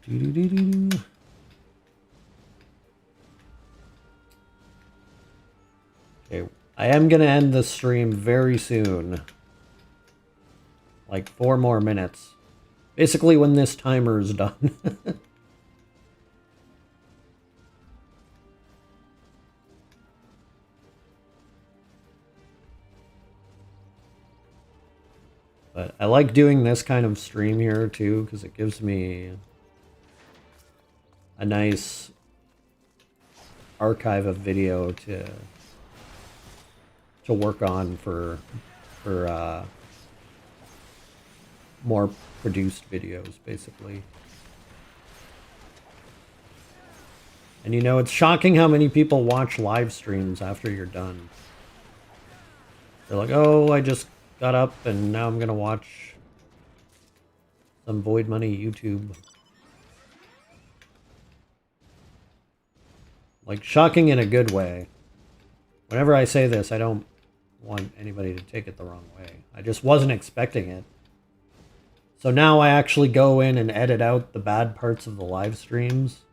Do-do-do-do-do. Okay, I am going to end the stream very soon. Like 4 more minutes. Basically when this timer is done. But I like doing this kind of stream here too, because it gives me a nice archive of video to work on for more produced videos, basically. And you know, it's shocking how many people watch live streams after you're done. They're like, oh, I just got up and now I'm gonna watch Some void money YouTube. Like, shocking in a good way. Whenever I say this, I don't want anybody to take it the wrong way. I just wasn't expecting it. So now I actually go in and edit out the bad parts of the live streams.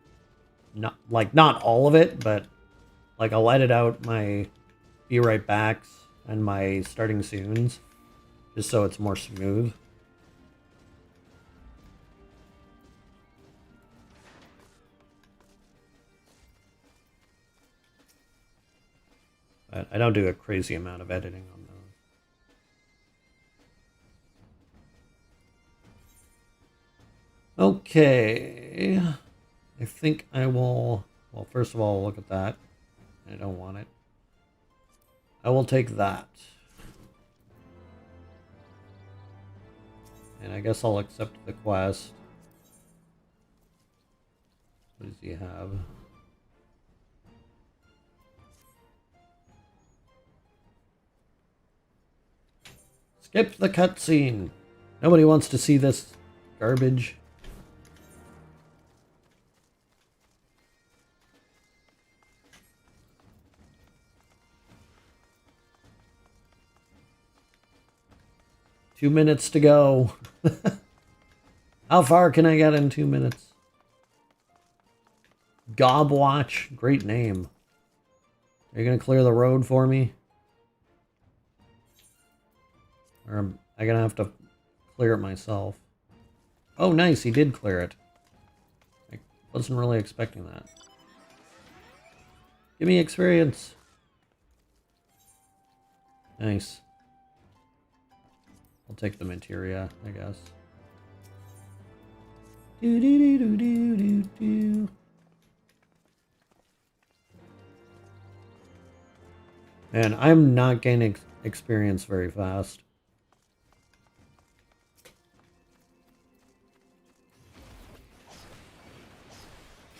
Not all of it, but like I'll edit out my be right backs and my starting soons just so it's more smooth. But I don't do a crazy amount of editing on those. Okay. I think I will... Well, first of all, look at that. I don't want it. I will take that. And I guess I'll accept the quest. What does he have? Skip the cutscene. Nobody wants to see this garbage. Two minutes to go. How far can I get in 2 minutes? Gobwatch. Great name. Are you going to clear the road for me? Or am I going to have to clear it myself? Oh, nice. He did clear it. I wasn't really expecting that. Give me experience. Nice. I'll take the materia, I guess. Do do do do do do do. Man, I'm not gaining experience very fast.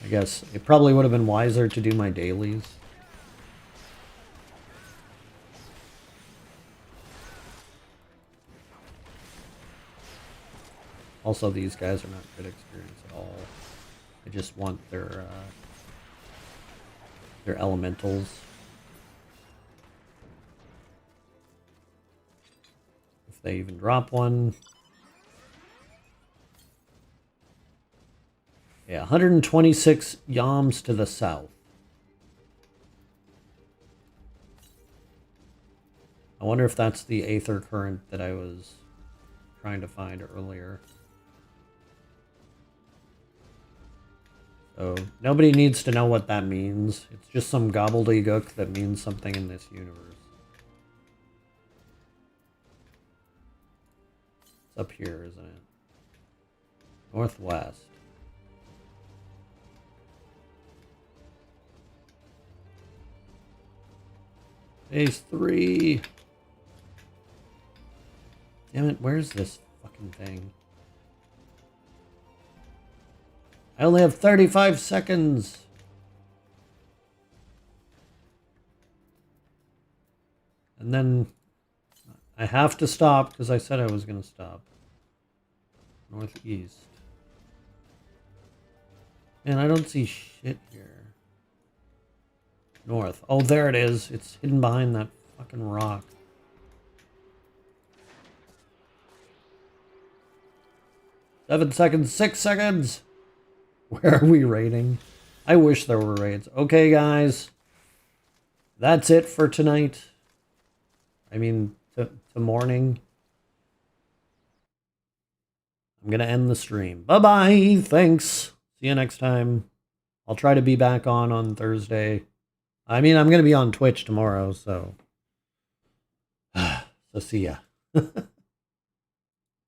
I guess it probably would have been wiser to do my dailies. Also, these guys are not good experience at all. I just want their elementals. If they even drop one. Yeah, 126 yams to the south. I wonder if that's the Aether Current that I was trying to find earlier. So, nobody needs to know what that means. It's just some gobbledygook that means something in this universe. It's up here, isn't it? Northwest. Phase 3. Damn it, where's this fucking thing? I only have 35 seconds. And then I have to stop because I said I was going to stop. Northeast. Man, I don't see shit here. North. Oh, there it is. It's hidden behind that fucking rock. Seven seconds. 6 seconds. Where are we raiding? I wish there were raids. Okay, guys. That's it for tonight. I mean, to morning. I'm going to end the stream. Bye-bye. Thanks. See you next time. I'll try to be back on Thursday. I mean, I'm going to be on Twitch tomorrow, so... so see ya.